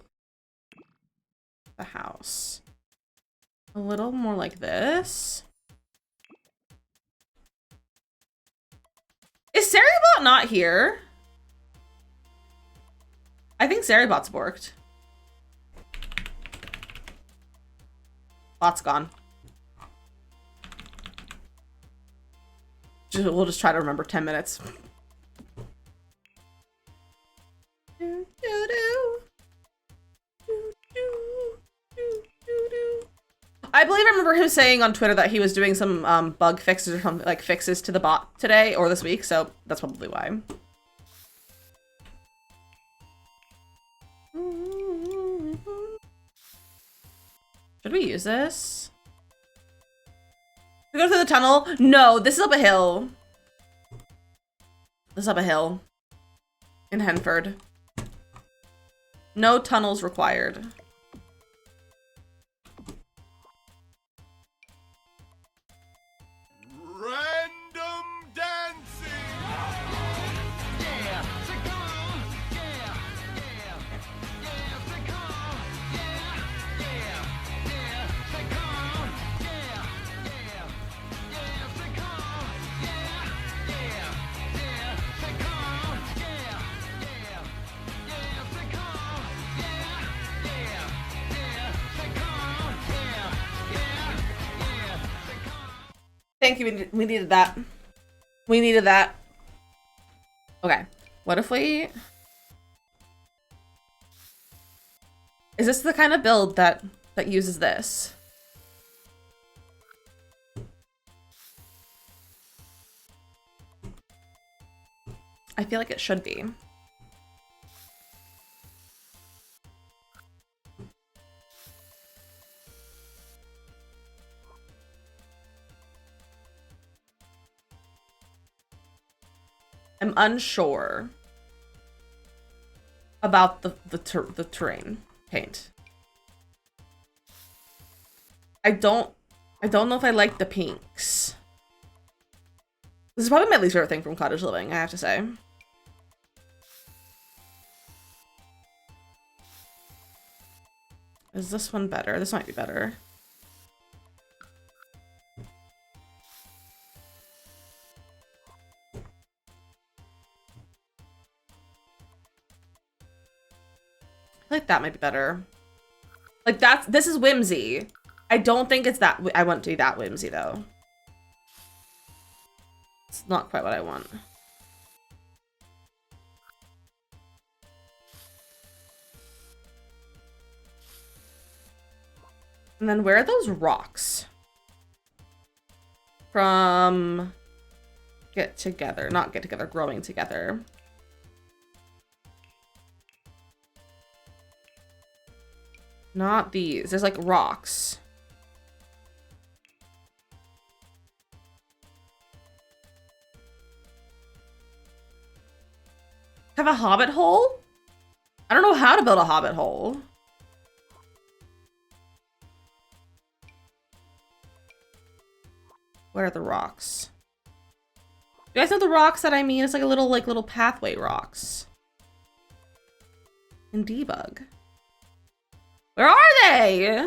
the house a little more like this. Is Sarybot not here? I think Sarybot's borked. Bot's gone. We'll just try to remember 10 minutes. I believe I remember him saying on Twitter that he was doing some bug fixes or something, like fixes to the bot today or this week, so that's probably why. Should we use this? We go through the tunnel? No, this is up a hill. This is up a hill. In Henford. No tunnels required. Random dancing. Thank you, we needed that. We needed that. Okay, what if we... Is this the kind of build that uses this? I feel like it should be. I'm unsure about the terrain paint. I don't know if I like the pinks. This is probably my least favorite thing from Cottage Living, I have to say. Is this one better? This might be better. I feel like that might be better. Like this is whimsy. I don't think it's that, I want to be that whimsy though. It's not quite what I want. And then where are those rocks? From Get Together, not Get Together, Growing Together. Not these. There's like rocks. Have a hobbit hole? I don't know how to build a hobbit hole. Where are the rocks? You guys know the rocks that I mean? It's like a little pathway rocks. In debug. Where are they?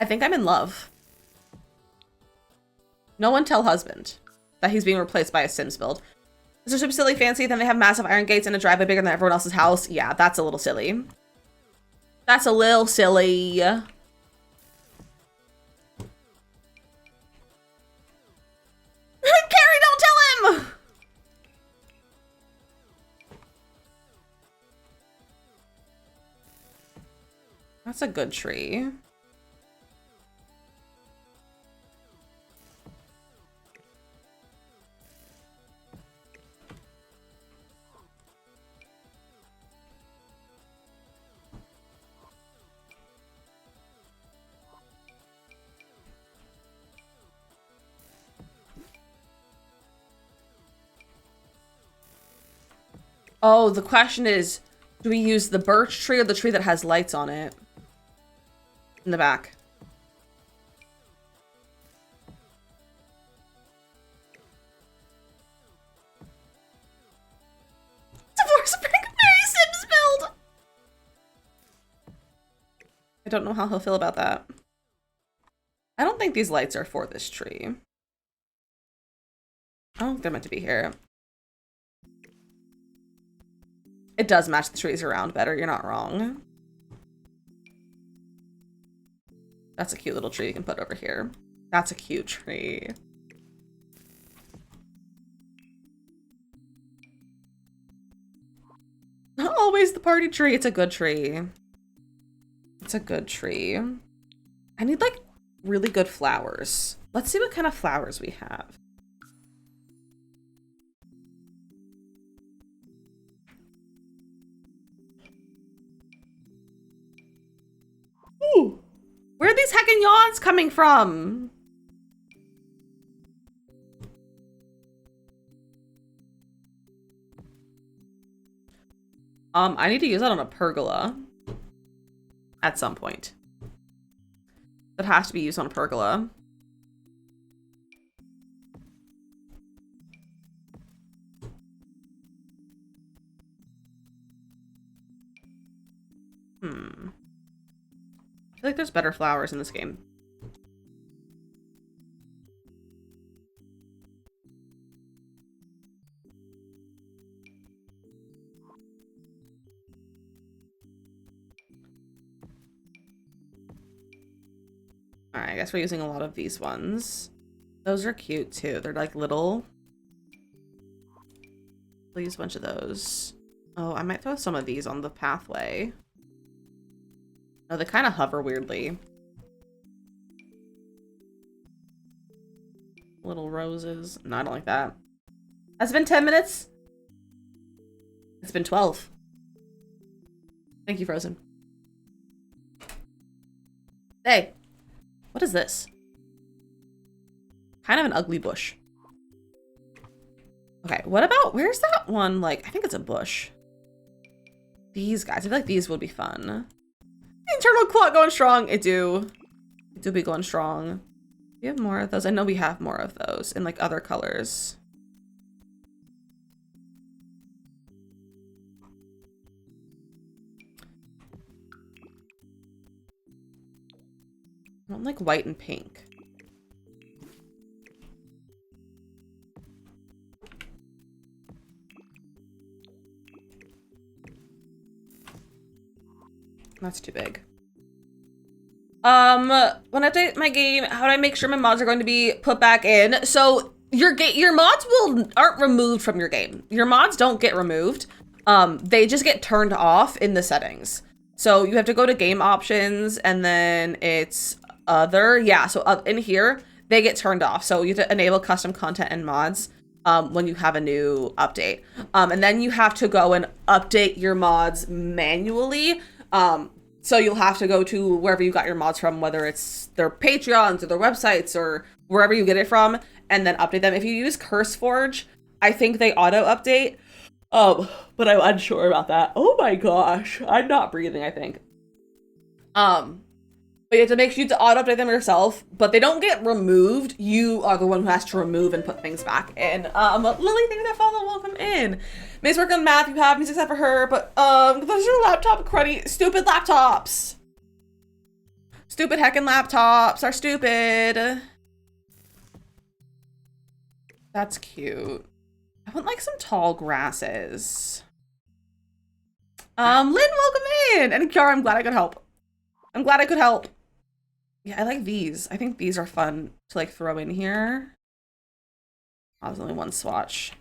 I think I'm in love. No one tell husband that he's being replaced by a Sims build. Is this silly fancy? Then they have massive iron gates and a driveway bigger than everyone else's house. Yeah, that's a little silly. That's a little silly. Carrie, don't tell him! That's a good tree. Oh, the question is, do we use the birch tree or the tree that has lights on it? In the back. Divorce Frank Mary Sims build! I don't know how he'll feel about that. I don't think these lights are for this tree. I don't think they're meant to be here. It does match the trees around better, you're not wrong. That's a cute little tree you can put over here. That's a cute tree. Not always the party tree, it's a good tree. It's a good tree. I need like really good flowers. Let's see what kind of flowers we have. Ooh. Where are these heckin' yawns coming from? I need to use that on a pergola. At some point. That has to be used on a pergola. I feel like there's better flowers in this game. Alright, I guess we're using a lot of these ones. Those are cute too. They're like little. We'll use a bunch of those. Oh, I might throw some of these on the pathway. Oh, they kind of hover weirdly. Little roses. No, I don't like that. Has it been 10 minutes? It's been 12. Thank you, Frozen. Hey, what is this? Kind of an ugly bush. Okay, what about, where's that one? Like, I think it's a bush. These guys, I feel like these would be fun. Internal clock going strong. It do be going strong. We have more of those. I know we have more of those in like other colors. I don't like white and pink. That's too big. When I update my game, how do I make sure my mods are going to be put back in? So your mods aren't removed from your game. Your mods don't get removed. They just get turned off in the settings. So you have to go to game options and then it's other. Yeah, so up in here, they get turned off. So you have to enable custom content and mods when you have a new update. And then you have to go and update your mods manually. So you'll have to go to wherever you got your mods from, whether it's their Patreons or their websites or wherever you get it from, and then update them. If you use CurseForge, I think they auto update. But I'm unsure about that. Oh my gosh, I'm not breathing, I think. But you have to make sure to auto update them yourself, but they don't get removed. You are the one who has to remove and put things back in. Lily, thank you for that follow, welcome in. May's work on math, you have music except for her, but, those are laptop cruddy, stupid laptops. Stupid heckin' laptops are stupid. That's cute. I want like some tall grasses. Lynn, welcome in. And Kiara, I'm glad I could help. I'm glad I could help. Yeah, I like these. I think these are fun to like throw in here. Oh, there's only one swatch.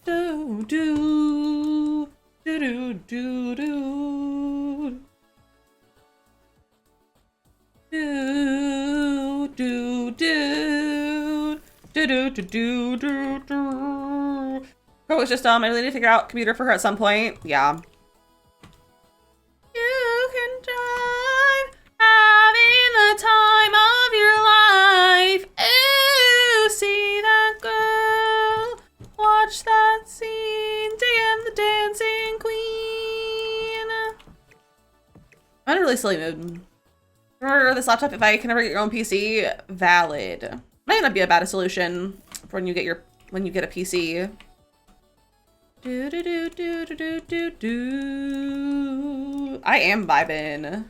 Do do do do do do do do do do do do do do. Girl was just I really need to figure out commuter for her at some point. Yeah. You can drive, having the time of your life. Ooh, see that girl, watch that scene, damn the dancing queen. I'm in a really silly mood. Remember this laptop, if I can ever get your own PC, valid. Might not be a bad solution for when you get a PC. Do do do do do do do do. I am vibing.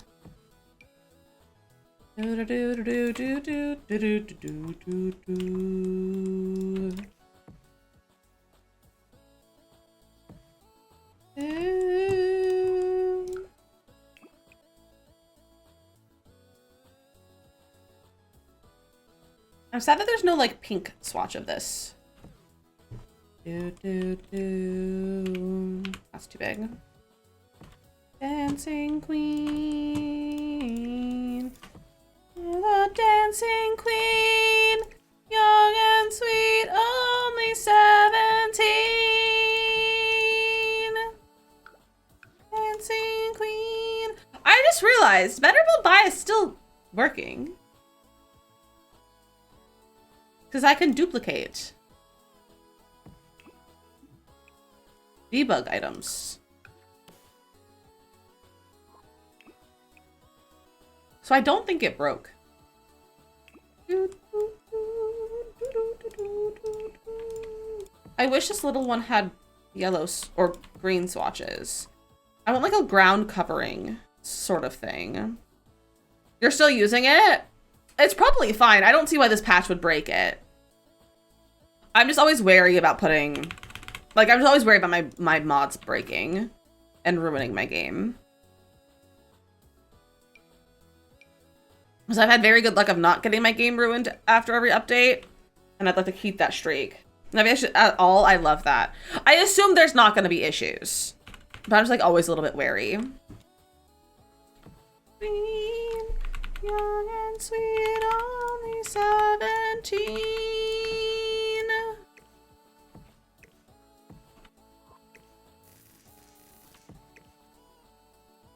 Do do do do do do do do do do do. I'm sad that there's no like pink swatch of this. Do, do, do. That's too big. Dancing queen. You're the dancing queen. Young and sweet, only 17. Dancing queen. I just realized Venerable Buy is still working. Because I can duplicate. Debug items. So I don't think it broke. I wish this little one had yellow or green swatches. I want like a ground covering sort of thing. You're still using it? It's probably fine. I don't see why this patch would break it. I'm just always wary about putting... Like, I'm just always worried about my mods breaking and ruining my game. Because I've had very good luck of not getting my game ruined after every update. And I'd like to keep that streak. And if I should, at all, I love that. I assume there's not going to be issues. But I'm just like always a little bit wary. Queen, young and sweet, only 17.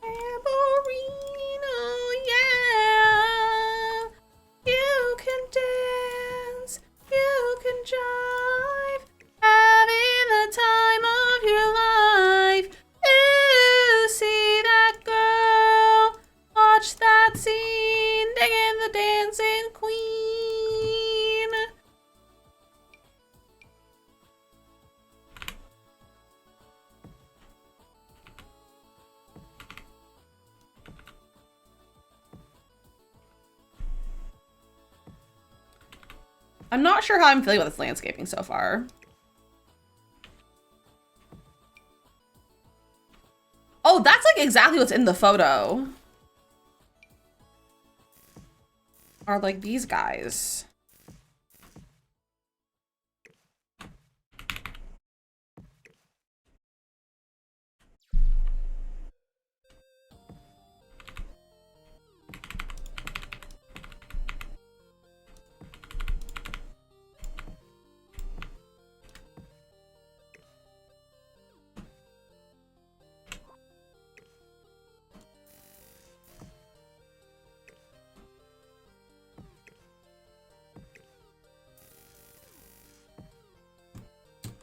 Tambourine, oh yeah. You can dance, you can jive, having the time of your life. Ooh, see that girl, watch that scene, digging the dancing queen. I'm not sure how I'm feeling about this landscaping so far. Oh, that's like exactly what's in the photo. Are like these guys.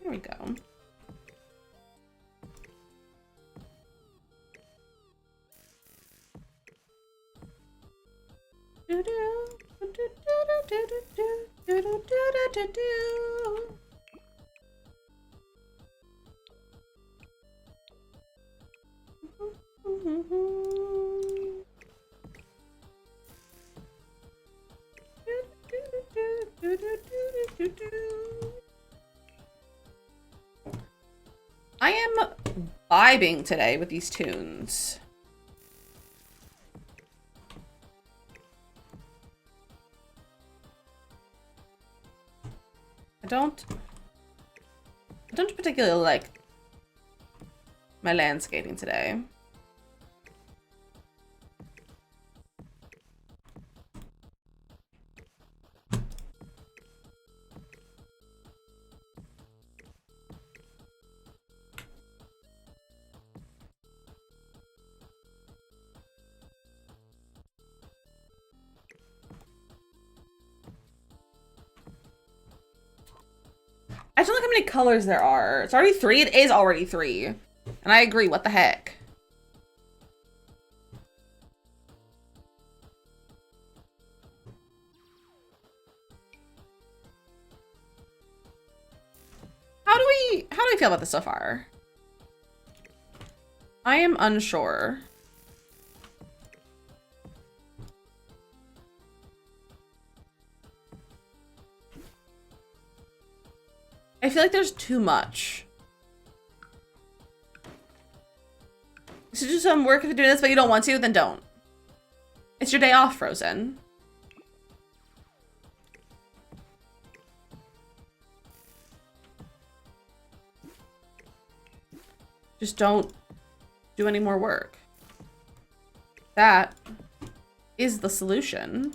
There we go. I am vibing today with these tunes. I don't particularly like my landscaping today. I just don't like how many colors there are. It's already 3. It is already 3. And I agree. What the heck? How do we feel about this so far? I am unsure. I feel like there's too much. You should do some work if you're doing this, but you don't want to, then don't. It's your day off, Frozen. Just don't do any more work. That is the solution.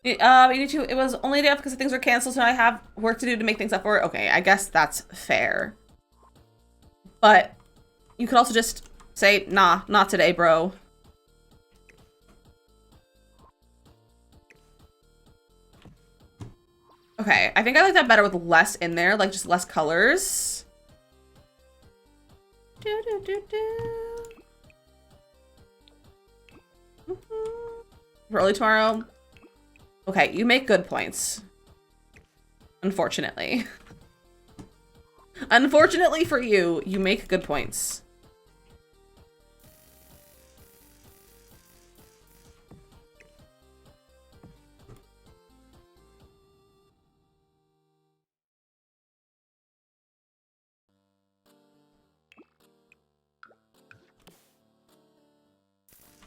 It was only a day off because things were canceled, so I have work to do to make things up for it. Okay, I guess that's fair. But you could also just say, nah, not today, bro. Okay, I think I like that better with less in there, like just less colors. For early tomorrow. Okay, you make good points. Unfortunately. Unfortunately for you, you make good points.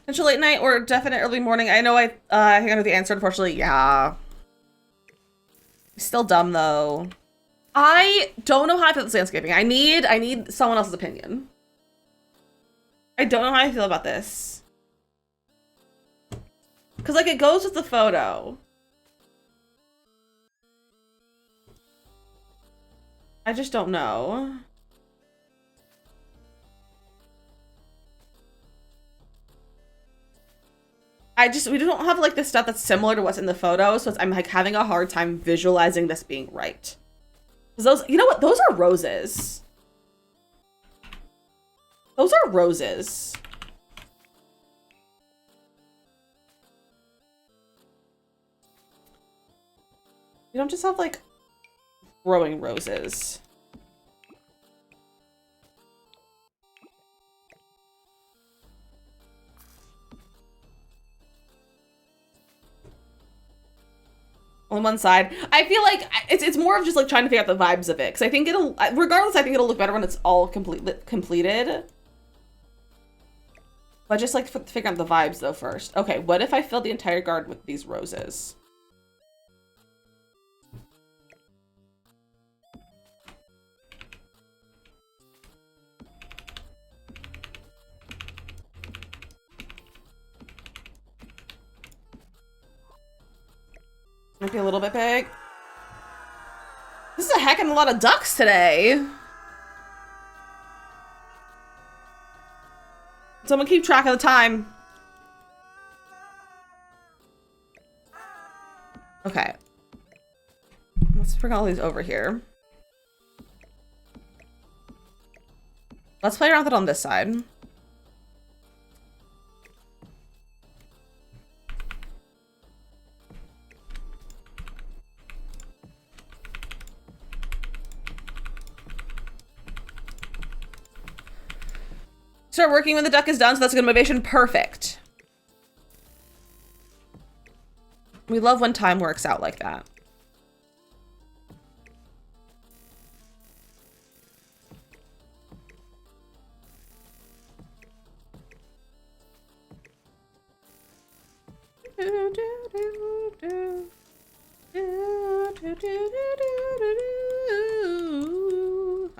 Potential late night or definite early morning? I know I think I know the answer, unfortunately. Yeah. Still dumb though. I don't know how I feel about this landscaping. I need someone else's opinion. I don't know how I feel about this. Cause like it goes with the photo. I just don't know. We don't have like the stuff that's similar to what's in the photo, so I'm like having a hard time visualizing this being right. Those, you know what? Those are roses. Those are roses. You don't just have like growing roses. On one side, I feel like it's more of just like trying to figure out the vibes of it, because I think it'll, regardless, I think it'll look better when it's all completed. But just like figure out the vibes though first. Okay, what if I filled the entire garden with these roses? Might be a little bit big. This is a heck of a lot of ducks today. Someone keep track of the time. Okay. Let's bring all these over here. Let's play around with it on this side. Start working when the duck is done, so that's a good motivation. Perfect. We love when time works out like that.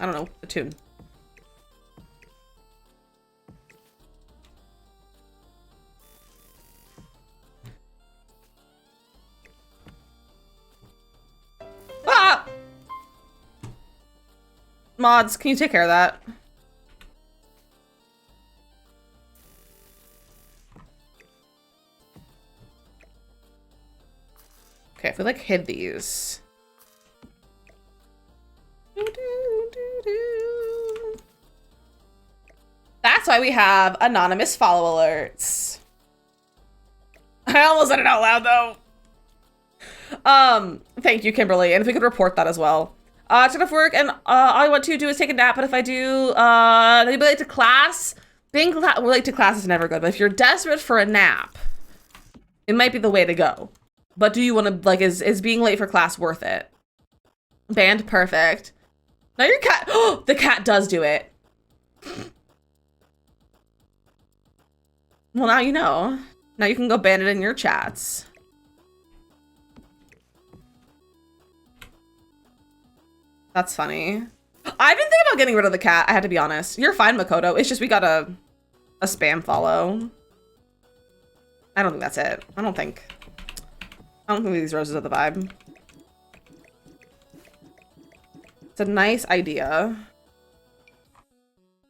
I don't know the tune. Ah! Mods, can you take care of that? Okay, if we like hid these. That's why we have anonymous follow alerts. I almost said it out loud though. Thank you, Kimberly. And if we could report that as well. It's enough work and all I want to do is take a nap, but if I do, then you'll be late to class. Being late to class is never good, but if you're desperate for a nap, it might be the way to go. But do you want to, like, is being late for class worth it? Banned, perfect. Now your cat, oh, the cat does do it. Well, now you know. Now you can go ban it in your chats. That's funny. I've been thinking about getting rid of the cat, I had to be honest. You're fine, Makoto. It's just we got a spam follow. I don't think that's it. I don't think these roses are the vibe. It's a nice idea.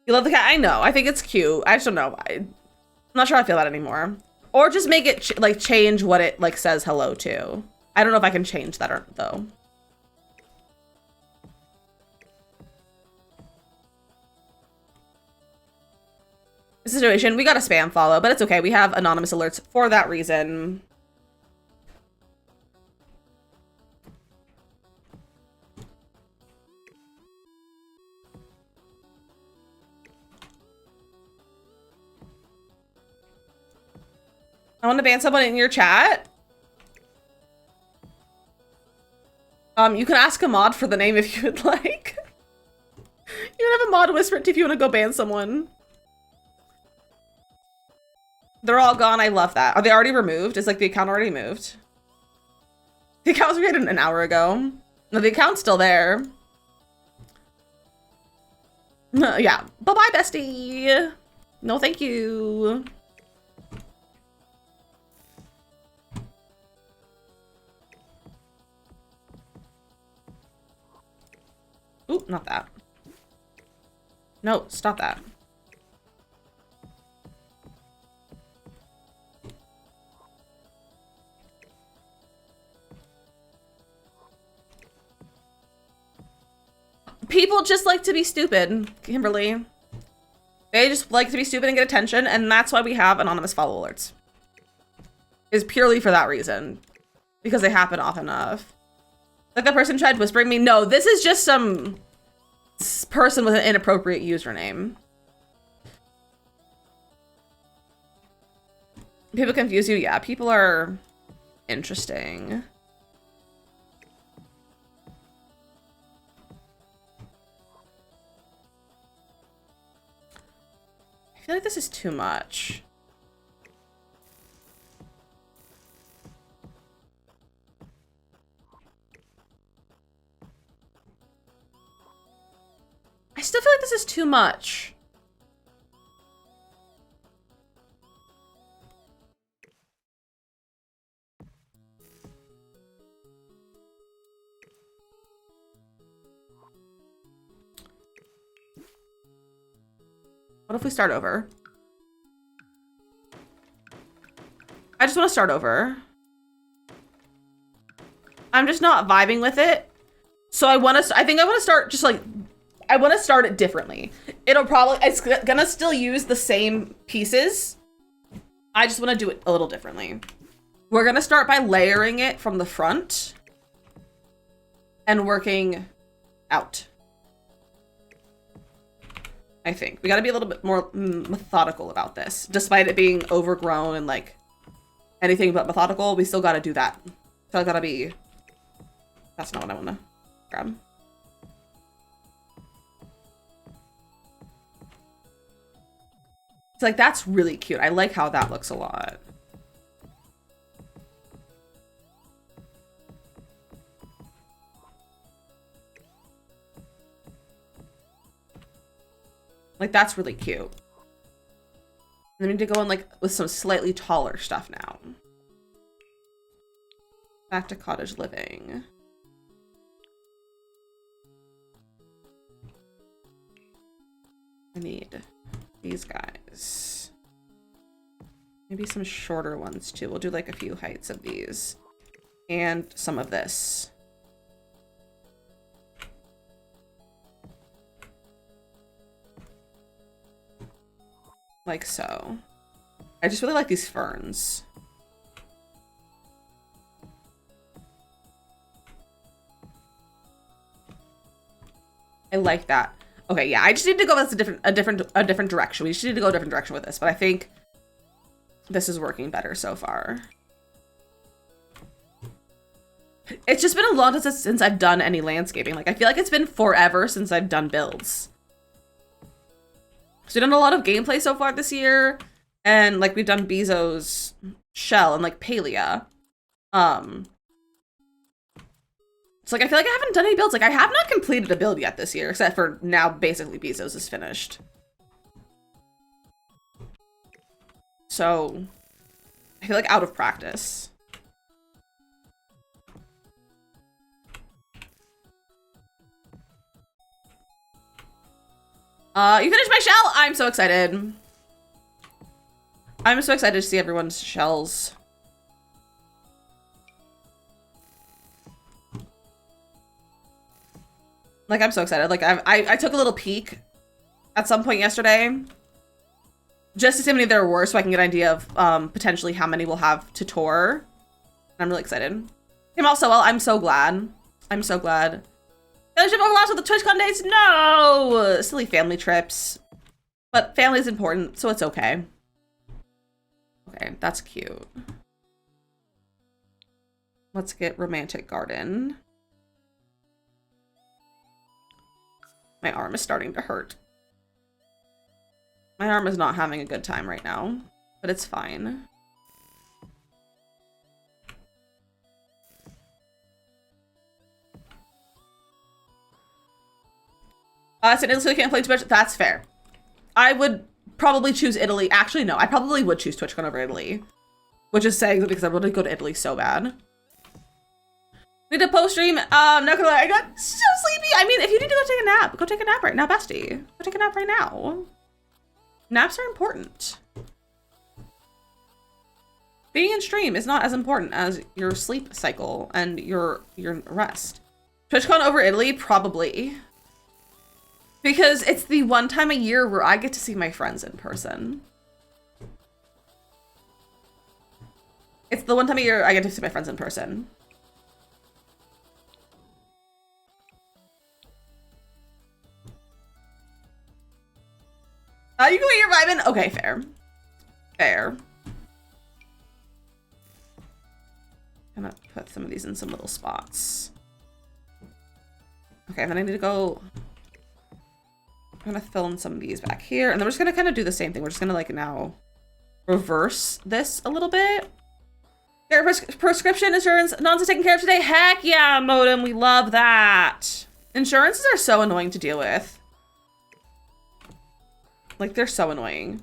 You love the cat? I know. I think it's cute. I just don't know. I'm not sure how I feel about it anymore. Or just make it like change what it like says hello to. I don't know if I can change that or though. The situation, we got a spam follow, but it's okay. We have anonymous alerts for that reason. I want to ban someone in your chat. You can ask a mod for the name if you would like. You can have a mod whisper it if you want to go ban someone. They're all gone. I love that. Are they already removed? Is like the account already moved? The account was created an hour ago. No, the account's still there. Yeah. Bye-bye, bestie. No, thank you. Ooh, not that. No, stop that. People just like to be stupid, Kimberly. They just like to be stupid and get attention, and that's why we have anonymous follow alerts. Is purely for that reason. Because they happen often enough. Like that person tried whispering me. No, this is just some person with an inappropriate username. People confuse you? Yeah, people are interesting. I feel like this is too much. I still feel like this is too much. What if we start over? I just want to start over. I'm just not vibing with it. So I think I want to start just like, I want to start it differently. It's gonna still use the same pieces. I just want to do it a little differently. We're gonna start by layering it from the front and working out. I think. We gotta be a little bit more methodical about this. Despite it being overgrown and like anything but methodical, we still gotta do that. Still gotta be... That's not what I wanna grab. It's like, that's really cute. I like how that looks a lot. Like, that's really cute. And then we need to go in, like, with some slightly taller stuff now. Back to cottage living. I need these guys. Maybe some shorter ones, too. We'll do, like, a few heights of these. And some of this. Like so. I just really like these ferns. I like that. Okay, yeah, I just need to go with a different direction. We just need to go a different direction with this, but I think this is working better so far. It's just been a long time since I've done any landscaping. Like, I feel like it's been forever since I've done builds. So we've done a lot of gameplay so far this year, and like we've done Bezo's shell and like Palia. So like I feel like I haven't done any builds. Like I have not completed a build yet this year, except for now basically Bezo's is finished. So I feel like out of practice. You finished my shell? I'm so excited. I'm so excited to see everyone's shells. Like, I'm so excited. Like, I took a little peek at some point yesterday just to see how many there were so I can get an idea of potentially how many we'll have to tour. And I'm really excited. Came out so well. I'm so glad. I'm so glad. Should have lots of the TwitchCon days? No! Silly family trips. But family is important, so it's okay. Okay, that's cute. Let's get romantic garden. My arm is starting to hurt. My arm is not having a good time right now, but it's fine. So Italy can't play Twitch. That's fair. I would probably choose Italy. Actually, no. I probably would choose TwitchCon over Italy. Which is saying that because I want to go to Italy so bad. Need a post stream. Not gonna lie, I got so sleepy. I mean, if you need to go take a nap right now, bestie. Go take a nap right now. Naps are important. Being in stream is not as important as your sleep cycle and your rest. TwitchCon over Italy, probably. Because it's the one time a year where I get to see my friends in person. It's the one time a year I get to see my friends in person. You can wait your vibing? Okay, fair. Fair. I'm gonna put some of these in some little spots. Okay, then I need to go... I'm gonna fill in some of these back here, and then we're just gonna kind of do the same thing. We're just gonna like now reverse this a little bit. Their prescription insurance nonsense taken care of today. Heck yeah, Modem, we love that. Insurances are so annoying to deal with. Like they're so annoying.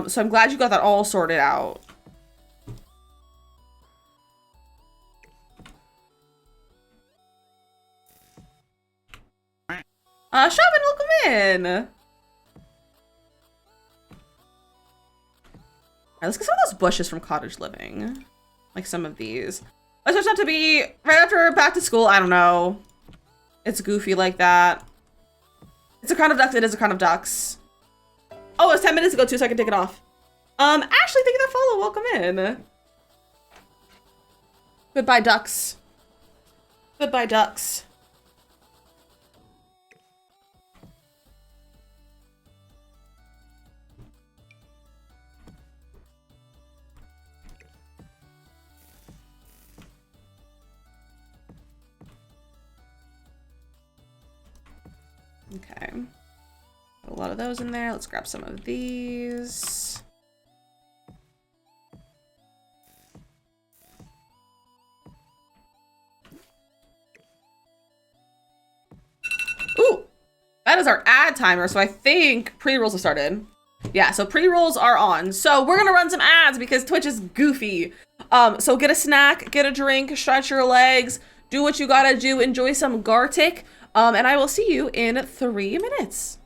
So I'm glad you got that all sorted out. Shaman, welcome in. Alright, let's get some of those bushes from cottage living. Like some of these. Let's just have to be right after back to school. I don't know. It's goofy like that. It's a crown of ducks. It is a crown of ducks. Oh, it was 10 minutes ago too, so I can take it off. Ashley, thank you for that follow. Welcome in. Goodbye, ducks. Goodbye, ducks. Okay. A lot of those in there. Let's grab some of these. Ooh, that is our ad timer. So I think pre-rolls have started. Yeah, so pre-rolls are on. So we're gonna run some ads because Twitch is goofy. So get a snack, get a drink, stretch your legs, do what you gotta do, enjoy some Gartic, and I will see you in 3 minutes.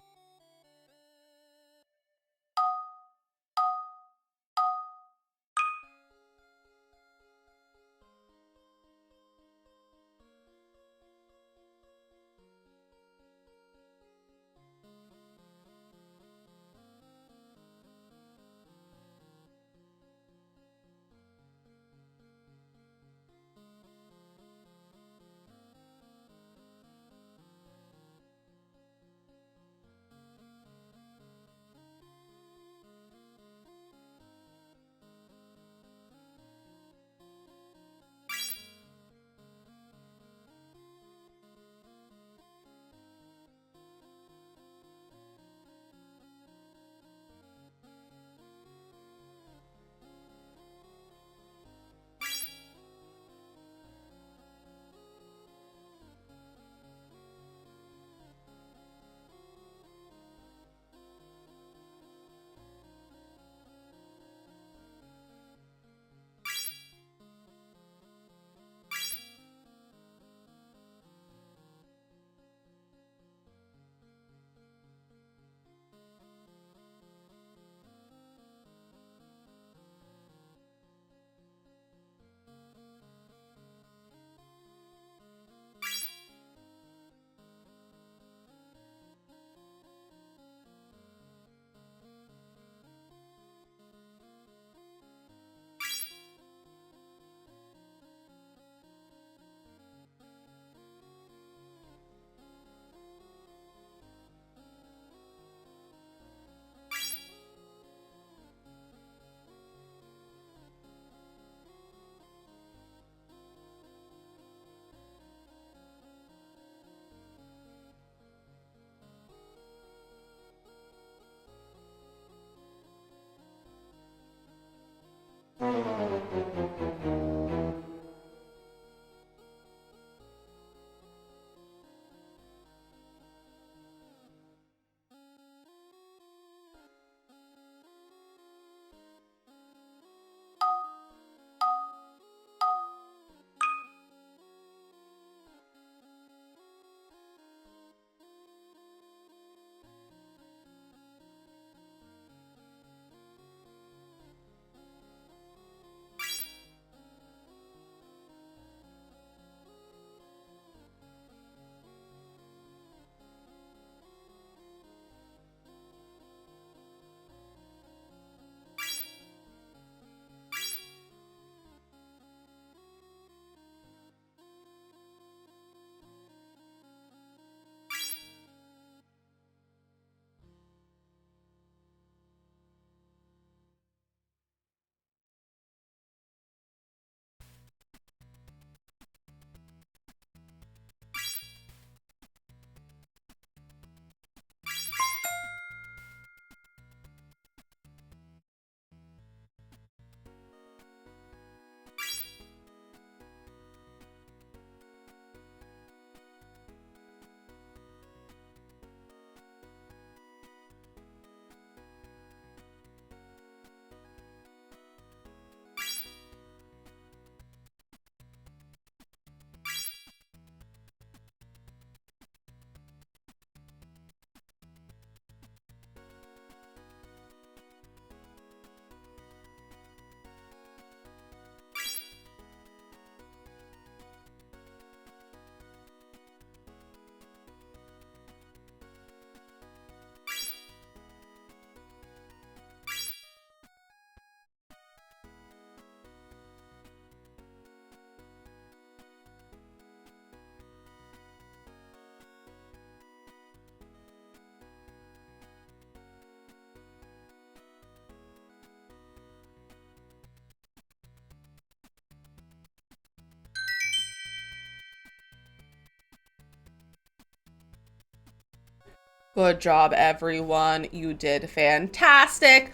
Good job, everyone. You did fantastic.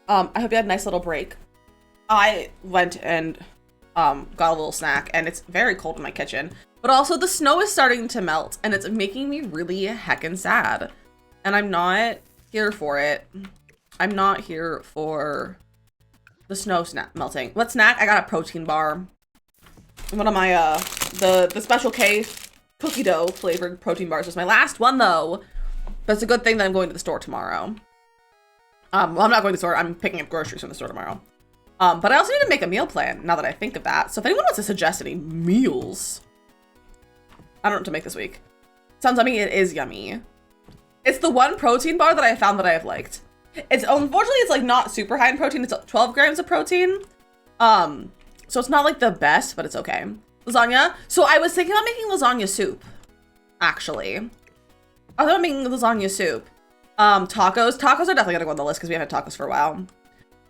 I hope you had a nice little break. I went and got a little snack, and it's very cold in my kitchen. But also the snow is starting to melt, and it's making me really heckin' sad. And I'm not here for it. I'm not here for the snow melting. What snack? I got a protein bar. One of my the Special K cookie dough flavored protein bars was my last one though. But it's a good thing that I'm going to the store tomorrow. Well, I'm not going to the store. I'm picking up groceries from the store tomorrow. But I also need to make a meal plan now that I think of that. So if anyone wants to suggest any meals, I don't know what to make this week. Sounds yummy. It is yummy. It's the one protein bar that I found that I have liked. It's unfortunately it's like not super high in protein. It's 12 grams of protein. So it's not like the best, but it's okay. Lasagna. So I was thinking about making lasagna soup, actually. I thought about making lasagna soup. Tacos. Tacos are definitely gonna go on the list because we haven't had tacos for a while.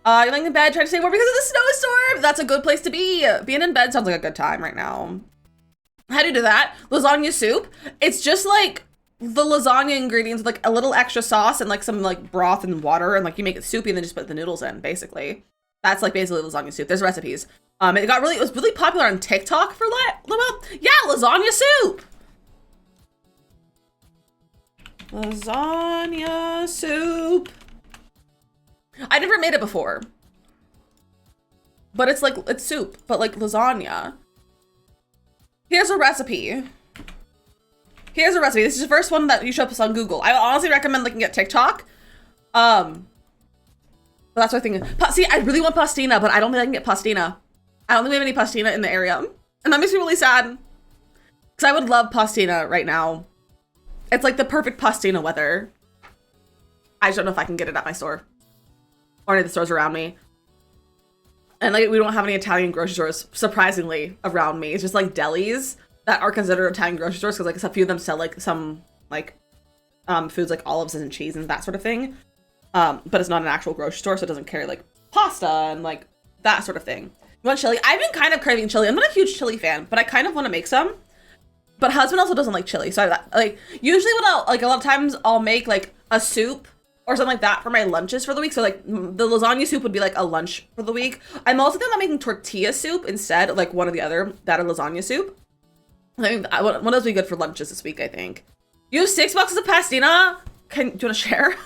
You're laying in bed trying to stay warm because of the snowstorm. That's a good place to be. Being in bed sounds like a good time right now. How do you do that? Lasagna soup. It's just like the lasagna ingredients with like a little extra sauce and like some like broth and water, and like you make it soupy and then just put the noodles in, basically. That's like basically lasagna soup. There's recipes. It was really popular on TikTok for yeah, lasagna soup. Lasagna soup. I never made it before. But it's like, it's soup, but like lasagna. Here's a recipe. Here's a recipe. This is the first one that you show up on Google. I honestly recommend looking at TikTok. But that's what I think. See, I really want pastina, but I don't think I can get pastina. I don't think we have any pastina in the area. And that makes me really sad. Because I would love pastina right now. It's like the perfect pastina weather. I just don't know if I can get it at my store. Or any of the stores around me. And like we don't have any Italian grocery stores, surprisingly, around me. It's just like delis that are considered Italian grocery stores because like a few of them sell like some like foods like olives and cheese and that sort of thing. But it's not an actual grocery store, so it doesn't carry like pasta and like that sort of thing. You want chili? I've been kind of craving chili. I'm not a huge chili fan, but I kind of want to make some. But husband also doesn't like chili, so like usually what I'll like a lot of times I'll make like a soup or something like that for my lunches for the week. So like the lasagna soup would be like a lunch for the week. I'm also thinking about making tortilla soup instead, like one or the other, that or lasagna soup. I think one of those would be good for lunches this week, I think. You have $6 of pastina? Do you want to share?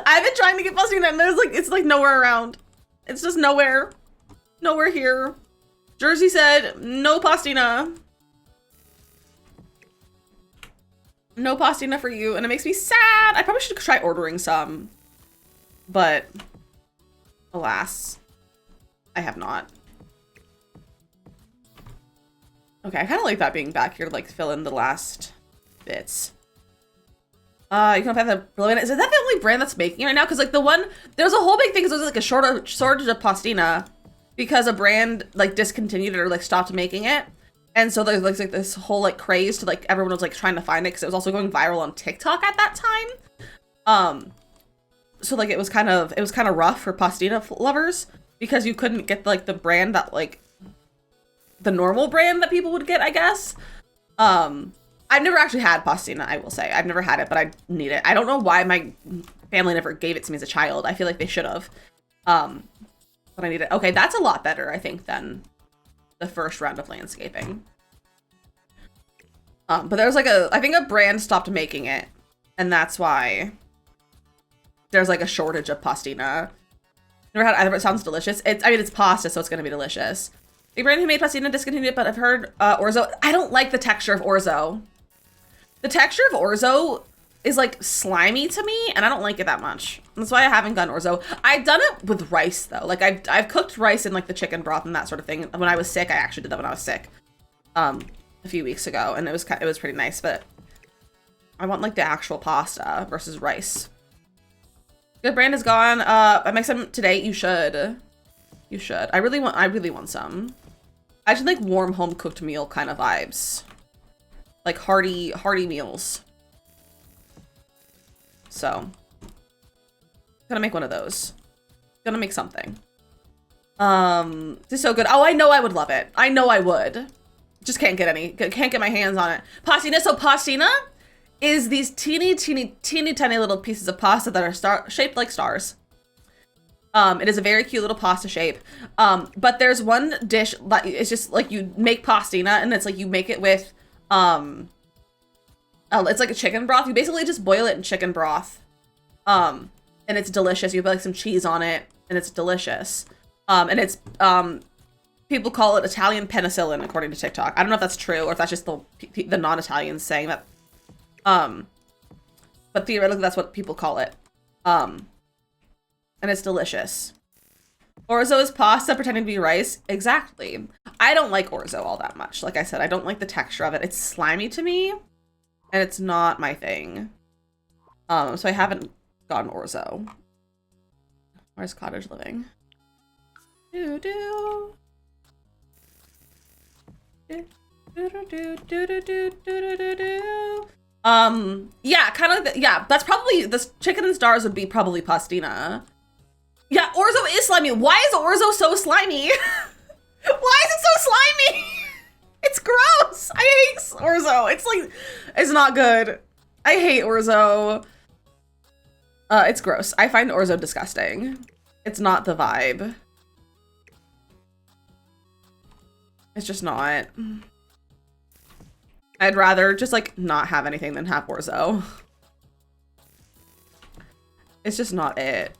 I've been trying to get pastina and it's like nowhere around. It's just nowhere. Nowhere here. Jersey said no pastina. No pastina for you, and it makes me sad. I probably should try ordering some, but alas, I have not. Okay, I kind of like that being back here to like fill in the last bits. You can find the brilliant. Is that the only brand that's making it right now? Because like there's a whole big thing because there's like a shortage of pastina because a brand like discontinued it or like stopped making it. And so there's like this whole like craze to like everyone was like trying to find it because it was also going viral on TikTok at that time. So like it was kind of rough for pastina lovers because you couldn't get like the brand that like the normal brand that people would get, I guess. I've never actually had pastina, I will say. I've never had it, but I need it. I don't know why my family never gave it to me as a child. I feel like they should have. But I need it. Okay, that's a lot better, I think, than the first round of landscaping. But there's like I think a brand stopped making it, and that's why there's like a shortage of pastina. Never had either, but it sounds delicious. It's pasta, so it's gonna be delicious. The brand who made pastina discontinued it, but I've heard orzo. I don't like the texture of orzo. The texture of orzo is like slimy to me, and I don't like it that much. That's why I haven't done orzo. I've done it with rice though. Like I've cooked rice in like the chicken broth and that sort of thing. When I was sick, I actually did that when I was sick, a few weeks ago, and it was pretty nice. But I want like the actual pasta versus rice. Good brand is gone. I make some today. You should. You should. I really want some. I just like warm home cooked meal kind of vibes. Like hearty meals. So, gonna make one of those. Gonna make something. This is so good. Oh, I know I would love it. I know I would. Just can't get my hands on it. Pastina. So pastina is these teeny tiny little pieces of pasta that are shaped like stars. It is a very cute little pasta shape. But there's one dish that it's just like you make pastina, and it's like you make it with it's like a chicken broth. You basically just boil it in chicken broth. And it's delicious. You put like some cheese on it, and it's delicious. And it's people call it Italian penicillin according to TikTok. I don't know if that's true or if that's just the non-Italians saying that. But theoretically that's what people call it. And it's delicious. Orzo is pasta pretending to be rice. Exactly. I don't like orzo all that much. Like I said, I don't like the texture of it. It's slimy to me, and it's not my thing. So I haven't gotten orzo. Where's Cottage Living? Do do. Do do do do do do do do do. Yeah, kind of. Yeah, that's probably this chicken and stars would be probably pastina. Yeah, orzo is slimy. Why is orzo so slimy? Why is it so slimy? It's gross. I hate orzo. It's like, it's not good. I hate orzo. It's gross. I find orzo disgusting. It's not the vibe. It's just not. I'd rather just like not have anything than have orzo. It's just not it.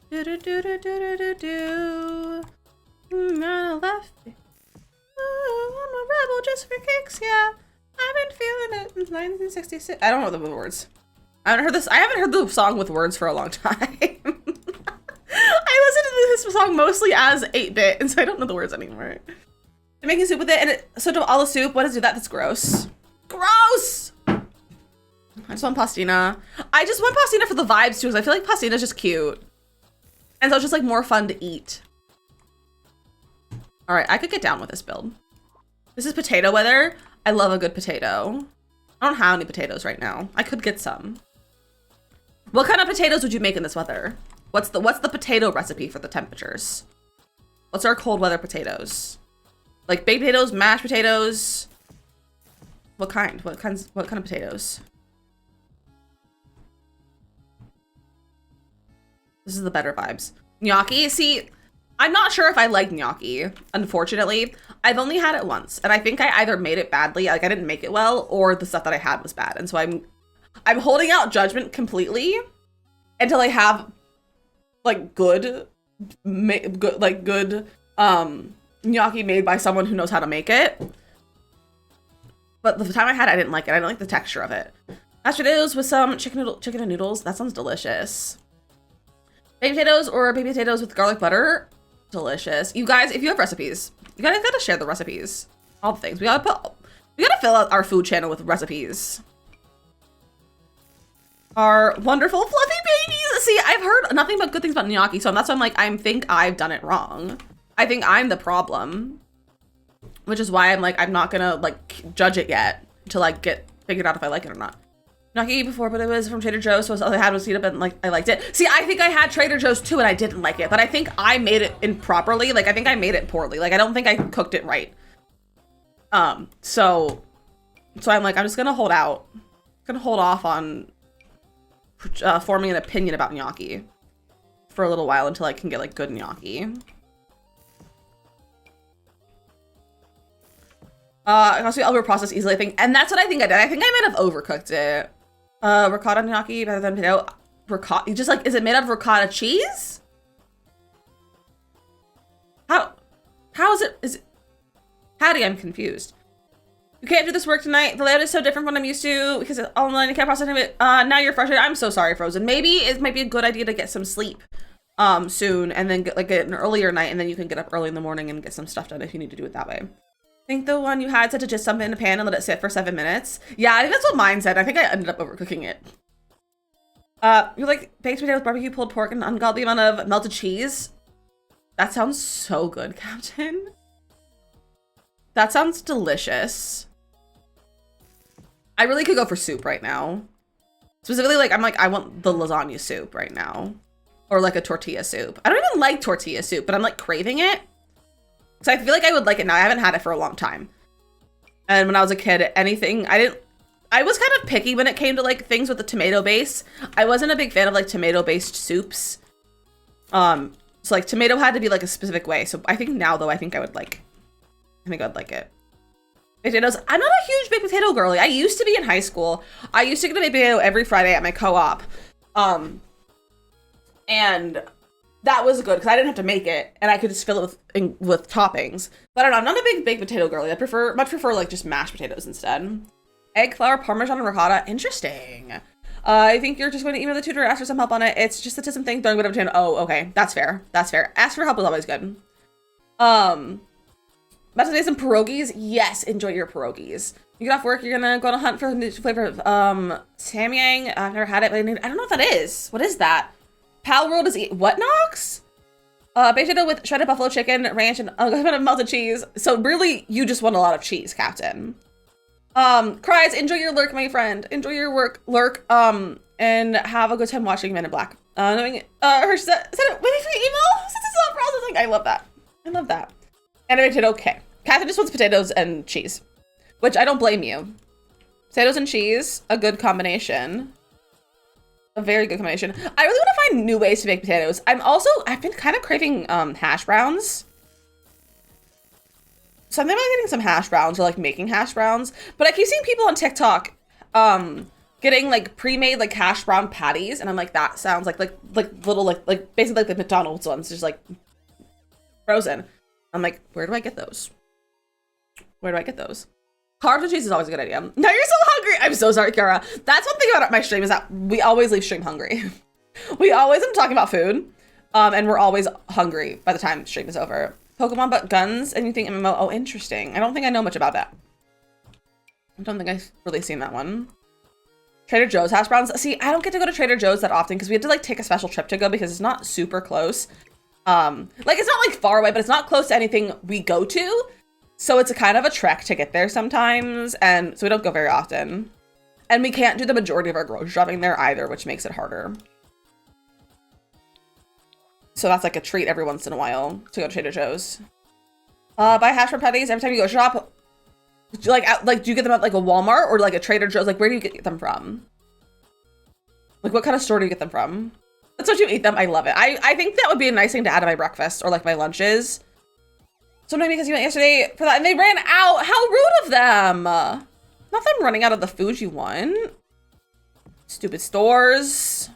Do do do do do do do. I left. Oh, I'm a rebel just for kicks, yeah. I've been feeling it since 1966. I don't know the words. I haven't heard the song with words for a long time. I listen to this song mostly as 8-bit, and so I don't know the words anymore. They're making soup with it, and so do all the soup. What is it? That's gross. Gross! I just want pastina. I just want pastina for the vibes too, because I feel like pastina is just cute. And so it's just like more fun to eat. All right, I could get down with this build. This is potato weather. I love a good potato. I don't have any potatoes right now. I could get some. What kind of potatoes would you make in this weather? What's the potato recipe for the temperatures? What's our cold weather potatoes? Like baked potatoes, mashed potatoes. What kind? What kind of potatoes? This is the better vibes. Gnocchi, see, I'm not sure if I like gnocchi, unfortunately. I've only had it once, and I think I either made it badly, like I didn't make it well, or the stuff that I had was bad. And so I'm holding out judgment completely until I have like good gnocchi made by someone who knows how to make it. But the time I had it, I didn't like it. I don't like the texture of it. Mashed potatoes with some chicken and noodles. That sounds delicious. Baked potatoes or baby potatoes with garlic butter. Delicious. You guys, if you have recipes, you gotta share the recipes. All the things. We gotta fill out our food channel with recipes. Our wonderful fluffy babies. See, I've heard nothing but good things about gnocchi, so that's why I'm like, I think I've done it wrong. I think I'm the problem. Which is why I'm like, I'm not gonna like judge it yet until I get figured out if I like it or not. Gnocchi before, but it was from Trader Joe's, so all I had was heat up and like I liked it. See, I think I had Trader Joe's too and I didn't like it, but I think I made it improperly. Like I think I made it poorly. Like I don't think I cooked it right. So I'm like, I'm just gonna hold out. I'm gonna hold off on forming an opinion about gnocchi for a little while until I can get like good gnocchi. It also be processed easily, I think, and that's what I think I did. I think I might have overcooked it. Ricotta gnocchi better than potato. Ricotta, just like, is it made out of ricotta cheese? How is it? Howdy, I'm confused. You can't do this work tonight. The layout is so different from what I'm used to because it's online. I can't process it. Now you're frustrated. I'm so sorry, Frozen. Maybe it might be a good idea to get some sleep soon and then get an earlier night, and then you can get up early in the morning and get some stuff done if you need to do it that way. I think the one you had said to just dump it in a pan and let it sit for 7 minutes. Yeah, I think that's what mine said. I think I ended up overcooking it. You like baked potatoes, barbecue, pulled pork, and an ungodly amount of melted cheese? That sounds so good, Captain. That sounds delicious. I really could go for soup right now. Specifically, like, I want the lasagna soup right now. Or like a tortilla soup. I don't even like tortilla soup, but I'm like craving it. So I feel like I would like it now. I haven't had it for a long time. And when I was a kid, I was kind of picky when it came to like things with the tomato base. I wasn't a big fan of like tomato based soups. So like tomato had to be like a specific way. So I think now though, I think I'd like it. Potatoes. I'm not a huge baked potato girly. I used to be in high school. I used to get a baked potato every Friday at my co-op. And that was good because I didn't have to make it and I could just fill it with toppings. But I don't know, I'm not a big baked potato girly. I much prefer like just mashed potatoes instead. Egg, flour, parmesan, and ricotta. Interesting. I think you're just going to email the tutor, ask for some help on it. It's just a tism thing, throwing whatever to. Oh, okay. That's fair. That's fair. Ask for help is always good. About to say some pierogies. Yes, enjoy your pierogies. You get off work, you're gonna go on a hunt for a new flavor of Samyang. I've never had it, but I don't know what that is. What is that? Pal World is what, Nox? Baked potato with shredded buffalo chicken, ranch, and a bit of melted cheese. So really, you just want a lot of cheese, Captain. Cries, enjoy your lurk, my friend. Enjoy your work, lurk, and have a good time watching Men in Black. Knowing, her said it, waiting for your email? Since it's not processing. I love that. I love that. Animated, okay. Catherine just wants potatoes and cheese, which I don't blame you. Potatoes and cheese, a good combination. A very good combination. I really want to find new ways to make potatoes. I've been kind of craving hash browns. So I'm thinking about getting some hash browns or like making hash browns. But I keep seeing people on TikTok getting like pre-made like hash brown patties. And I'm like, that sounds like little like basically like the McDonald's ones, just like frozen. I'm like, where do I get those? Where do I get those? Carbs with cheese is always a good idea. Now you're so hungry. I'm so sorry, Kara. That's one thing about my stream is that we always leave stream hungry. We always am talking about food. And we're always hungry by the time stream is over. Pokemon but guns, anything MMO. Oh, interesting. I don't think I know much about that. I don't think I've really seen that one. Trader Joe's hash browns. See, I don't get to go to Trader Joe's that often because we had to like take a special trip to go because it's not super close. Like it's not like far away, but it's not close to anything we go to. So it's a kind of a trek to get there sometimes, and so we don't go very often. And we can't do the majority of our grocery shopping there either, which makes it harder. So that's like a treat every once in a while to go to Trader Joe's. Buy hash brown patties every time you go shop. Do you get them at like a Walmart or like a Trader Joe's? Like where do you get them from? Like what kind of store do you get them from? That's what you eat them. I love it. I think that would be a nice thing to add to my breakfast or like my lunches. So maybe because you went yesterday for that and they ran out. How rude of them. Not them running out of the food you want. Stupid stores.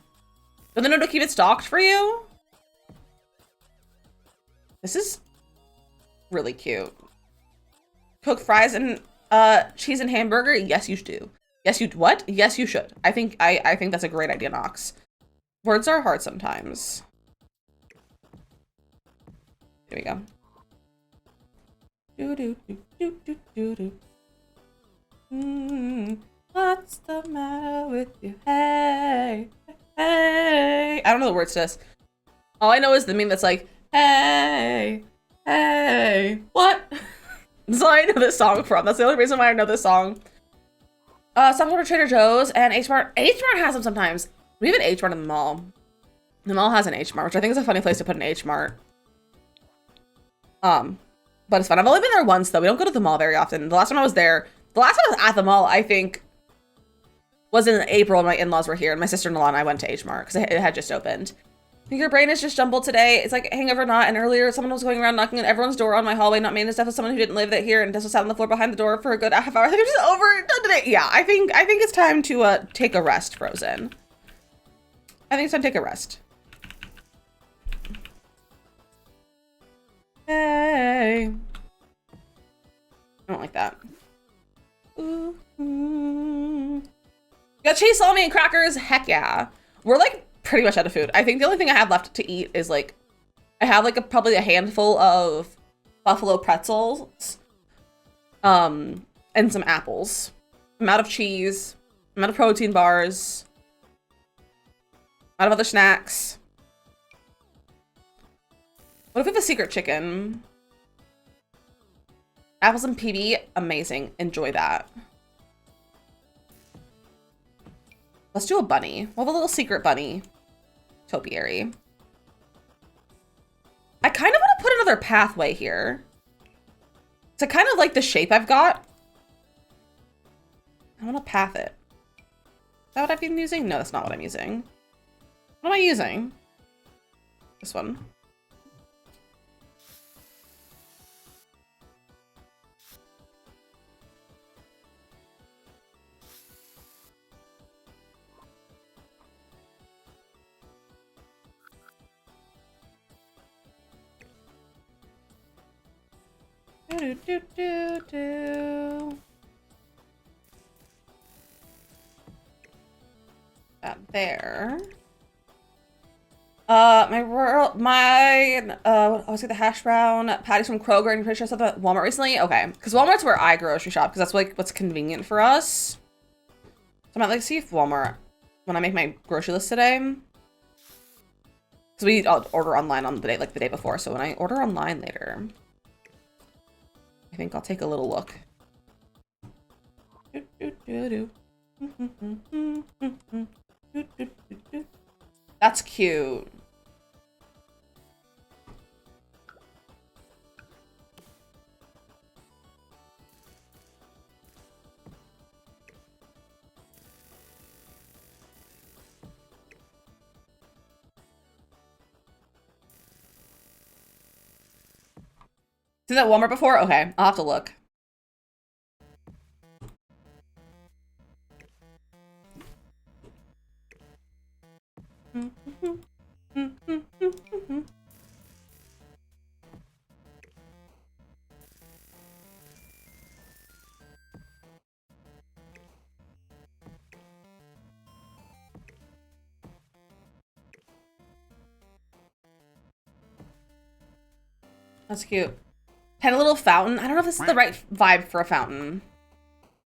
Don't they know to keep it stocked for you? This is really cute. Cook fries and cheese and hamburger. Yes, you do. Yes, you what? Yes, you should. I think that's a great idea, Nox. Words are hard sometimes. Here we go. What's the matter with you? Hey, hey. I don't know the words to this. All I know is the meme that's like, hey, hey, what? That's all I know this song from. That's the only reason why I know this song. Some sort of Trader Joe's and H Mart. H Mart has them sometimes. We have an H Mart in the mall. The mall has an H Mart, which I think is a funny place to put an H Mart. But it's fun. I've only been there once though. We don't go to the mall very often. The last time I was at the mall, I think, was in April when my in-laws were here and my sister-in-law and I went to H Mart because it had just opened. I think your brain is just jumbled today. It's like hangover not. And earlier, someone was going around knocking on everyone's door on my hallway, not making the stuff with someone who didn't live here, and just sat on the floor behind the door for a good half hour. I think I'm just overdone today. Yeah, I think it's time to take a rest, Frozen. I think it's time to take a rest. Hey. I don't like that. Ooh. Got cheese, salami, and crackers. Heck yeah. We're like pretty much out of food. I think the only thing I have left to eat is like, I have like probably a handful of buffalo pretzels, and some apples. I'm out of cheese. I'm out of protein bars. Out of other snacks. What if we have a secret chicken? Apples and PB, amazing. Enjoy that. Let's do a bunny. We'll have a little secret bunny. Topiary. I kind of want to put another pathway here. To kind of like the shape I've got. I want to path it. Is that what I've been using? No, that's not what I'm using. What am I using? This one. Do, do, do, do. That there. I was get the hash brown patties from Kroger, and I'm pretty sure I saw that at Walmart recently. Okay, because Walmart's where I grocery shop, because that's like what's convenient for us. So I might like see if Walmart, when I make my grocery list today, because we order online on the day, like the day before. So when I order online later, I think I'll take a little look. That's cute. Seen that Walmart before? Okay, I'll have to look. That's cute. Had a little fountain. I don't know if this is the right vibe for a fountain.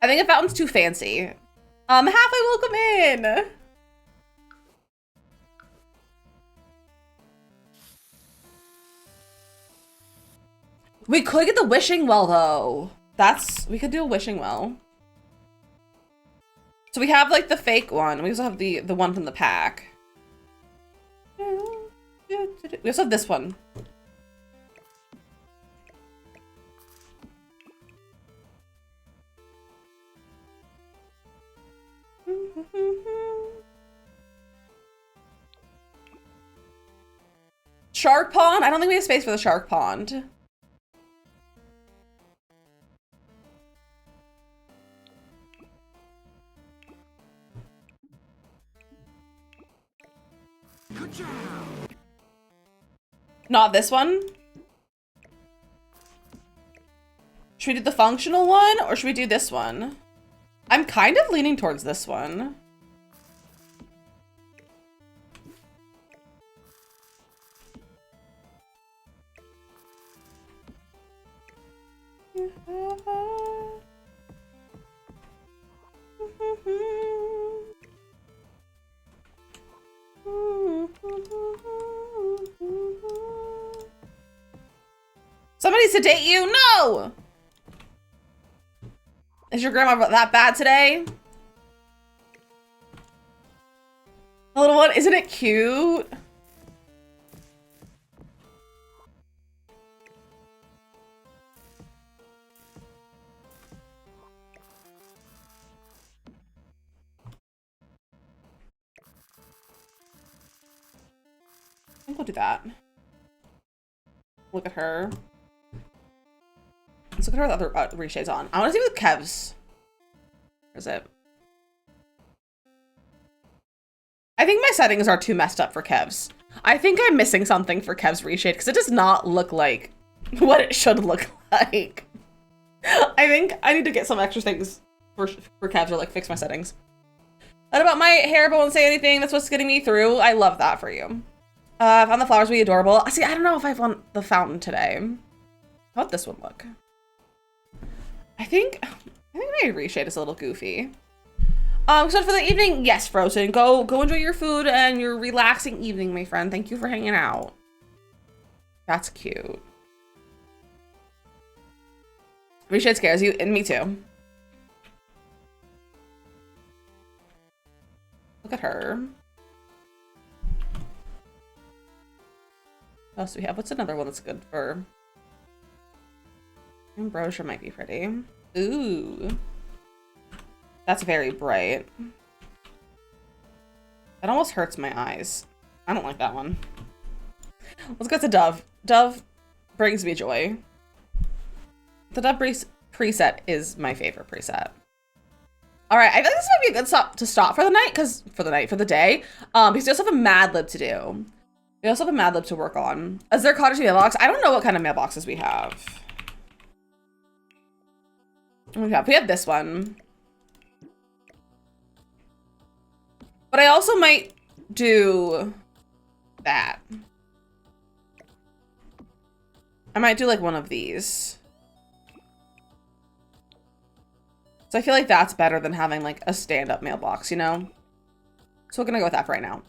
I think a fountain's too fancy. Halfway welcome in. We could get the wishing well though. We could do a wishing well. So we have like the fake one. We also have the one from the pack. We also have this one. Shark pond? I don't think we have space for the shark pond. Good job. Not this one? Should we do the functional one or should we do this one? I'm kind of leaning towards this one. Somebody sedate you? No! Is your grandma that bad today? The little one, isn't it cute? I think we'll do that. Look at her. Let's look at her with other reshades on. I want to see with Kev's. Where is it? I think my settings are too messed up for Kev's. I think I'm missing something for Kev's reshade because it does not look like what it should look like. I think I need to get some extra things for Kev's or like fix my settings. What about my hair? But won't say anything. That's what's getting me through. I love that for you. I found the flowers be adorable. See, I don't know if I want the fountain today. How'd this one look? I think my reshade is a little goofy. So for the evening, yes, Frozen. Go enjoy your food and your relaxing evening, my friend. Thank you for hanging out. That's cute. Reshade scares you, and me too. Look at her. What else do we have? What's another one that's good for? Ambrosia might be pretty. Ooh. That's very bright. That almost hurts my eyes. I don't like that one. Let's go to Dove. Dove brings me joy. The Dove preset is my favorite preset. All right, I think this might be a good stop to stop for the night, for the day. Because we also have a Mad Lib to do. We also have a Mad Lib to work on. Is there a cottage mailbox? I don't know what kind of mailboxes we have. We have this one. But I also might do that. I might do like one of these. So I feel like that's better than having like a stand-up mailbox, you know? So we're gonna go with that for right now.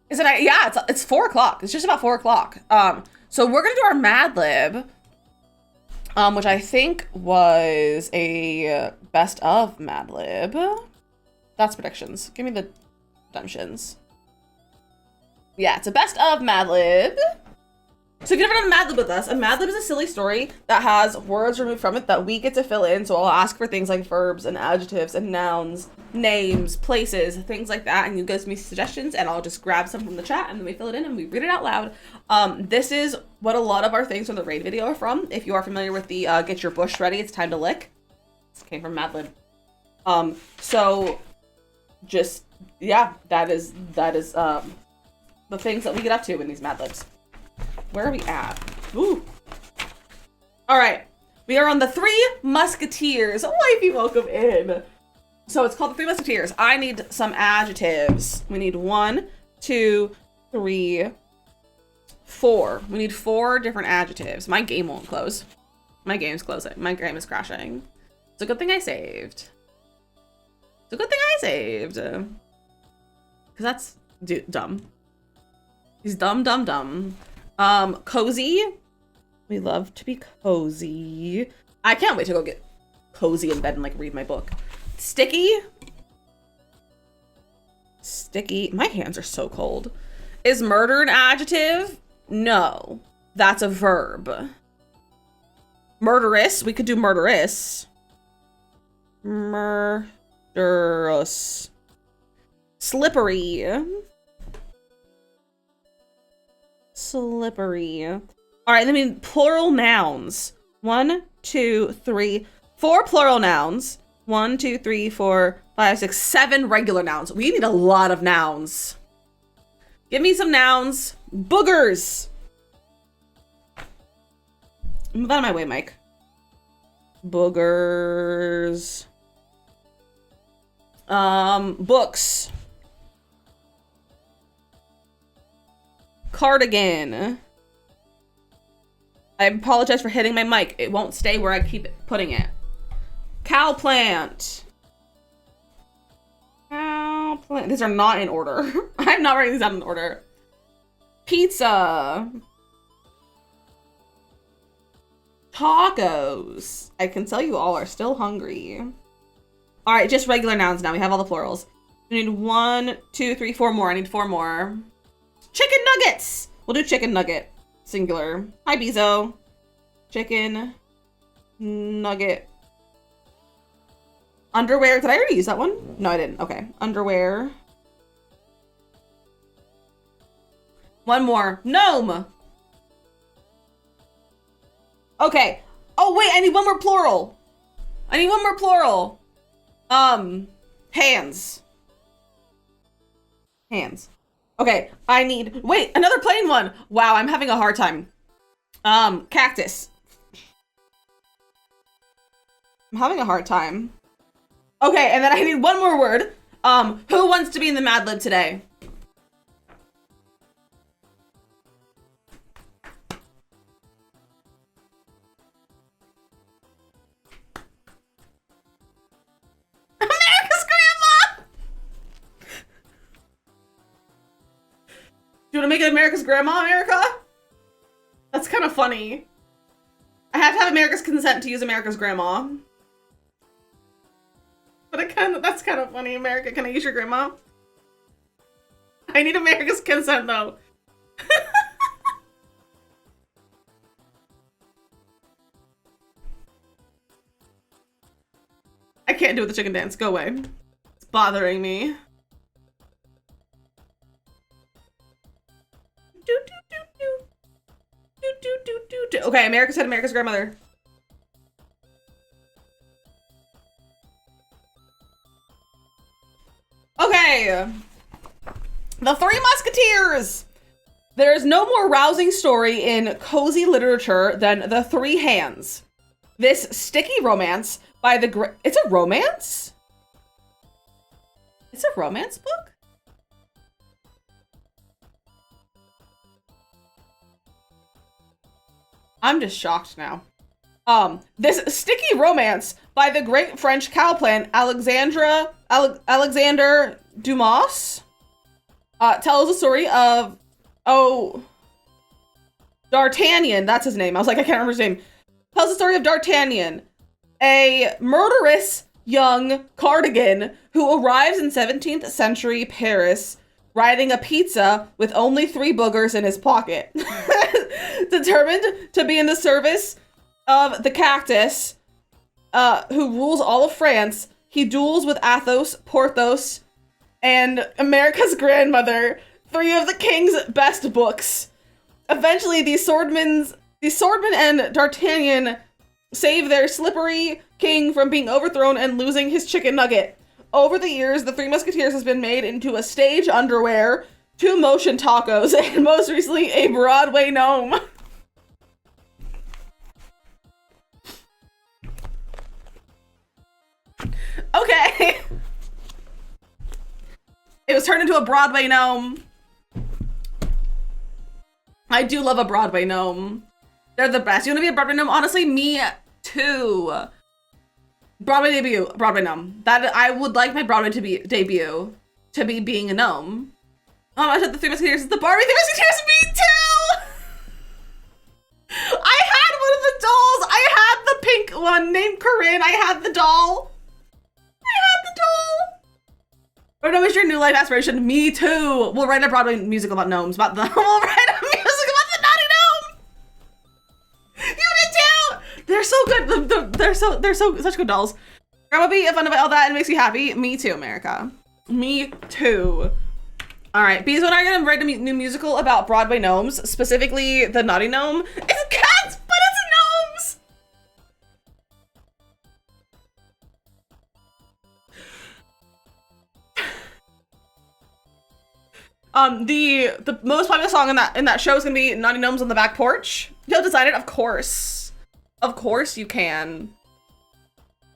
Is it? Yeah, it's 4 o'clock. It's just about 4 o'clock. So we're gonna do our Mad Lib, which I think was a best of Mad Lib. That's predictions. Give me the redemptions. Yeah, it's a best of Mad Lib. So if you've never done a Mad Lib with us, a Mad Lib is a silly story that has words removed from it that we get to fill in. So I'll ask for things like verbs and adjectives and nouns, names, places, things like that. And you guys give me suggestions and I'll just grab some from the chat and then we fill it in and we read it out loud. This is what a lot of our things from the raid video are from. If you are familiar with the get your bush ready, it's time to lick. This came from Mad Lib. So just, yeah, that is the things that we get up to in these Mad Libs. Where are we at? Ooh. All right. We are on the Three Musketeers. Wifey, welcome in. So it's called the Three Musketeers. I need some adjectives. We need 1, 2, 3, 4. We need 4 different adjectives. My game won't close. My game's closing. My game is crashing. It's a good thing I saved. It's a good thing I saved. Because that's dumb. He's dumb. Cozy. We love to be cozy. I can't wait to go get cozy in bed and like read my book. Sticky. My hands are so cold. Is murder an adjective? No. That's a verb. Murderous. We could do murderous. Murderous. Slippery. All right, I mean plural nouns. 1, 2, 3, 4 plural nouns. 1, 2, 3, 4, 5, 6, 7 regular nouns. We need a lot of nouns. Give me some nouns. Boogers. Move out of my way, Mike. Boogers. Books. Cardigan. I apologize for hitting my mic. It won't stay where I keep putting it. Cow plant. Cow plant. These are not in order. I'm not writing these down in order. Pizza. Tacos. I can tell you all are still hungry. All right, just regular nouns now. We have all the plurals. We need 1, 2, 3, 4 more. I need 4 more. Chicken nuggets. We'll do chicken nugget. Singular. Hi, Bezo. Chicken nugget. Underwear. Did I already use that one? No, I didn't. Okay. Underwear. 1 more. Gnome. Okay. Oh, wait. I need 1 more plural. Hands. Okay, I need, wait, another plain one. Wow, I'm having a hard time. Cactus. I'm having a hard time. Okay, and then I need 1 more word. Who wants to be in the Mad Lib today? America's grandma! Do you want to make it America's grandma, America? That's kind of funny. I have to have America's consent to use America's grandma. But that's kind of funny. America, can I use your grandma? I need America's consent though. I can't do it with the chicken dance. Go away. bothering me. Okay, America said America's grandmother. Okay. The Three Musketeers. There is no more rousing story in cozy literature than The Three Hands. This sticky romance by the It's a romance? It's a romance book? I'm just shocked now. This sticky romance by the great French cowplan Alexander Dumas tells the story of D'Artagnan. That's his name. I was like, I can't remember his name. Tells the story of D'Artagnan, a murderous young cardigan who arrives in 17th century Paris riding a pizza with only 3 boogers in his pocket. Determined to be in the service of the Cactus, who rules all of France, he duels with Athos, Porthos, and America's grandmother, 3 of the king's best books. Eventually, these swordmen and D'Artagnan save their slippery king from being overthrown and losing his chicken nugget. Over the years, the Three Musketeers has been made into a stage underwear, 2 motion tacos, and most recently, a Broadway gnome. Okay. It was turned into a Broadway gnome. I do love a Broadway gnome. They're the best. You want to be a Broadway gnome? Honestly, me too. Broadway debut, Broadway gnome. That I would like my Broadway debut to be being a gnome. Oh, I said the Three Musketeers is the Barbie Three Musketeers. Me too. I had one of the dolls. I had the pink one named Corinne. I had the doll. Or no, is your new life aspiration? Me too. We'll write a Broadway musical about gnomes. We'll write a musical about the naughty gnome. You did too. They're so good. They're such good dolls. Grandma be fun about all that and makes you happy. Me too, America. Me too. All right, Bees, when are you gonna write a new musical about Broadway gnomes, specifically the naughty gnome? It's cats, but it's gnomes. The most popular song in that show is gonna be Naughty Gnomes on the Back Porch. You'll decide it, of course. Of course you can.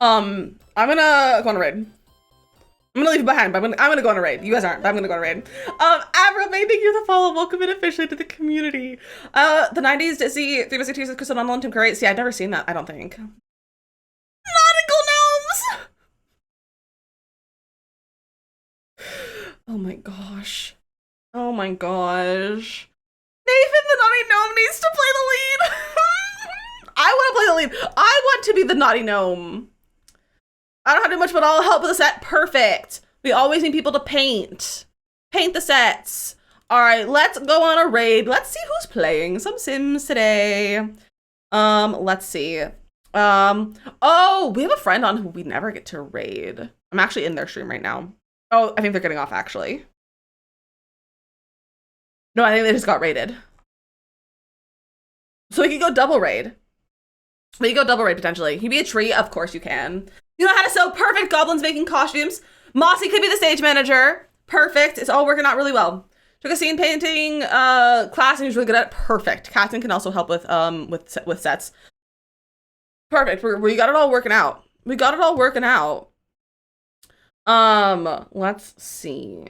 I'm gonna go on a raid. I'm gonna leave you behind, but I'm gonna go on a raid. You guys aren't, but I'm gonna go on a raid. Avril May, thank you for the follow. Welcome in officially to the community. The 90s Disney Three Musketeers with Crystal O'Donnell and Tim Curry. See, I've never seen that, I don't think. Nautical gnomes! Oh my gosh. Oh my gosh. Nathan the Naughty Gnome needs to play the lead. I want to play the lead. I want to be the Naughty Gnome. I don't have to do much, but I'll help with the set. Perfect. We always need people to paint. Paint the sets. All right, let's go on a raid. Let's see who's playing some Sims today. Let's see. Oh, we have a friend on who we never get to raid. I'm actually in their stream right now. Oh, I think they're getting off actually. No, I think they just got raided. So we could go double raid. We could go double raid potentially. Can you be a tree? Of course you can. You know how to sew? Perfect. Goblins making costumes. Mossy could be the stage manager. Perfect. It's all working out really well. Took a scene painting class and he's really good at it. Perfect. Captain can also help with sets. Perfect. We got it all working out. We got it all working out. Let's see.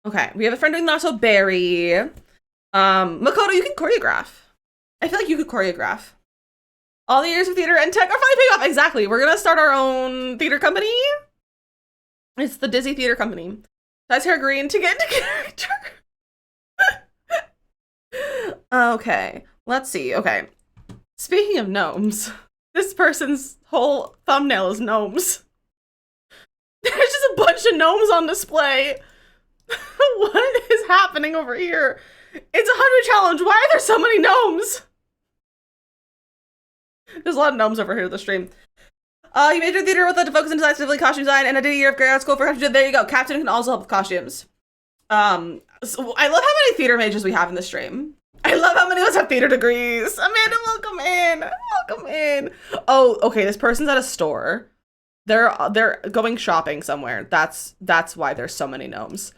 Okay, we have a friend doing not so Barry. Makoto, you can choreograph. I feel like you could choreograph. All the years of theater and tech are finally paying off. Exactly. We're gonna start our own theater company. It's the Dizzy Theater Company. Dyes hair green to get into character. Okay, let's see. Okay. Speaking of gnomes, this person's whole thumbnail is gnomes. There's just a bunch of gnomes on display. What is happening over here? It's a 100 challenge. Why are there so many gnomes? There's a lot of gnomes over here in the stream. You majored in theater with a focus on design, specifically costume design, and I did a year of grad art school for costume. There you go. Captain can also help with costumes. So I love how many theater majors we have in the stream. I love how many of us have theater degrees. Amanda, welcome in. Welcome in. Oh, okay. This person's at a store. They're going shopping somewhere. That's why there's so many gnomes.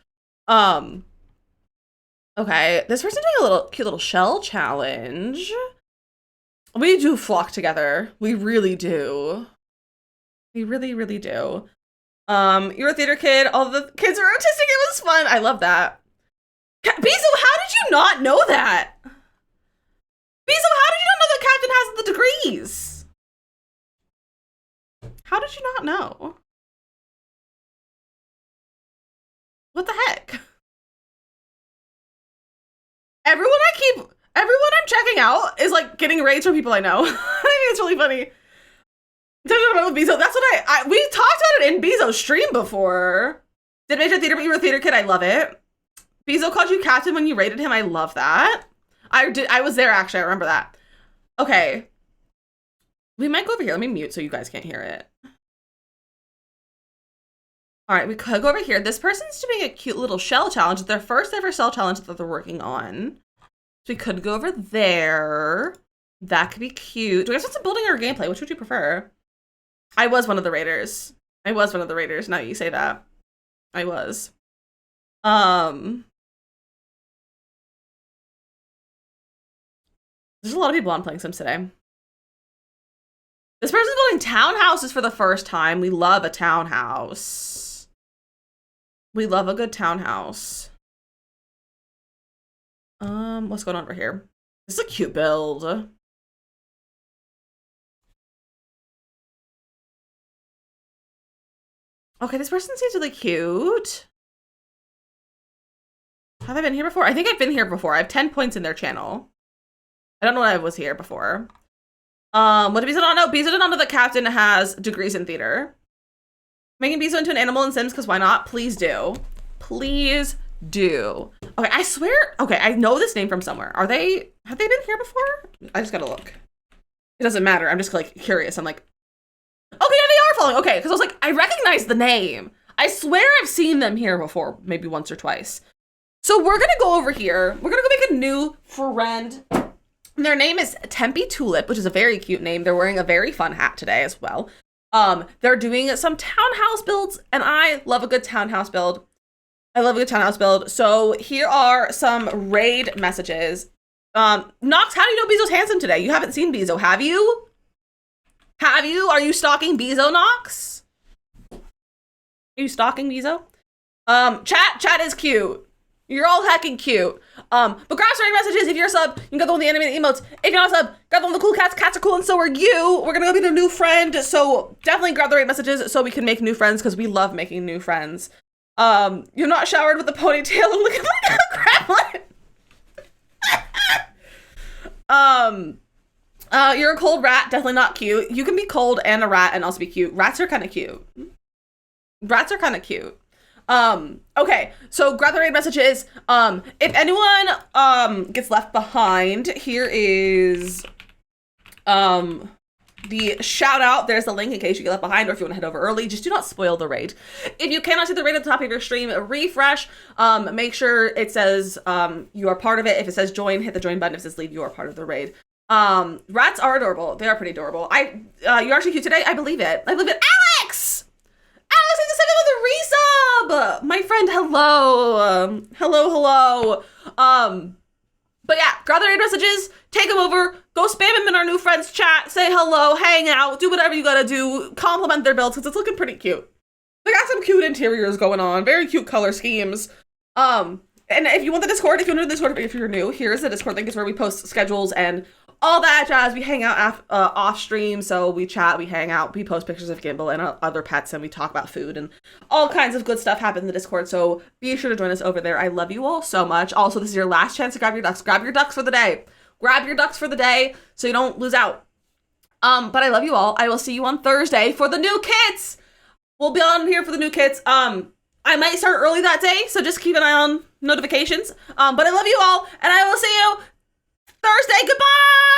Okay, this person's doing a cute little shell challenge. We do flock together. We really do. We really, really do. You're a theater kid. All the kids are autistic. It was fun. I love that. Bezo, how did you not know that? Bezo, how did you not know that Captain has the degrees? How did you not know? What the heck? Everyone I'm checking out is like getting raids from people I know. I think it's really funny. Bezo, that's what we talked about it in Bezo's stream before. Did major theater, but you were a theater kid. I love it. Bezo called you Captain when you rated him. I love that. I was there actually. I remember that. Okay. We might go over here. Let me mute so you guys can't hear it. All right, we could go over here. This person's doing a cute little shell challenge. It's their first ever shell challenge that they're working on. So we could go over there. That could be cute. Do we have some building or gameplay? Which would you prefer? I was one of the raiders. Now you say that. I was. There's a lot of people on Playing Sims today. This person's building townhouses for the first time. We love a townhouse. We love a good townhouse. What's going on over here? This is a cute build. Okay, this person seems really cute. Have I been here before? I think I've been here before. I have 10 points in their channel. I don't know when I was here before. What did Bezo not know? Bezo did not know that Captain has degrees in theater. Making Bezo into an animal in Sims, because why not? Please do. Please do. Okay, I swear. Okay, I know this name from somewhere. Have they been here before? I just gotta look. It doesn't matter. I'm just like curious. I'm like, okay, yeah, they are following. Okay, because I was like, I recognize the name. I swear I've seen them here before, maybe once or twice. So we're gonna go over here. We're gonna go make a new friend. Their name is Tempe Tulip, which is a very cute name. They're wearing a very fun hat today as well. They're doing some townhouse builds, and I love a good townhouse build. So here are some raid messages. Nox, how do you know Bezo's handsome today? You haven't seen Bezo, have you? Are you stalking Bezo, Nox? Are you stalking Bezo? Chat is cute. You're all heckin' cute. But grab some raid messages. If you're a sub, you can get the one with the animated emotes. If you're not a sub, grab the one with the cool cats. Cats are cool and so are you. We're gonna go meet a new friend. So definitely grab the raid messages so we can make new friends because we love making new friends. You're not showered with a ponytail and looking like a gremlin. You're a cold rat, definitely not cute. You can be cold and a rat and also be cute. Rats are kind of cute. Okay, so grab the raid messages. If anyone gets left behind, here is the shout out. There's the link in case you get left behind or if you want to head over early. Just do not spoil the raid. If you cannot see the raid at the top of your stream, refresh. Make sure it says you are part of it. If it says join, hit the join button. If it says leave, you are part of the raid. Rats are adorable. They are pretty adorable. You're actually cute today. I believe it. Alex! Alex, I just sent it with a resub! My friend, hello. Hello. But yeah, grab the raid messages, take them over, go spam them in our new friends chat, say hello, hang out, do whatever you gotta do, compliment their builds, because it's looking pretty cute. They got some cute interiors going on, very cute color schemes. And if you want the Discord, if you want to do the Discord, if you're new, here's the Discord link. It's where we post schedules and all that jazz. We hang out off stream, so we chat, we hang out, we post pictures of Gimbal and other pets, and we talk about food and all kinds of good stuff happen in the Discord. So be sure to join us over there. I love you all so much. Also, this is your last chance to grab your ducks. Grab your ducks for the day. Grab your ducks for the day so you don't lose out. But I love you all. I will see you on Thursday for the new kits. We'll be on here for the new kits. I might start early that day, so just keep an eye on notifications. But I love you all, and I will see you Thursday. Goodbye.